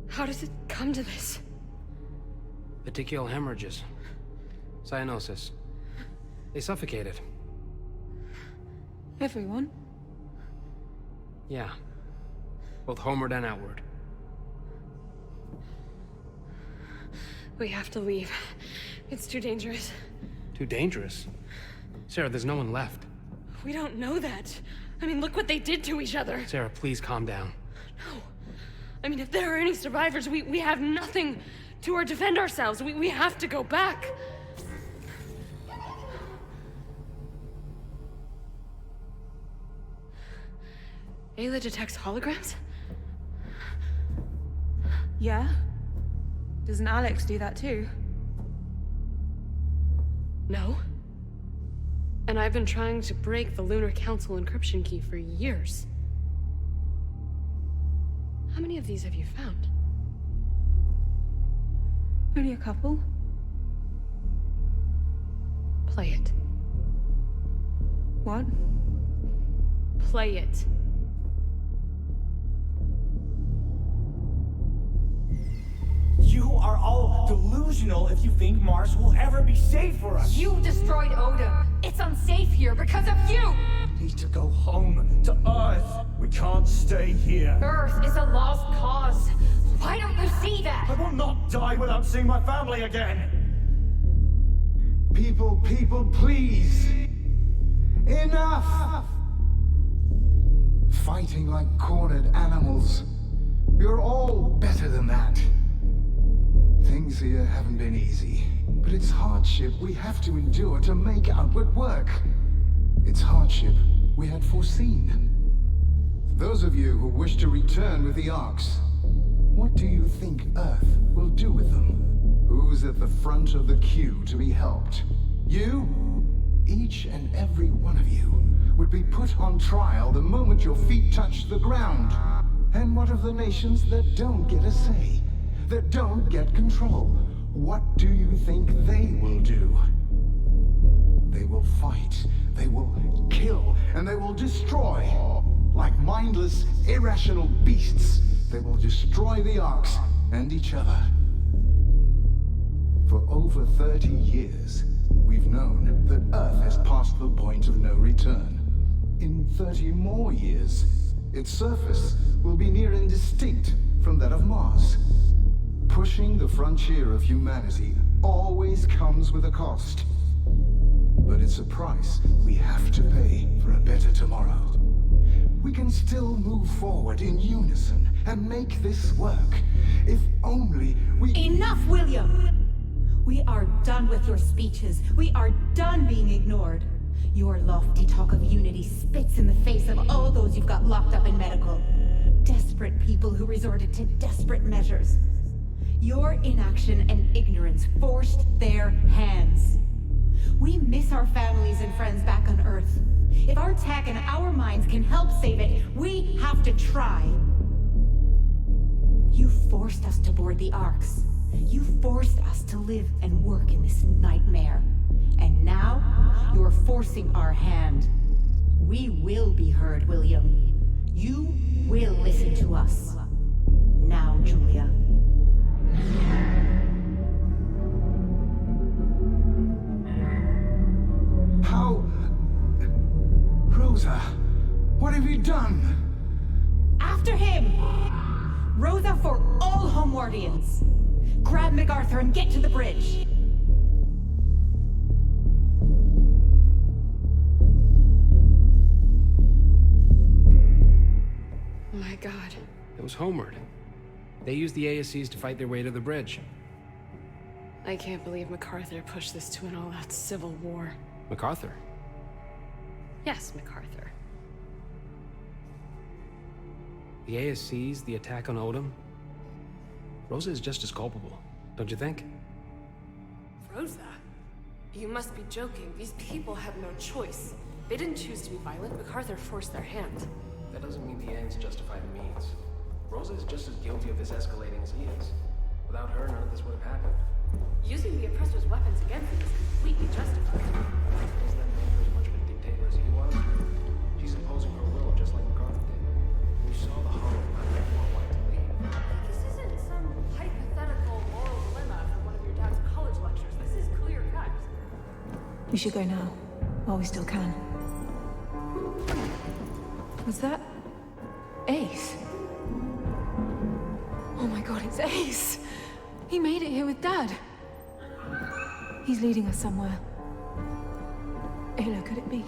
How does it come to this? Petechial hemorrhages. Cyanosis. They suffocated. Everyone? Yeah. Both homeward and outward. We have to leave. It's too dangerous. Too dangerous? Sarah, there's no one left. We don't know that. I mean, look what they did to each other. Sarah, please calm down. No. I mean, if there are any survivors, we have nothing to defend ourselves. We have to go back. Ayla detects holograms? Yeah? Doesn't Alex do that too? No. And I've been trying to break the Lunar Council encryption key for years. How many of these have you found? Only a couple. Play it. What? Play it. You are all delusional if you think Mars will ever be safe for us. You destroyed Odin. It's unsafe here because of you! We need to go home to Earth. We can't stay here. Earth is a lost cause. Why don't you see that? I will not die without seeing my family again. People, please! Enough! Fighting like cornered animals. We're all better than that. Things here haven't been easy, but it's hardship we have to endure to make outward work. It's hardship we had foreseen. Those of you who wish to return with the Arks, what do you think Earth will do with them? Who's at the front of the queue to be helped? You? Each and every one of you would be put on trial the moment your feet touch the ground. And what of the nations that don't get a say? That don't get control? What do you think they will do? They will fight, they will kill, and they will destroy. Like mindless, irrational beasts, they will destroy the Arks and each other. For over 30 years, we've known that Earth has passed the point of no return. In 30 more years, its surface will be near and distinct from that of Mars. Pushing the frontier of humanity always comes with a cost. But it's a price we have to pay for a better tomorrow. We can still move forward in unison and make this work. If only we— Enough, William! We are done with your speeches. We are done being ignored. Your lofty talk of unity spits in the face of all those you've got locked up in medical. Desperate people who resorted to desperate measures. Your inaction and ignorance forced their hands. We miss our families and friends back on Earth. If our tech and our minds can help save it, we have to try. You forced us to board the Arks. You forced us to live and work in this nightmare. And now, you're forcing our hand. We will be heard, William. You will listen to us. Now, Julia. How? Rosa, what have you done? After him! Rosa for all Homewardians! Grab MacArthur and get to the bridge! My God. It was Homeward. They used the ASCs to fight their way to the bridge. I can't believe MacArthur pushed this to an all-out civil war. MacArthur? Yes, MacArthur. The ASCs, the attack on Odom? Rosa is just as culpable, don't you think? Rosa? You must be joking. These people have no choice. They didn't choose to be violent. MacArthur forced their hand. That doesn't mean the ends justify the means. Rosa is just as guilty of this escalating as he is. Without her, none of this would have happened. Using the oppressor's weapons against him is completely justified. Doesn't that make her as much of a dictator as he was? She's imposing her will, just like MacArthur did. We saw the hollow plan everyone wanted to leave. This isn't some hypothetical moral dilemma from one of your dad's college lectures. This is clear cut. We should go now, while we still can. Was that Ace? Oh my god, it's Ace! He made it here with Dad. He's leading us somewhere. Ayla, could it be?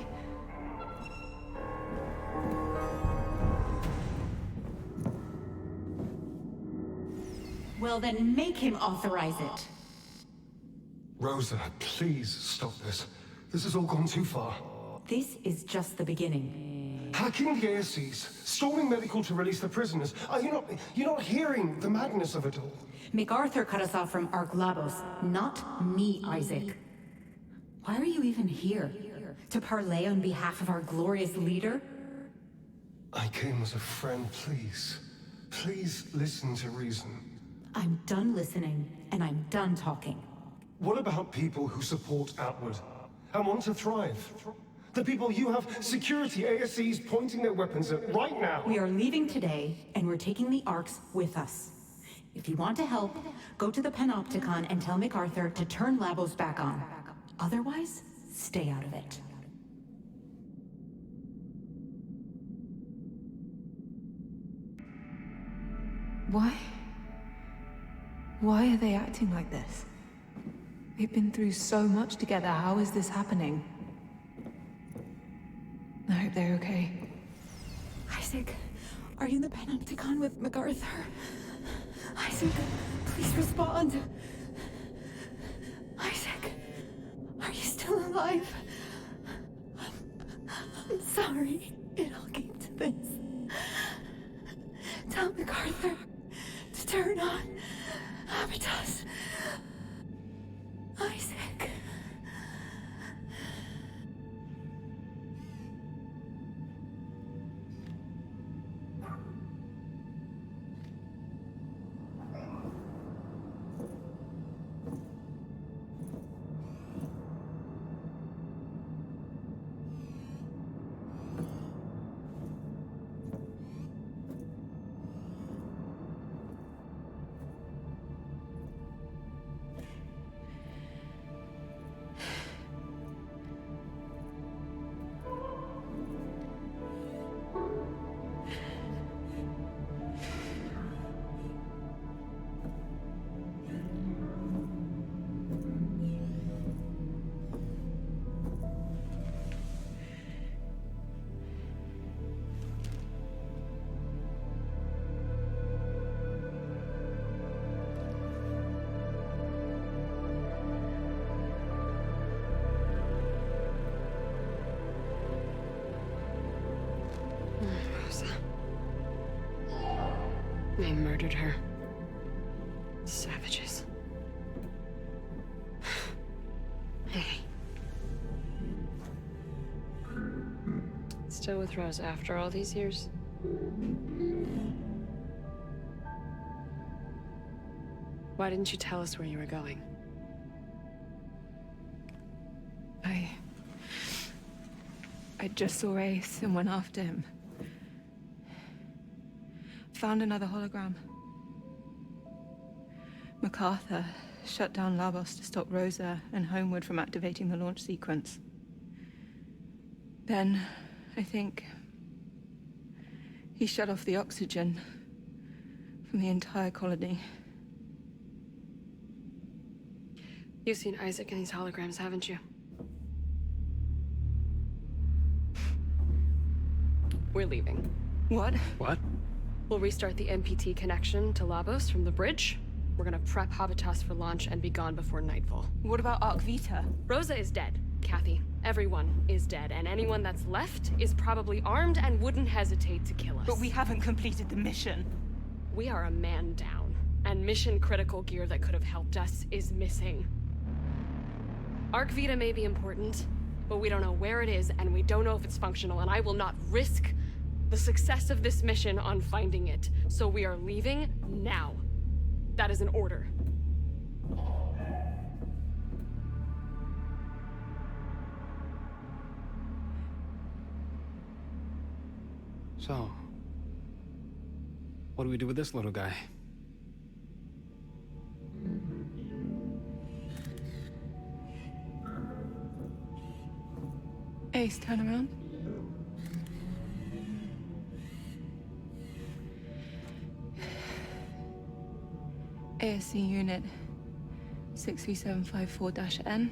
Well, then make him authorize it. Rosa, please stop this. This has all gone too far. This is just the beginning. Hacking the ASCs, storming medical to release the prisoners. You're not hearing the madness of it all. MacArthur cut us off from Ark Labos, not me, Isaac. Why are you even here? To parlay on behalf of our glorious leader? I came as a friend, please. Please listen to reason. I'm done listening, and I'm done talking. What about people who support Outward and want to thrive? The people you have security ASCs pointing their weapons at right now. We are leaving today, and we're taking the Arks with us. If you want to help, go to the Panopticon and tell MacArthur to turn Labos back on. Otherwise, stay out of it. Why are they acting like this? They've been through so much together. How is this happening? I hope they're okay. Isaac, are you in the Panopticon with MacArthur? Isaac, please respond. Isaac, are you still alive? I'm sorry it all came to this. Tell MacArthur to turn on Habitus. Isaac. They murdered her. Savages. Hey. Still with Rose after all these years? Why didn't you tell us where you were going? I just saw Ace and went after him. Found another hologram. MacArthur shut down Labos to stop Rosa and Homewood from activating the launch sequence. Then, I think, he shut off the oxygen from the entire colony. You've seen Isaac in these holograms, haven't you? We're leaving. What? What? We'll restart the MPT connection to Labos from the bridge. We're gonna prep Habitas for launch and be gone before nightfall. What about Arc Vita? Rosa is dead, Kathy. Everyone is dead, and anyone that's left is probably armed and wouldn't hesitate to kill us. But we haven't completed the mission. We are a man down, and mission-critical gear that could have helped us is missing. Arc Vita may be important, but we don't know where it is, and we don't know if it's functional, and I will not risk the success of this mission on finding it. So we are leaving now. That is an order. So, what do we do with this little guy? Ace, turn around. ASC unit 63754-N.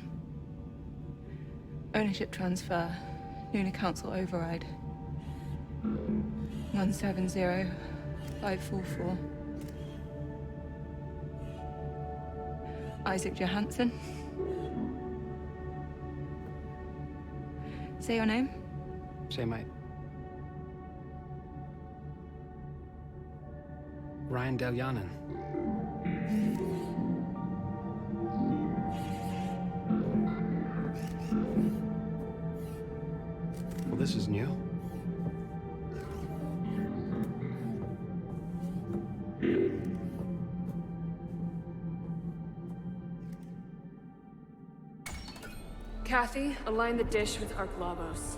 Ownership transfer. Lunar Council override. 170544. Isaac Johanson. Say your name. Say mate. Ryan Delyanin. Well, this is new. Kathy, align the dish with Arc Labos.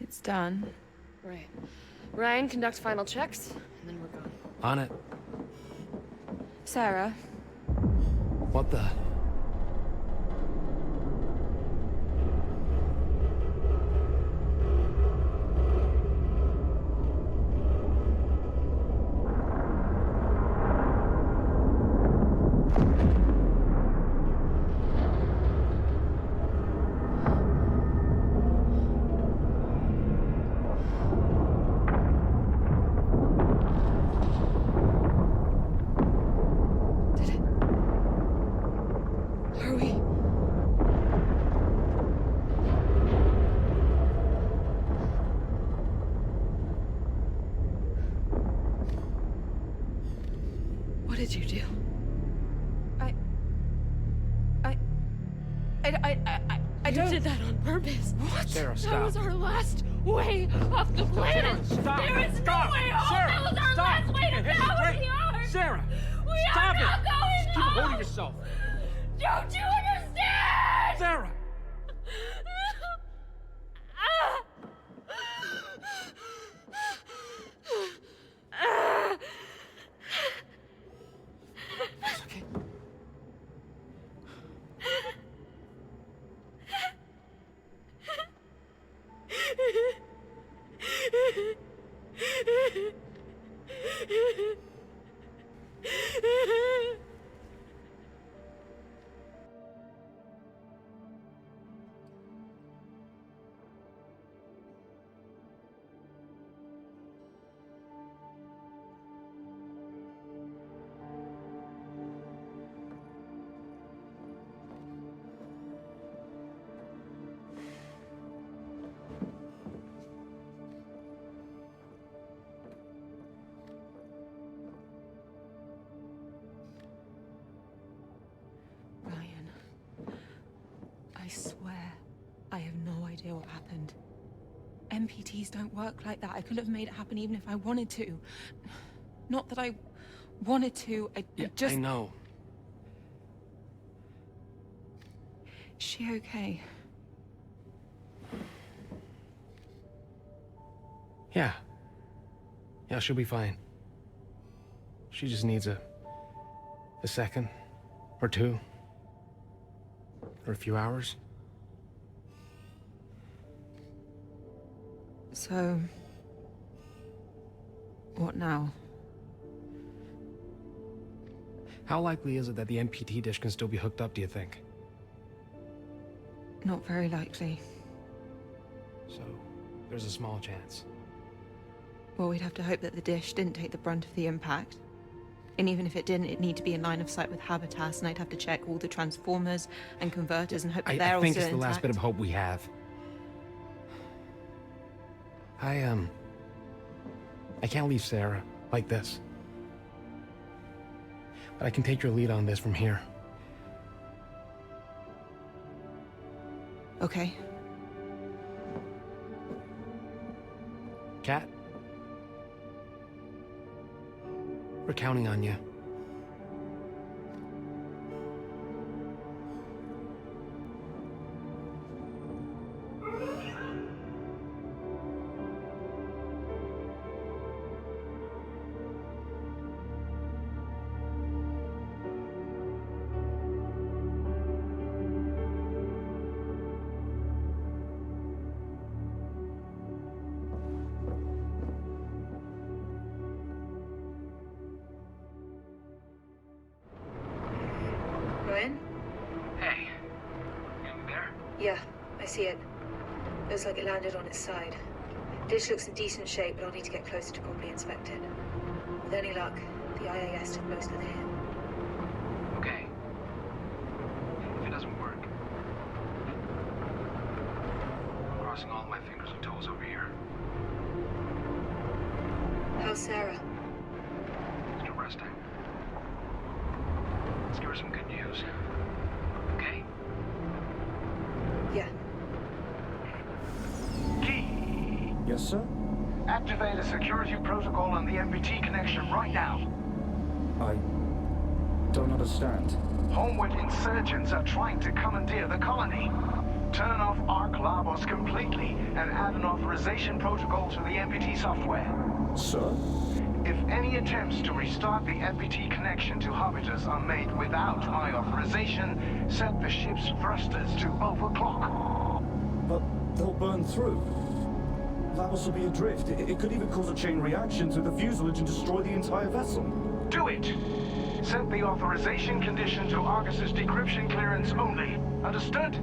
It's done. Right. Ryan, conduct final checks, and then we're gone. On it. Sarah. What the? Are we? What did you do? I don't... You did that on purpose. What? Sarah, That stop. was our last way off the planet. Sarah, stop. There is Stop. no way home. Sarah, That was our stop. last way to Hey, power wait. the Ark. Sarah, We stop are it. not going Keep home. holding yourself. Don't you understand? Sarah! It's okay. Ryan, I swear, I have no idea what happened. MPTs don't work like that. I couldn't have made it happen even if I wanted to. Not that I wanted to, I just... I know. Is she okay? Yeah. Yeah, she'll be fine. She just needs a second or two or a few hours. So... what now? How likely is it that the MPT dish can still be hooked up, do you think? Not very likely. So, there's a small chance. Well, we'd have to hope that the dish didn't take the brunt of the impact. And even if it didn't, it'd need to be in line of sight with Habitas, and I'd have to check all the transformers and converters and hope that they're I all think still it's the last intact. bit of hope we have. I can't leave Sarah like this. But I can take your lead on this from here. Okay. Kat? We're counting on you. Yeah, I see it. Looks like it landed on its side. Dish looks in decent shape, but I'll need to get closer to properly inspect it. With any luck, the IAS took most of the hit. Okay. If it doesn't work, I'm crossing all my fingers and toes over here. How's Sarah? Still resting. Let's give her some good news. Okay? Yeah. Key. Yes, sir? Activate a security protocol on the MPT connection right now. I don't understand. Homeward insurgents are trying to commandeer the colony. Turn off Arc Labos completely and add an authorization protocol to the MPT software. Sir? If any attempts to restart the MPT connection to Habitus are made without my authorization, set the ship's thrusters to overclock. But they'll burn through. Labos will be adrift. It could even cause a chain reaction to the fuselage and destroy the entire vessel. Do it! Set the authorization condition to Argus's decryption clearance only. Understood?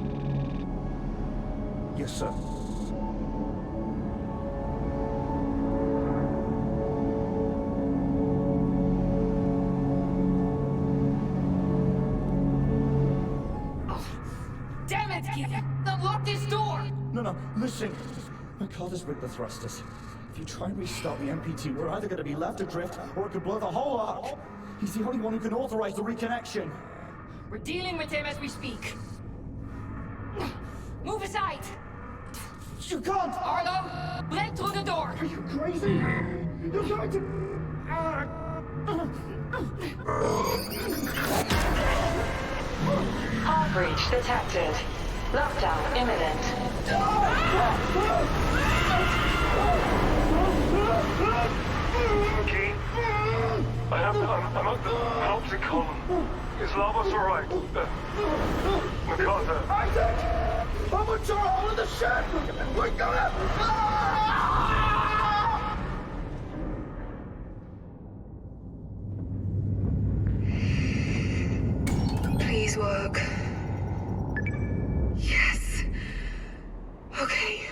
Yes, sir. Damn it, Keith! Unlock this door! No, listen. MacArthur's rigged the thrusters. If you try and restart the MPT, we're either going to be left adrift, or it could blow the whole arc. He's the only one who can authorize the reconnection. We're dealing with him as we speak. Move aside! You can't! Arlo, break through the door! Are you crazy? You're going to... Hard breach detected. Lockdown imminent. Key? I'm at the penalty column. Is Labos alright? MacArthur. Isaac! I'm a turtle in the ship! We're gonna... Please work. Yes. Okay.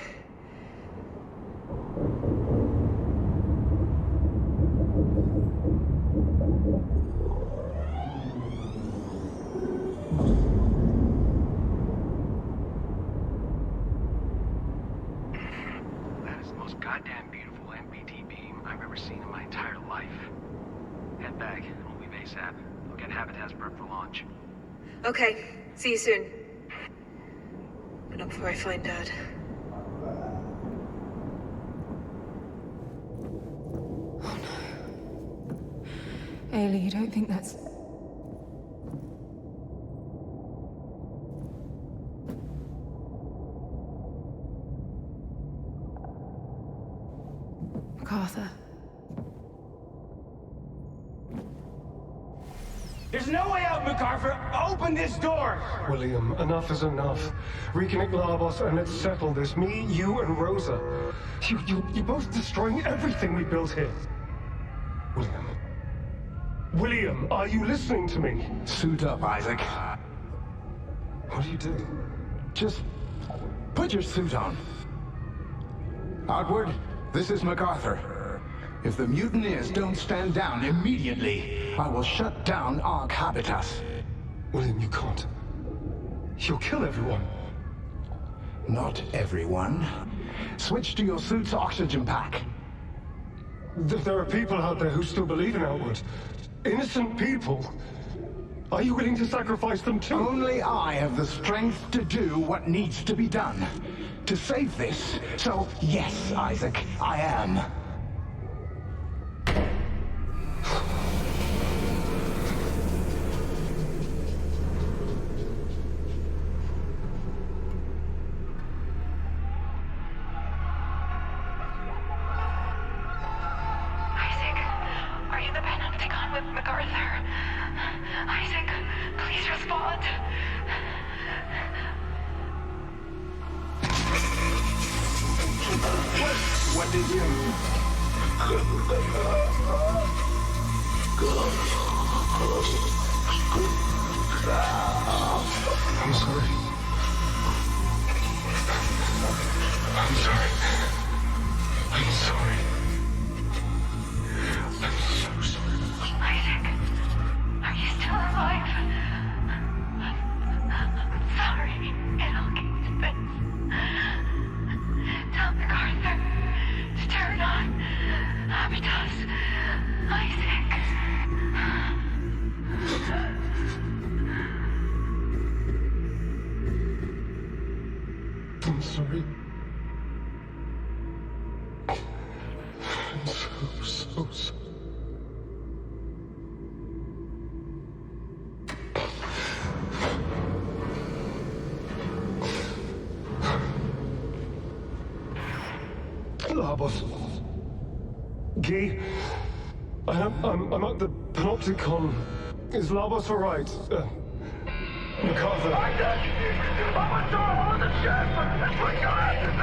That is the most goddamn beautiful MPT beam I've ever seen in my entire life. Head back, and we'll leave ASAP. I'll get Habitats prepped for launch. Okay. See you soon. But not before I find Dad. Oh no. Ailey, you don't think that's... MacArthur. There's no way out, MacArthur! Open this door! William, enough is enough. Reconnect Labos and let's settle this. Me, you, and Rosa. You're both destroying everything we built here. William, are you listening to me? Suit up, Isaac. What do you do? Just put your suit on. Outward, this is MacArthur. If the mutineers don't stand down immediately, I will shut down Ark Habitas. William, you can't. You'll kill everyone. Not everyone. Switch to your suit's oxygen pack. There are people out there who still believe in Outward. Innocent people. Are you willing to sacrifice them too? Only I have the strength to do what needs to be done. To save this. So, yes, Isaac, I am. What did you... I'm sorry. I'm sorry. I'm so sorry. Labos. Guy, I'm at the panopticon. Is Labos alright? MacArthur. Hold the ship! Put your hands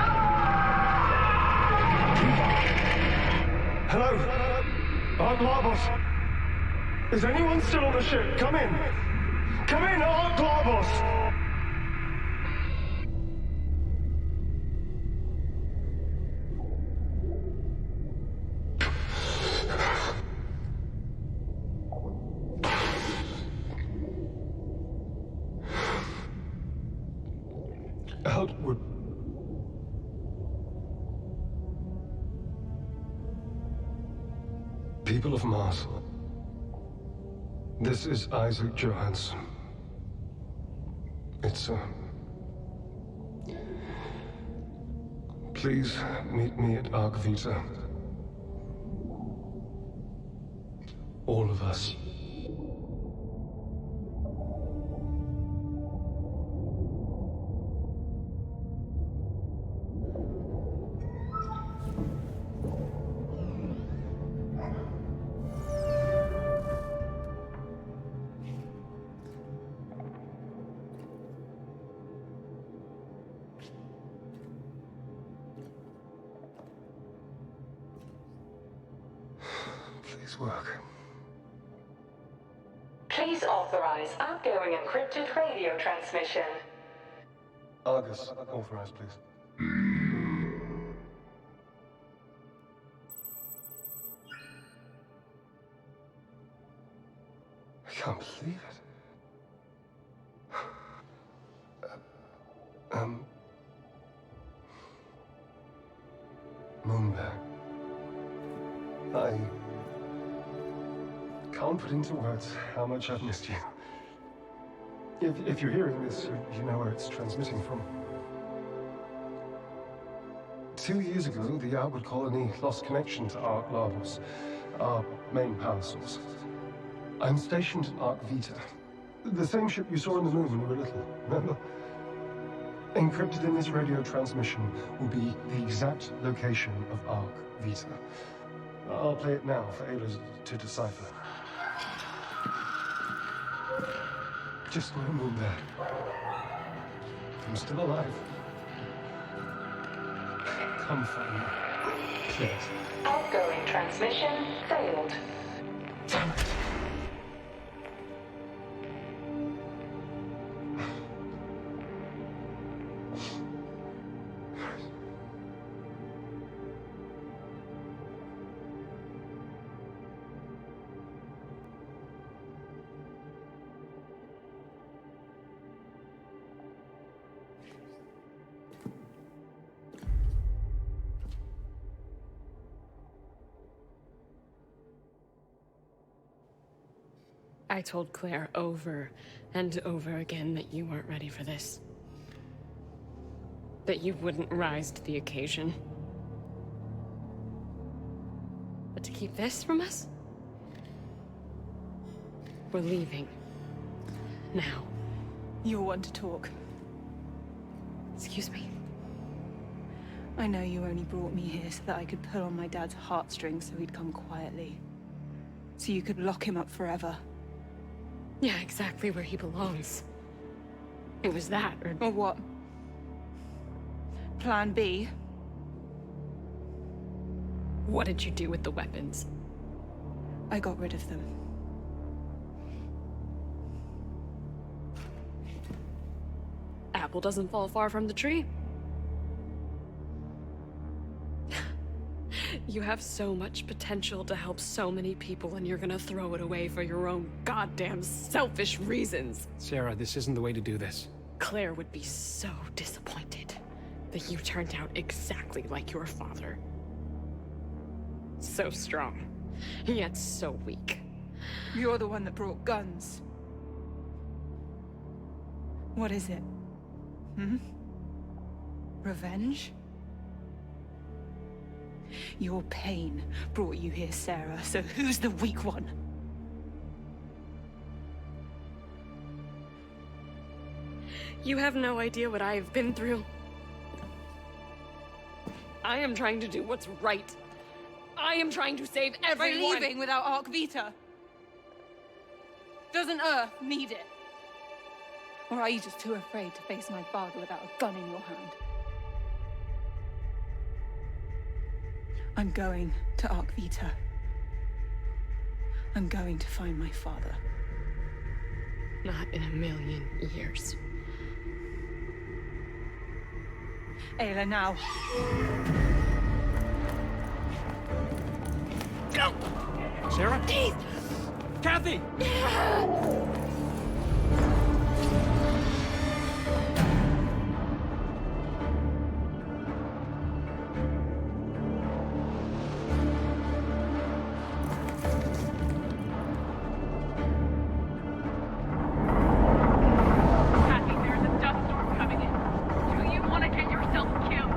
Hello? I'm Labos. Is anyone still on the ship? Come in. Come in, I'm Labos. Outward. People of Mars. This is Isaac Johanson. It's, please meet me at Arc Vita. All of us. Please work. Please authorize outgoing encrypted radio transmission. Argus, authorized, please. I can't believe it. Moonbear. I can't put into words how much I've missed you. If you're hearing this, you know where it's transmitting from. 2 years ago, the outward colony lost connection to Arc Labos, our main power source. I'm stationed at Arc Vita, the same ship you saw on the moon when you were little, remember? Encrypted in this radio transmission will be the exact location of Arc Vita. I'll play it now for Ayla to decipher. Just know, Moonbear, I'm still alive. Come find me, please. Outgoing transmission failed. Damn it. I told Claire over and over again that you weren't ready for this. That you wouldn't rise to the occasion. But to keep this from us? We're leaving. Now. You're one to talk. Excuse me? I know you only brought me here so that I could pull on my dad's heartstrings so he'd come quietly. So you could lock him up forever. Yeah, exactly where he belongs. It was that, or what? Plan B? What did you do with the weapons? I got rid of them. Apple doesn't fall far from the tree. You have so much potential to help so many people, and you're gonna throw it away for your own goddamn selfish reasons. Sarah, this isn't the way to do this. Claire would be so disappointed that you turned out exactly like your father. So strong, yet so weak. You're the one that brought guns. What is it? Revenge? Your pain brought you here, Sarah, so who's the weak one? You have no idea what I have been through. I am trying to do what's right. I am trying to save everyone. By leaving without Arc Vita? Doesn't Earth need it? Or are you just too afraid to face my father without a gun in your hand? I'm going to Arc Vita. I'm going to find my father. Not in a million years. Ayla, now. Go! Sarah? Kathy! Kathy, there's a dust storm coming in. Do you want to get yourself killed?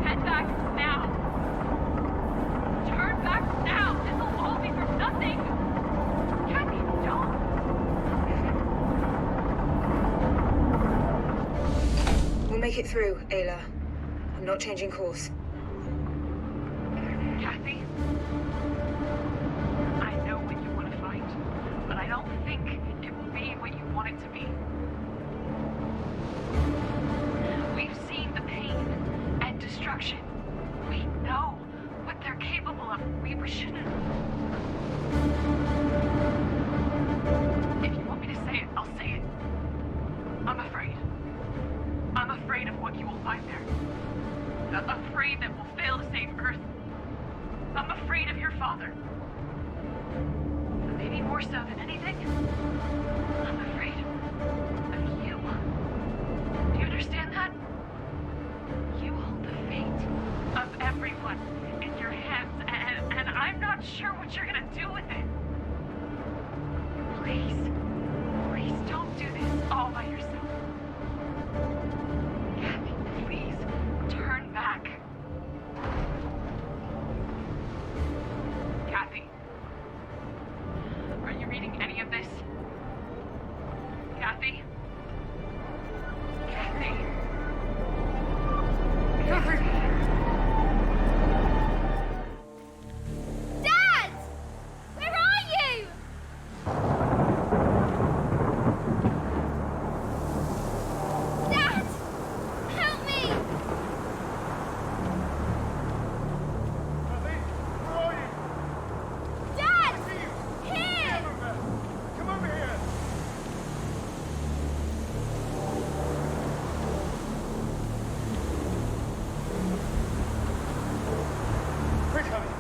Head back now. Turn back now. This'll all be for nothing. Kathy, don't. We'll make it through, Ayla. I'm not changing course. Kathy, I know what you want to fight, but I don't think it will be what you want it to be. We've seen the pain and destruction. We know what they're capable of. We shouldn't. If you want me to say it, I'll say it. I'm afraid. I'm afraid of what you will find there. I'm afraid that we'll fail to save Earth. I'm afraid of your father. Maybe more so than anything, I'm afraid of you. Do you understand that? You hold the fate of everyone in your hands, and I'm not sure what you're gonna do with it. Please, please don't do this all by yourself. Kathy, please, turn back. Kathy, are you reading any of this? Kathy? Kathy? Kathy? Dad! Where are you? Dad! Help me! Kathy, where are you? Dad! Here! Come over here. Quick, honey.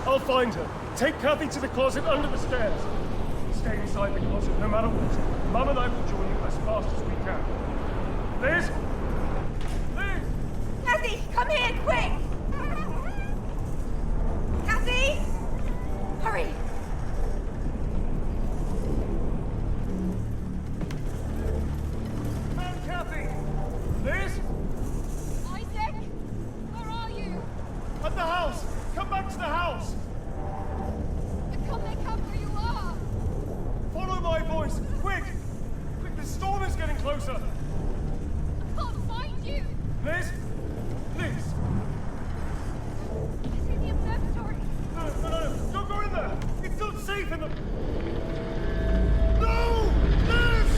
I'll find her. Take Kathy to the closet under the stairs. Stay inside the closet no matter what. Mum and I will join you as fast as we can. Liz? Liz! Kathy, come here, quick! Kathy! Hurry! Man, Kathy! Liz? Isaac, where are you? At the house! Come back to the house! I can't make out where you are. Follow my voice! Quick! Quick, the storm is getting closer! I can't find you. Liz? Liz? It's in the observatory. No! Don't go in there! It's not safe in the... No! Liz!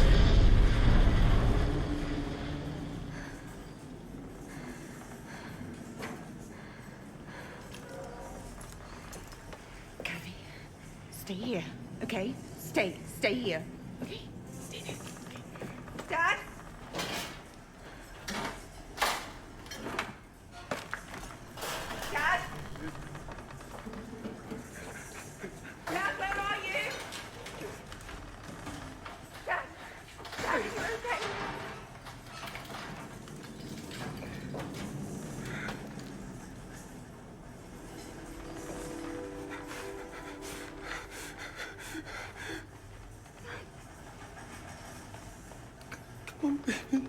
Kathy, stay here, okay? Stay here, okay? Stay there. Dad? Dad? Dad! Dad, where are you? Dad! Dad, are you okay? Come on, baby.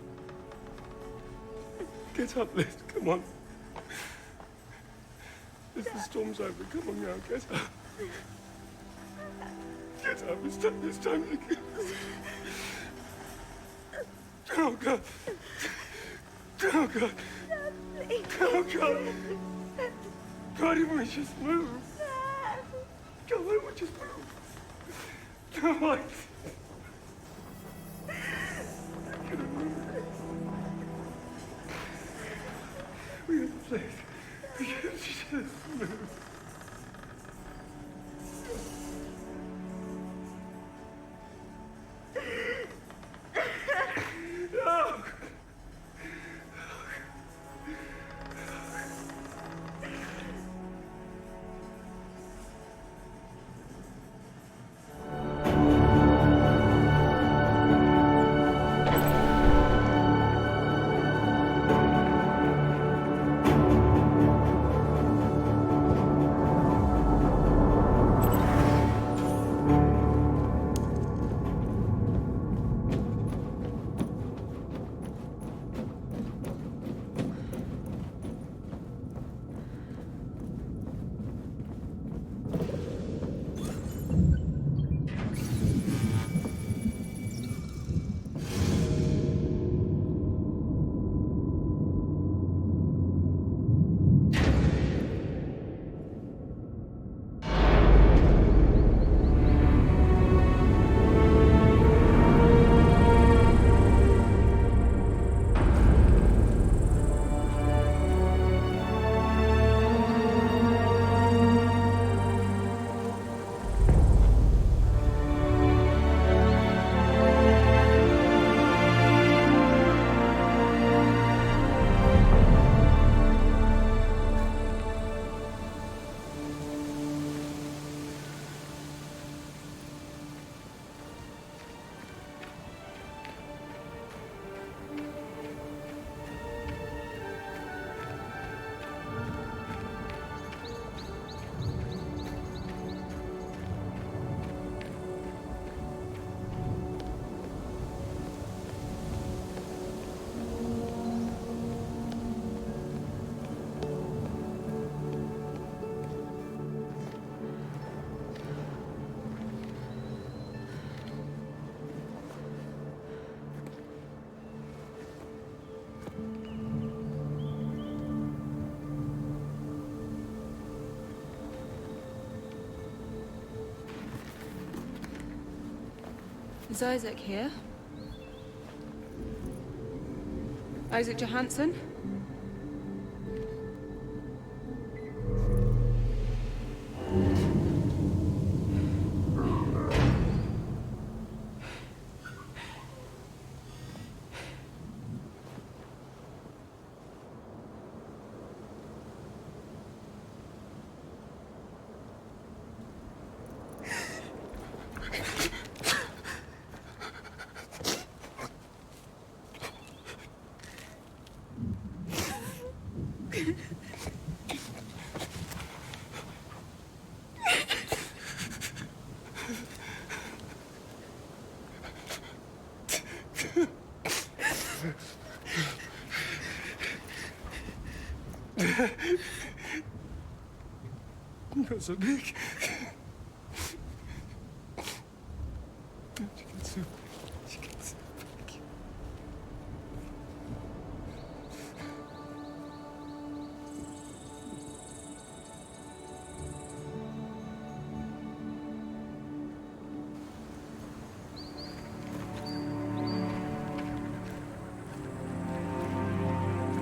Get up, Liz. Come on. The storm's over. Come on now. Get up. Get up. It's time to go. Oh, God. Oh, God. Oh, God. Why didn't we just move? God, why didn't we just move? God, why? We have a place. We have just moved. Oh. Is Isaac here? Isaac Johanson? Not so big. She gets so big. She gets so big.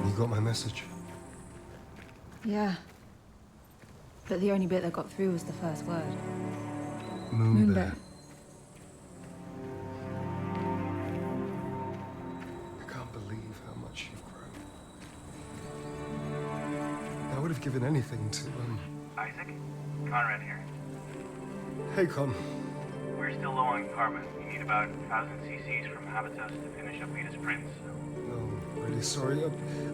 You got my message? Yeah. But the only bit that got through was the first word. Moonbear. I can't believe how much you've grown. I would have given anything to, Isaac? Conrad here. Hey, Con. We're still low on carbon. You need about 1,000 cc's from Habitus to finish up Vita's prints. Oh, really sorry.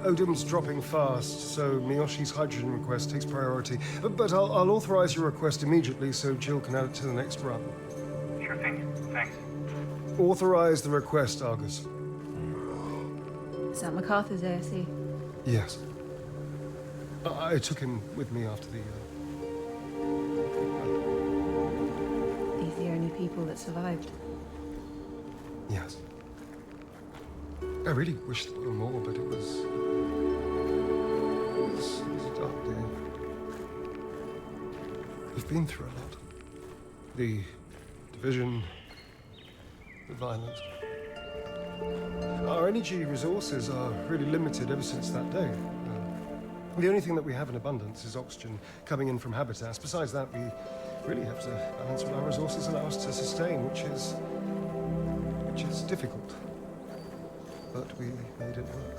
Odim's dropping fast, so Miyoshi's hydrogen request takes priority. But I'll authorize your request immediately so Jill can add it to the next run. Sure thing. Thanks. Authorize the request, Argus. Is that MacArthur's ASE? Yes. I took him with me after the... These are the only people that survived. Yes. I really wish there were more, but it was a dark day. We've been through a lot. The division, the violence. Our energy resources are really limited ever since that day. The only thing that we have in abundance is oxygen coming in from Habitas. Besides that, we really have to balance what our resources allow us to sustain, which is difficult. But we made it work.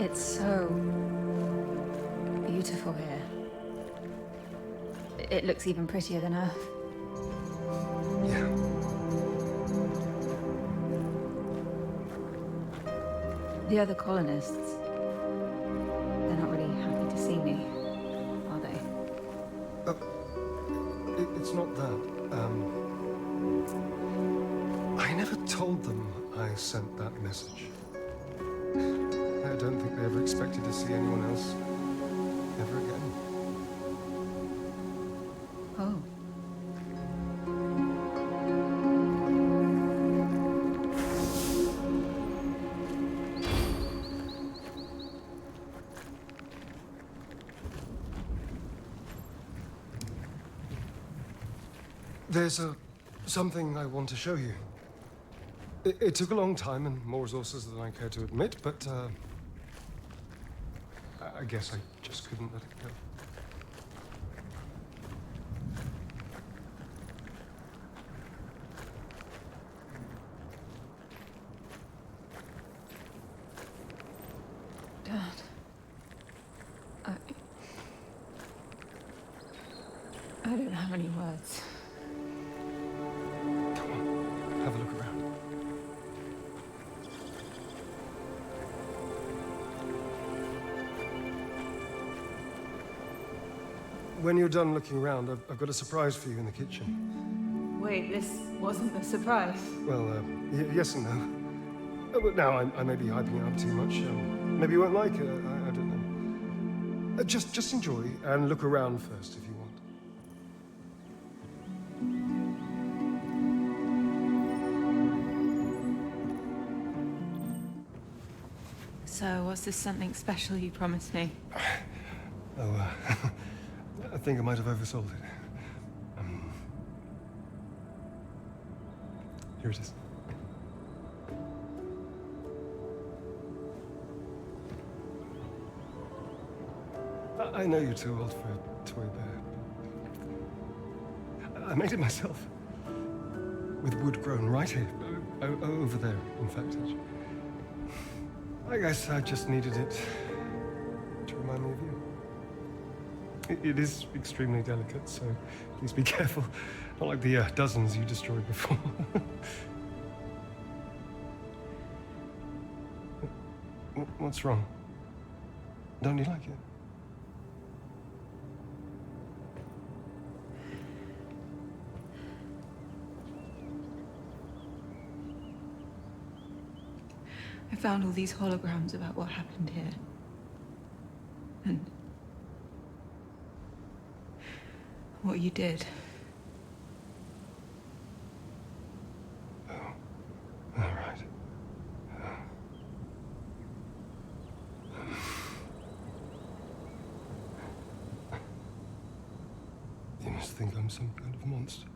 It's so beautiful here. It looks even prettier than Earth. Yeah. The other colonists, they're not really happy to see me, are they? It's not that. I never told them I sent that message. I don't think they ever expected to see anyone else ever again. Oh. There's something I want to show you. It took a long time and more resources than I care to admit, but I guess I just couldn't let it go. Dad. I don't have any words. Have a look around. When you're done looking around, I've got a surprise for you in the kitchen. Wait, this wasn't a surprise. Well, yes and no. But now I may be hyping it up too much. Maybe you won't like it. I don't know. Just enjoy and look around first if you want. So, was this something special you promised me? Oh, I think I might have oversold it. Here it is. I know you're too old for a toy bear. I made it myself. With wood grown right here. Over there, in fact. I guess I just needed it to remind me of you. It is extremely delicate, so please be careful. Not like the dozens you destroyed before. What's wrong? Don't you like it? I found all these holograms about what happened here. And what you did. Oh, all right. You must think I'm some kind of monster.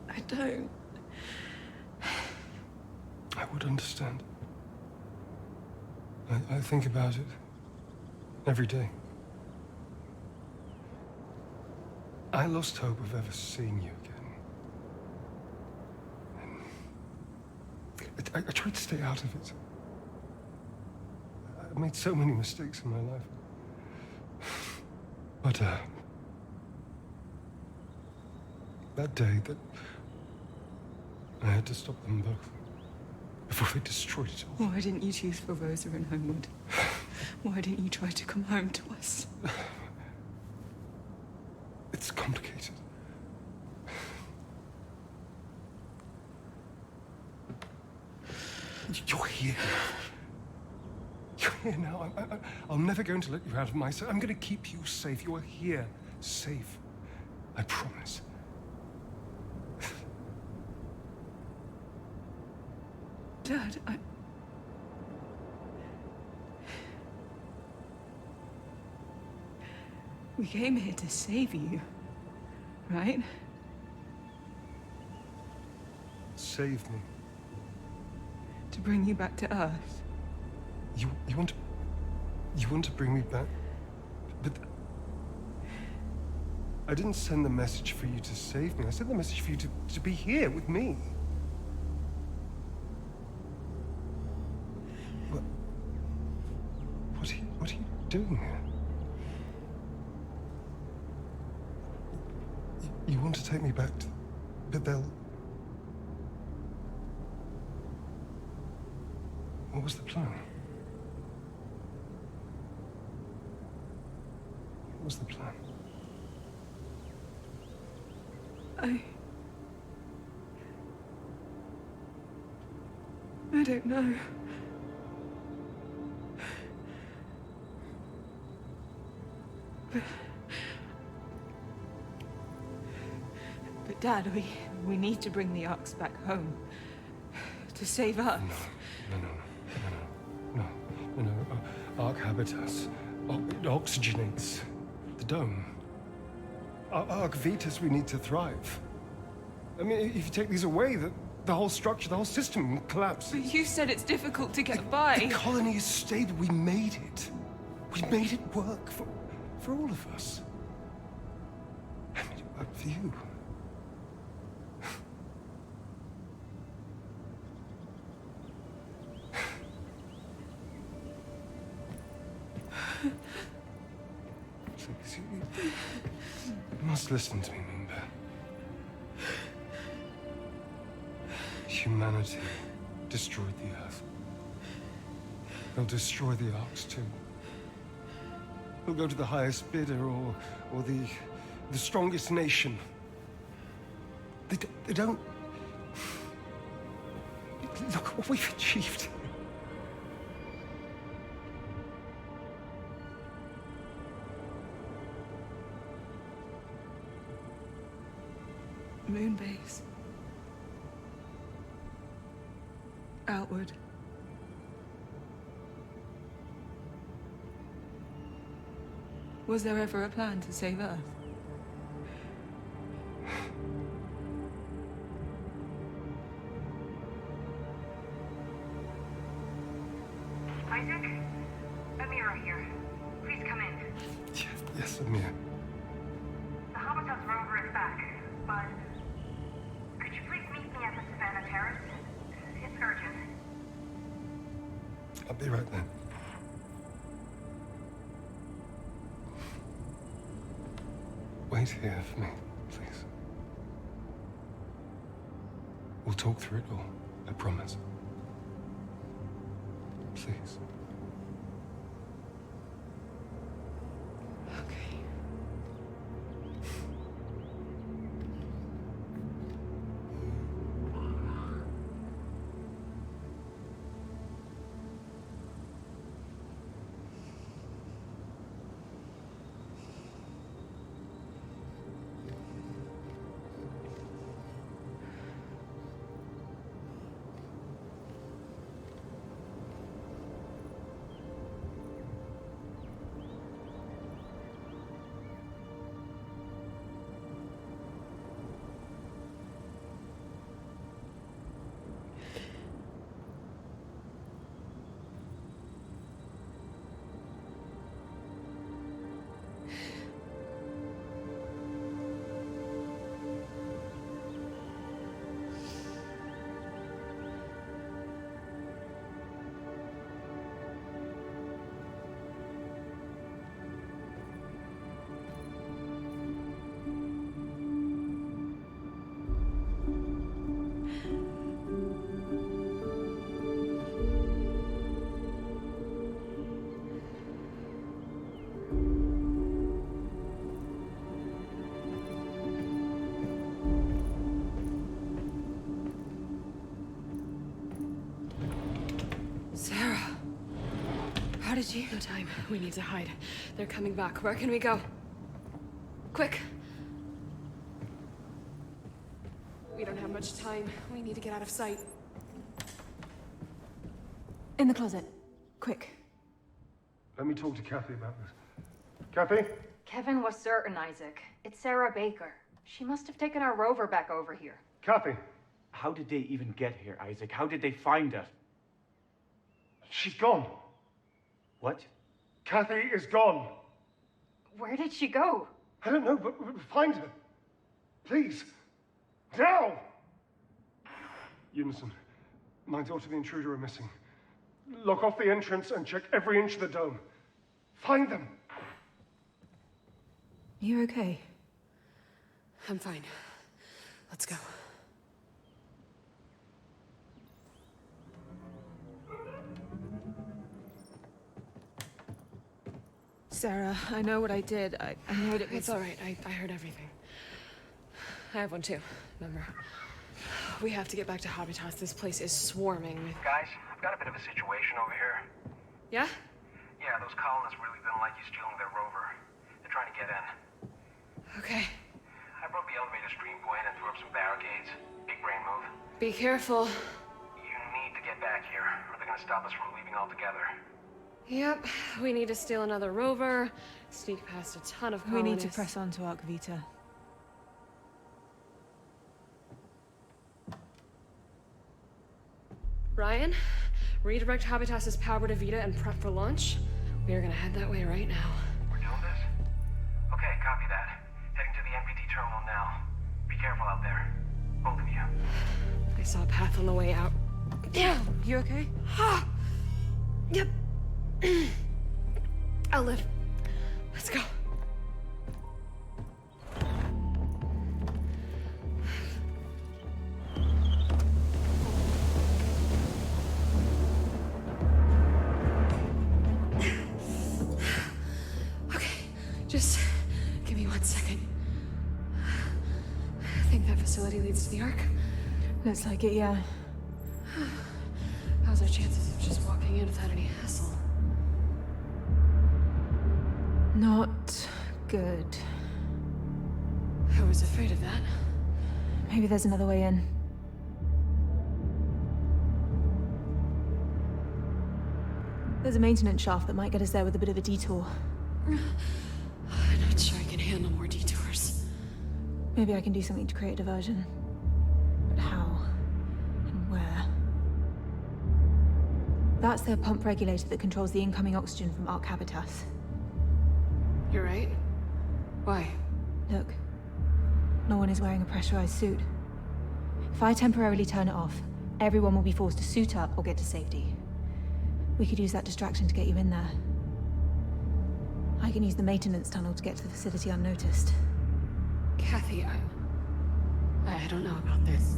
I don't. I would understand. I think about it every day. I lost hope of ever seeing you again. I tried to stay out of it. I've made so many mistakes in my life. But, that day that I had to stop them both before they destroyed it all. Why didn't you choose for Rosa and Homewood? Why didn't you try to come home to us? It's complicated. You're here now. You're here now. I'm never going to let you out of my sight. I'm going to keep you safe. You're here, safe. I promise. Dad, we came here to save you, right? Save me. To bring you back to Earth. You want to bring me back? But I didn't send the message for you to save me. I sent the message for you to be here with me. What are you doing here? You want to take me back to... But they'll... What was the plan? What was the plan? I don't know. But Dad, we need to bring the Arks back home. To save us. No. Ark habitats. It oxygenates the dome. Ark Vitas, we need to thrive. I mean, if you take these away, the whole structure, the whole system will collapse. But you said it's difficult to get by. The colony is stable. We made it. We made it work for all of us. I made it work for you. Please, you must listen to me, Moonbear. Humanity destroyed the Earth. They'll destroy the Arks too. They'll go to the highest bidder or the strongest nation. They don't... Look what we've achieved. Moonbase. Outward. Was there ever a plan to save Earth? Isaac? Amira here. Please come in. Yes, Amir. The Habitat's rover is back, but could you please meet me at the Savannah Terrace? It's urgent. I'll be right there. Wait here for me, please. We'll talk through it all, I promise. Please. she? No time. We need to hide. They're coming back. Where can we go? Quick! We don't have much time. We need to get out of sight. In the closet. Quick. Let me talk to Kathy about this. Kathy? Kevin was certain, Isaac. It's Sarah Baker. She must have taken our rover back over here. Kathy? How did they even get here, Isaac? How did they find us? She's gone. What? Kathy is gone. Where did she go? I don't know, but find her. Please. Now! Unison, my daughter and the intruder are missing. Lock off the entrance and check every inch of the dome. Find them. You okay? I'm fine. Let's go. Sarah, I know what I did. I know it was... It's all right. I heard everything. I have one too, remember? We have to get back to Habitas. This place is swarming with... Guys, I've got a bit of a situation over here. Yeah? Yeah, those colonists really don't like you stealing their rover. They're trying to get in. Okay. I broke the elevator stream point and threw up some barricades. Big brain move. Be careful. You need to get back here, or they're gonna stop us from leaving altogether. Yep, we need to steal another rover, sneak past a ton of colonists. We need to press on to Arc Vita. Ryan, redirect Habitas's power to Vita and prep for launch. We are gonna head that way right now. We're doing this? Okay, copy that. Heading to the MPT terminal now. Be careful out there. Both of you. I saw a path on the way out. Yeah. You okay? Yep. I'll live. Let's go. Okay, just give me 1 second. I think that facility leads to the Ark. Looks like it, yeah. How's our chances of just walking in without any hassle? Not good. I was afraid of that. Maybe there's another way in. There's a maintenance shaft that might get us there with a bit of a detour. I'm not sure I can handle more detours. Maybe I can do something to create a diversion. But how? And where? That's the pump regulator that controls the incoming oxygen from Arc Habitas. You're right. Why? Look. No one is wearing a pressurized suit. If I temporarily turn it off, everyone will be forced to suit up or get to safety. We could use that distraction to get you in there. I can use the maintenance tunnel to get to the facility unnoticed. Kathy, I don't know about this.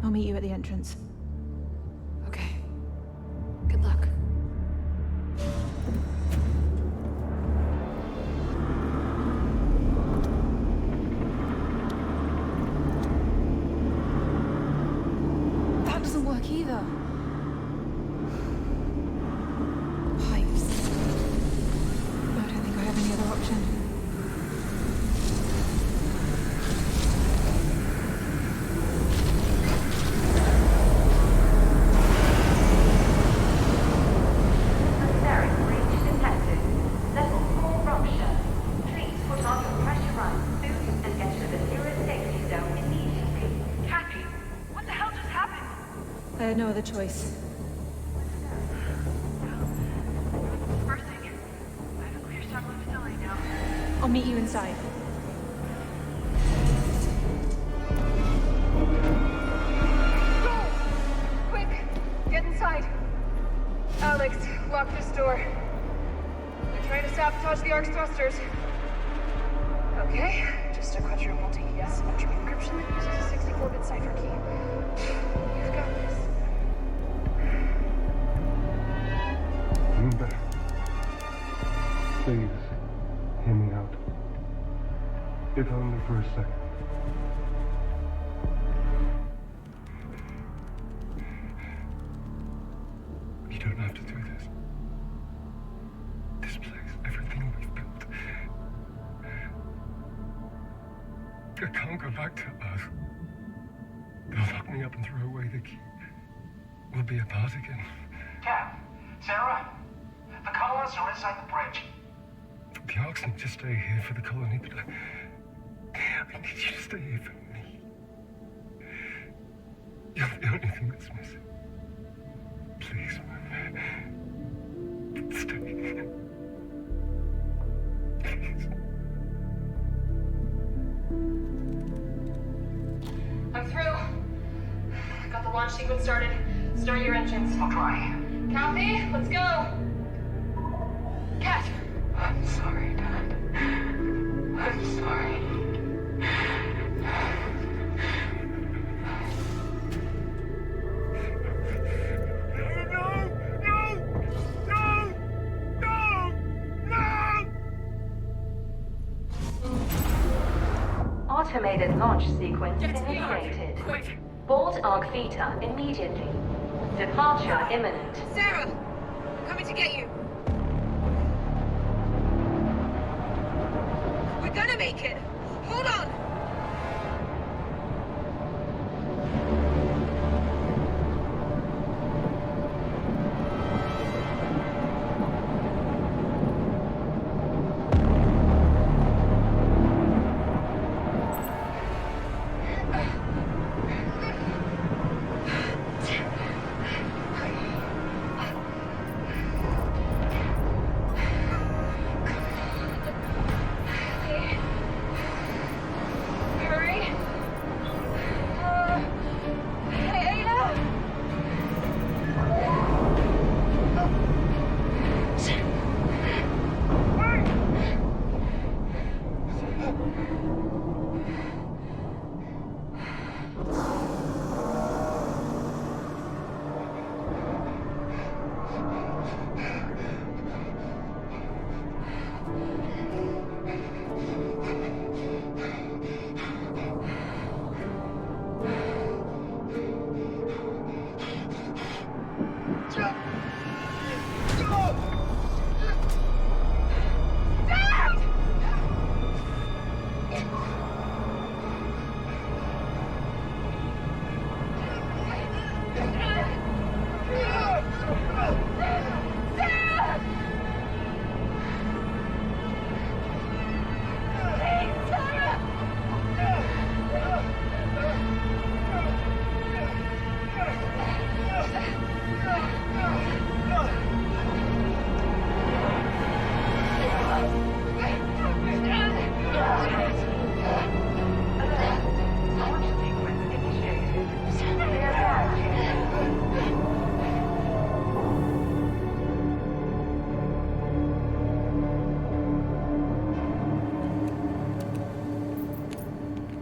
I'll meet you at the entrance. Okay. Good luck. That doesn't work either. Pipes. I don't think I have any other option. I had no other choice. First thing, I have a clear start on the facility now. I'll meet you inside. Go! Quick! Get inside. Alex, lock this door. They're trying to sabotage the Ark's thrusters. Okay, just a quadruple symmetric encryption that uses a 64-bit cipher key. You've got this. Remember, please hear me out. If only for a second. You don't have to do this. I can't go back to Earth. They'll lock me up and throw away the key. We'll be apart again. Cap, Sarah, the colonists are inside the bridge. The Arks need to stay here for the colony, but I need you to stay here for me. You're the only thing that's missing. Please, man. Stay. Please. I'm through. Got the launch sequence started. Start your engines. I'll try. Kathy, let's go. Kat. I'm sorry, Dad. I'm sorry. Automated launch sequence initiated. Board Arc Theta immediately. Departure imminent. Sarah! Coming to get you. We're gonna make it. Hold on.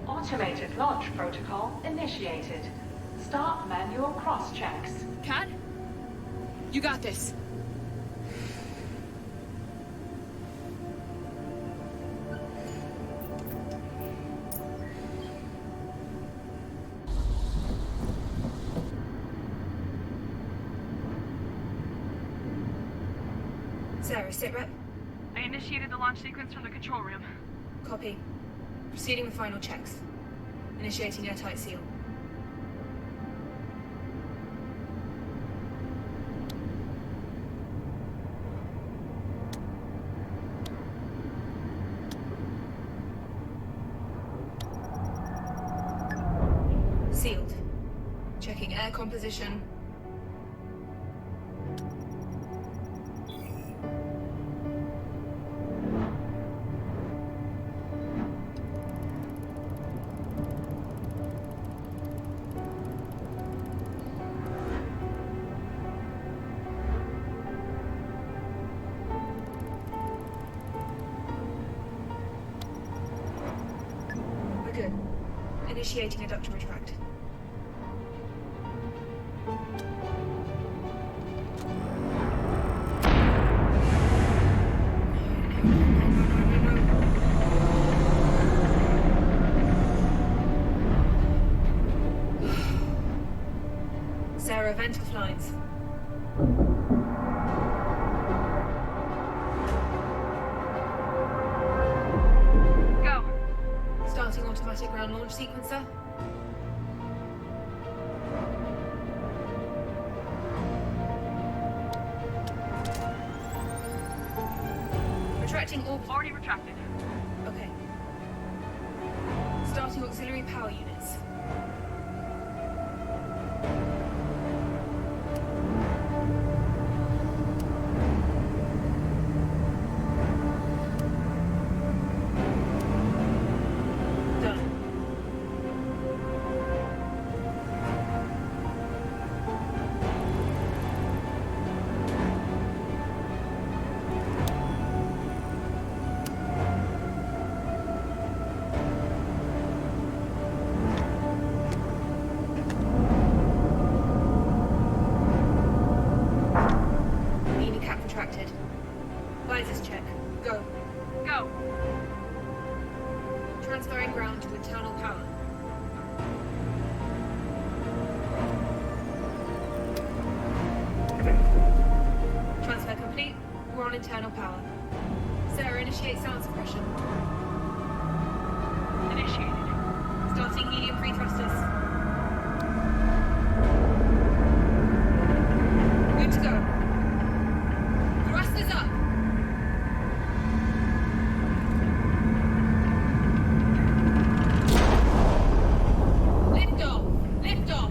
Automated launch protocol initiated. Start manual cross-checks. Kat? You got this. Sarah, sit rep. I initiated the launch sequence from the control room. Copy. Proceeding with final checks. Initiating airtight seal. Sealed. Checking air composition. We're good. Initiating a duct to retract. Sarah, vent off lines. Go. Starting automatic ground launch sequencer. Retracting orb. Already retracted. Okay. Starting auxiliary power units. Visors check. Go. Go. Transferring ground to internal power. Transfer complete. We're on internal power. Sarah, initiate sound suppression. Initiated. Starting helium-free thrusters. Good to go. Thrusters up! Lift off! Lift off!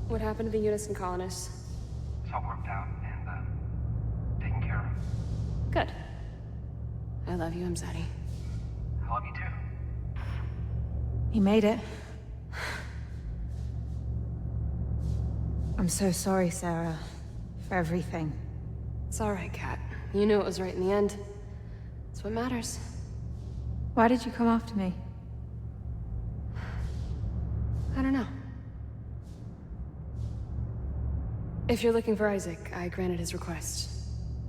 What happened to the Unison colonists? It's all worked out and, taken care of. Good. I love you, Mzadi. I love you too. He made it. I'm so sorry, Sarah, for everything. It's all right, Kat. You knew it was right in the end. That's what matters. Why did you come after me? I don't know. If you're looking for Isaac, I granted his request.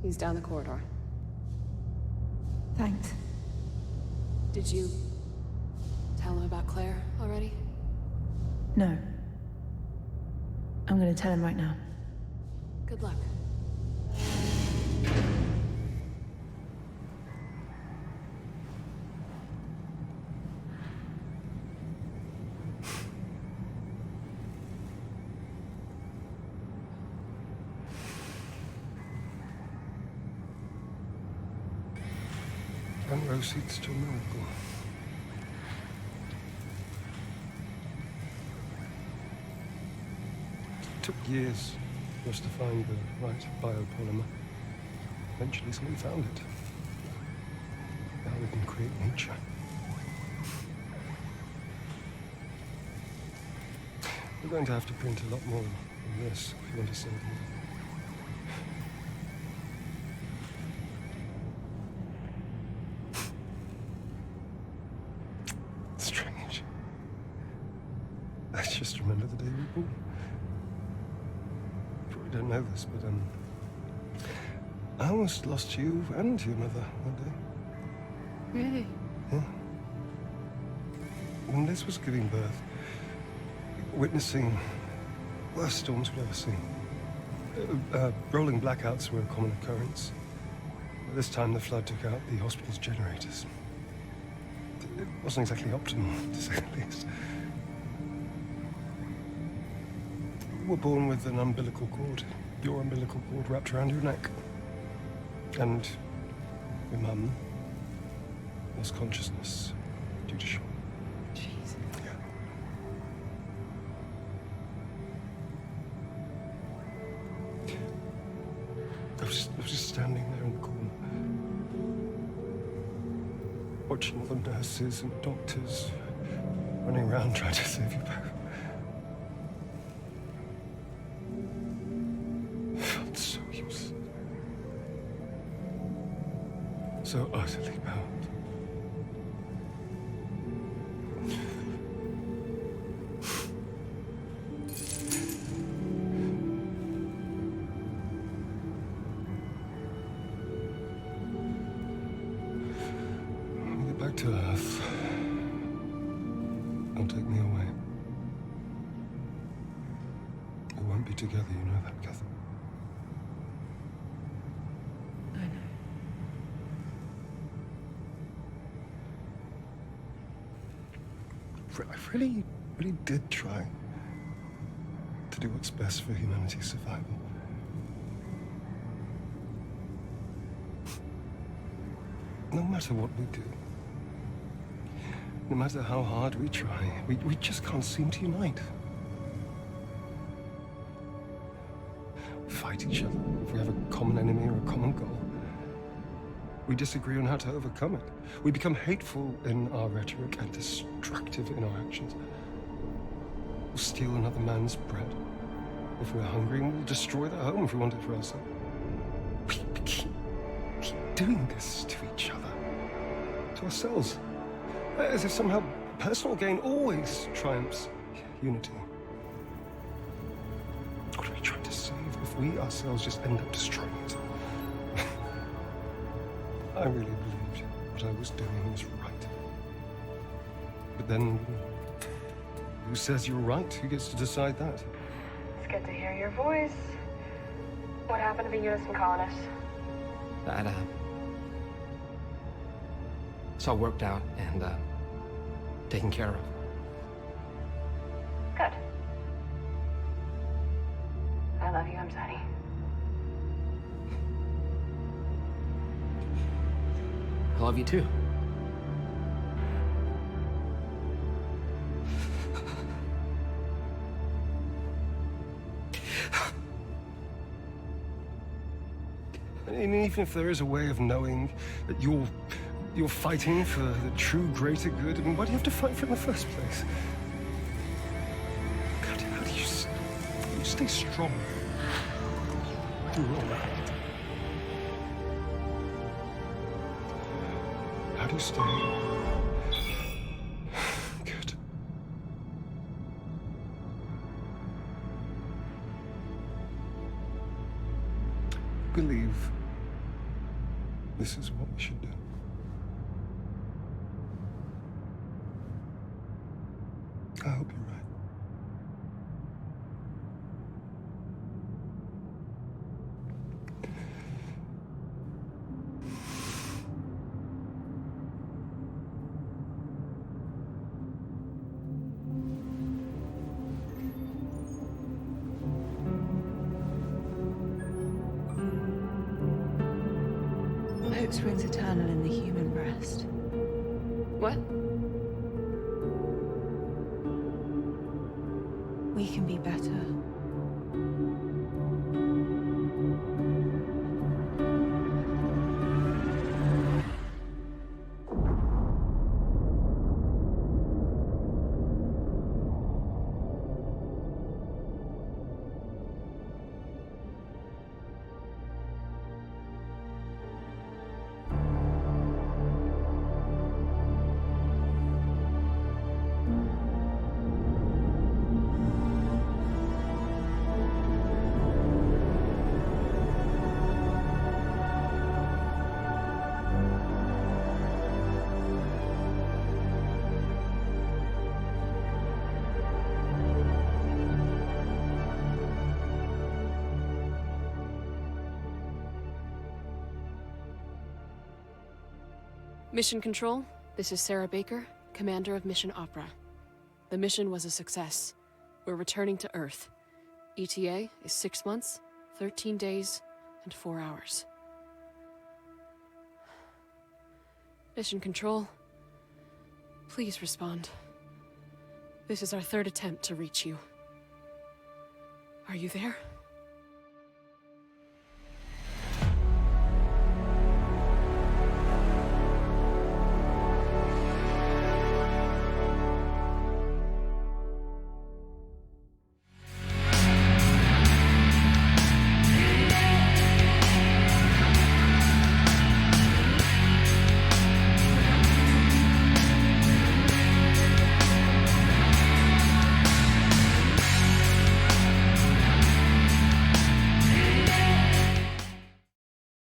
He's down the corridor. Thanks. Did you tell him about Claire already? No. I'm gonna tell him right now. Good luck. Front row seats to a miracle. It took years for us to find the right biopolymer. Eventually somebody found it. Now we can create nature. We're going to have to print a lot more than this if you want to save them. Strange. I just remember the day we were born. You probably don't know this, but I almost lost you and your mother one day. Really? Yeah. When Liz was giving birth, witnessing worst storms we've ever seen. Rolling blackouts were a common occurrence. This time the flood took out the hospital's generators. It wasn't exactly optimal, to say the least. You were born with an umbilical cord. Your umbilical cord wrapped around your neck. And your mum lost consciousness due to shock. Jeez. Yeah. I was just standing there in the corner. watching all the nurses and doctors running around trying to save you both. I felt so useless. So utterly bound. To Earth. Don't take me away. We won't be together, you know that, Kathy. I know. I really did try to do what's best for humanity's survival. No matter what we do, no matter how hard we try, we just can't seem to unite. We fight each other if we have a common enemy or a common goal. We disagree on how to overcome it. We become hateful in our rhetoric and destructive in our actions. We'll steal another man's bread if we're hungry, and we'll destroy their home if we want it for ourselves. We keep doing this to each other, to ourselves. As if somehow personal gain always triumphs unity. What are we trying to save if we ourselves just end up destroying it? I really believed what I was doing was right. But then, who says you're right? Who gets to decide that? It's good to hear your voice. What happened to the innocent colonists? That, it's all worked out and, taken care of. Good. I love you, Amzadi. I love you too. And even if there is a way of knowing that you're fighting for the true greater good, I mean, why do you have to fight for it in the first place? God, how do you stay strong through all that? How do you stay good? Believe this is what we should do. I hope you're right. Hope springs eternal in the human breast. What? We can be better. Mission Control, this is Sarah Baker, Commander of Mission Opera. The mission was a success. We're returning to Earth. ETA is 6 months, 13 days, and 4 hours. Mission Control, please respond. This is our third attempt to reach you. Are you there?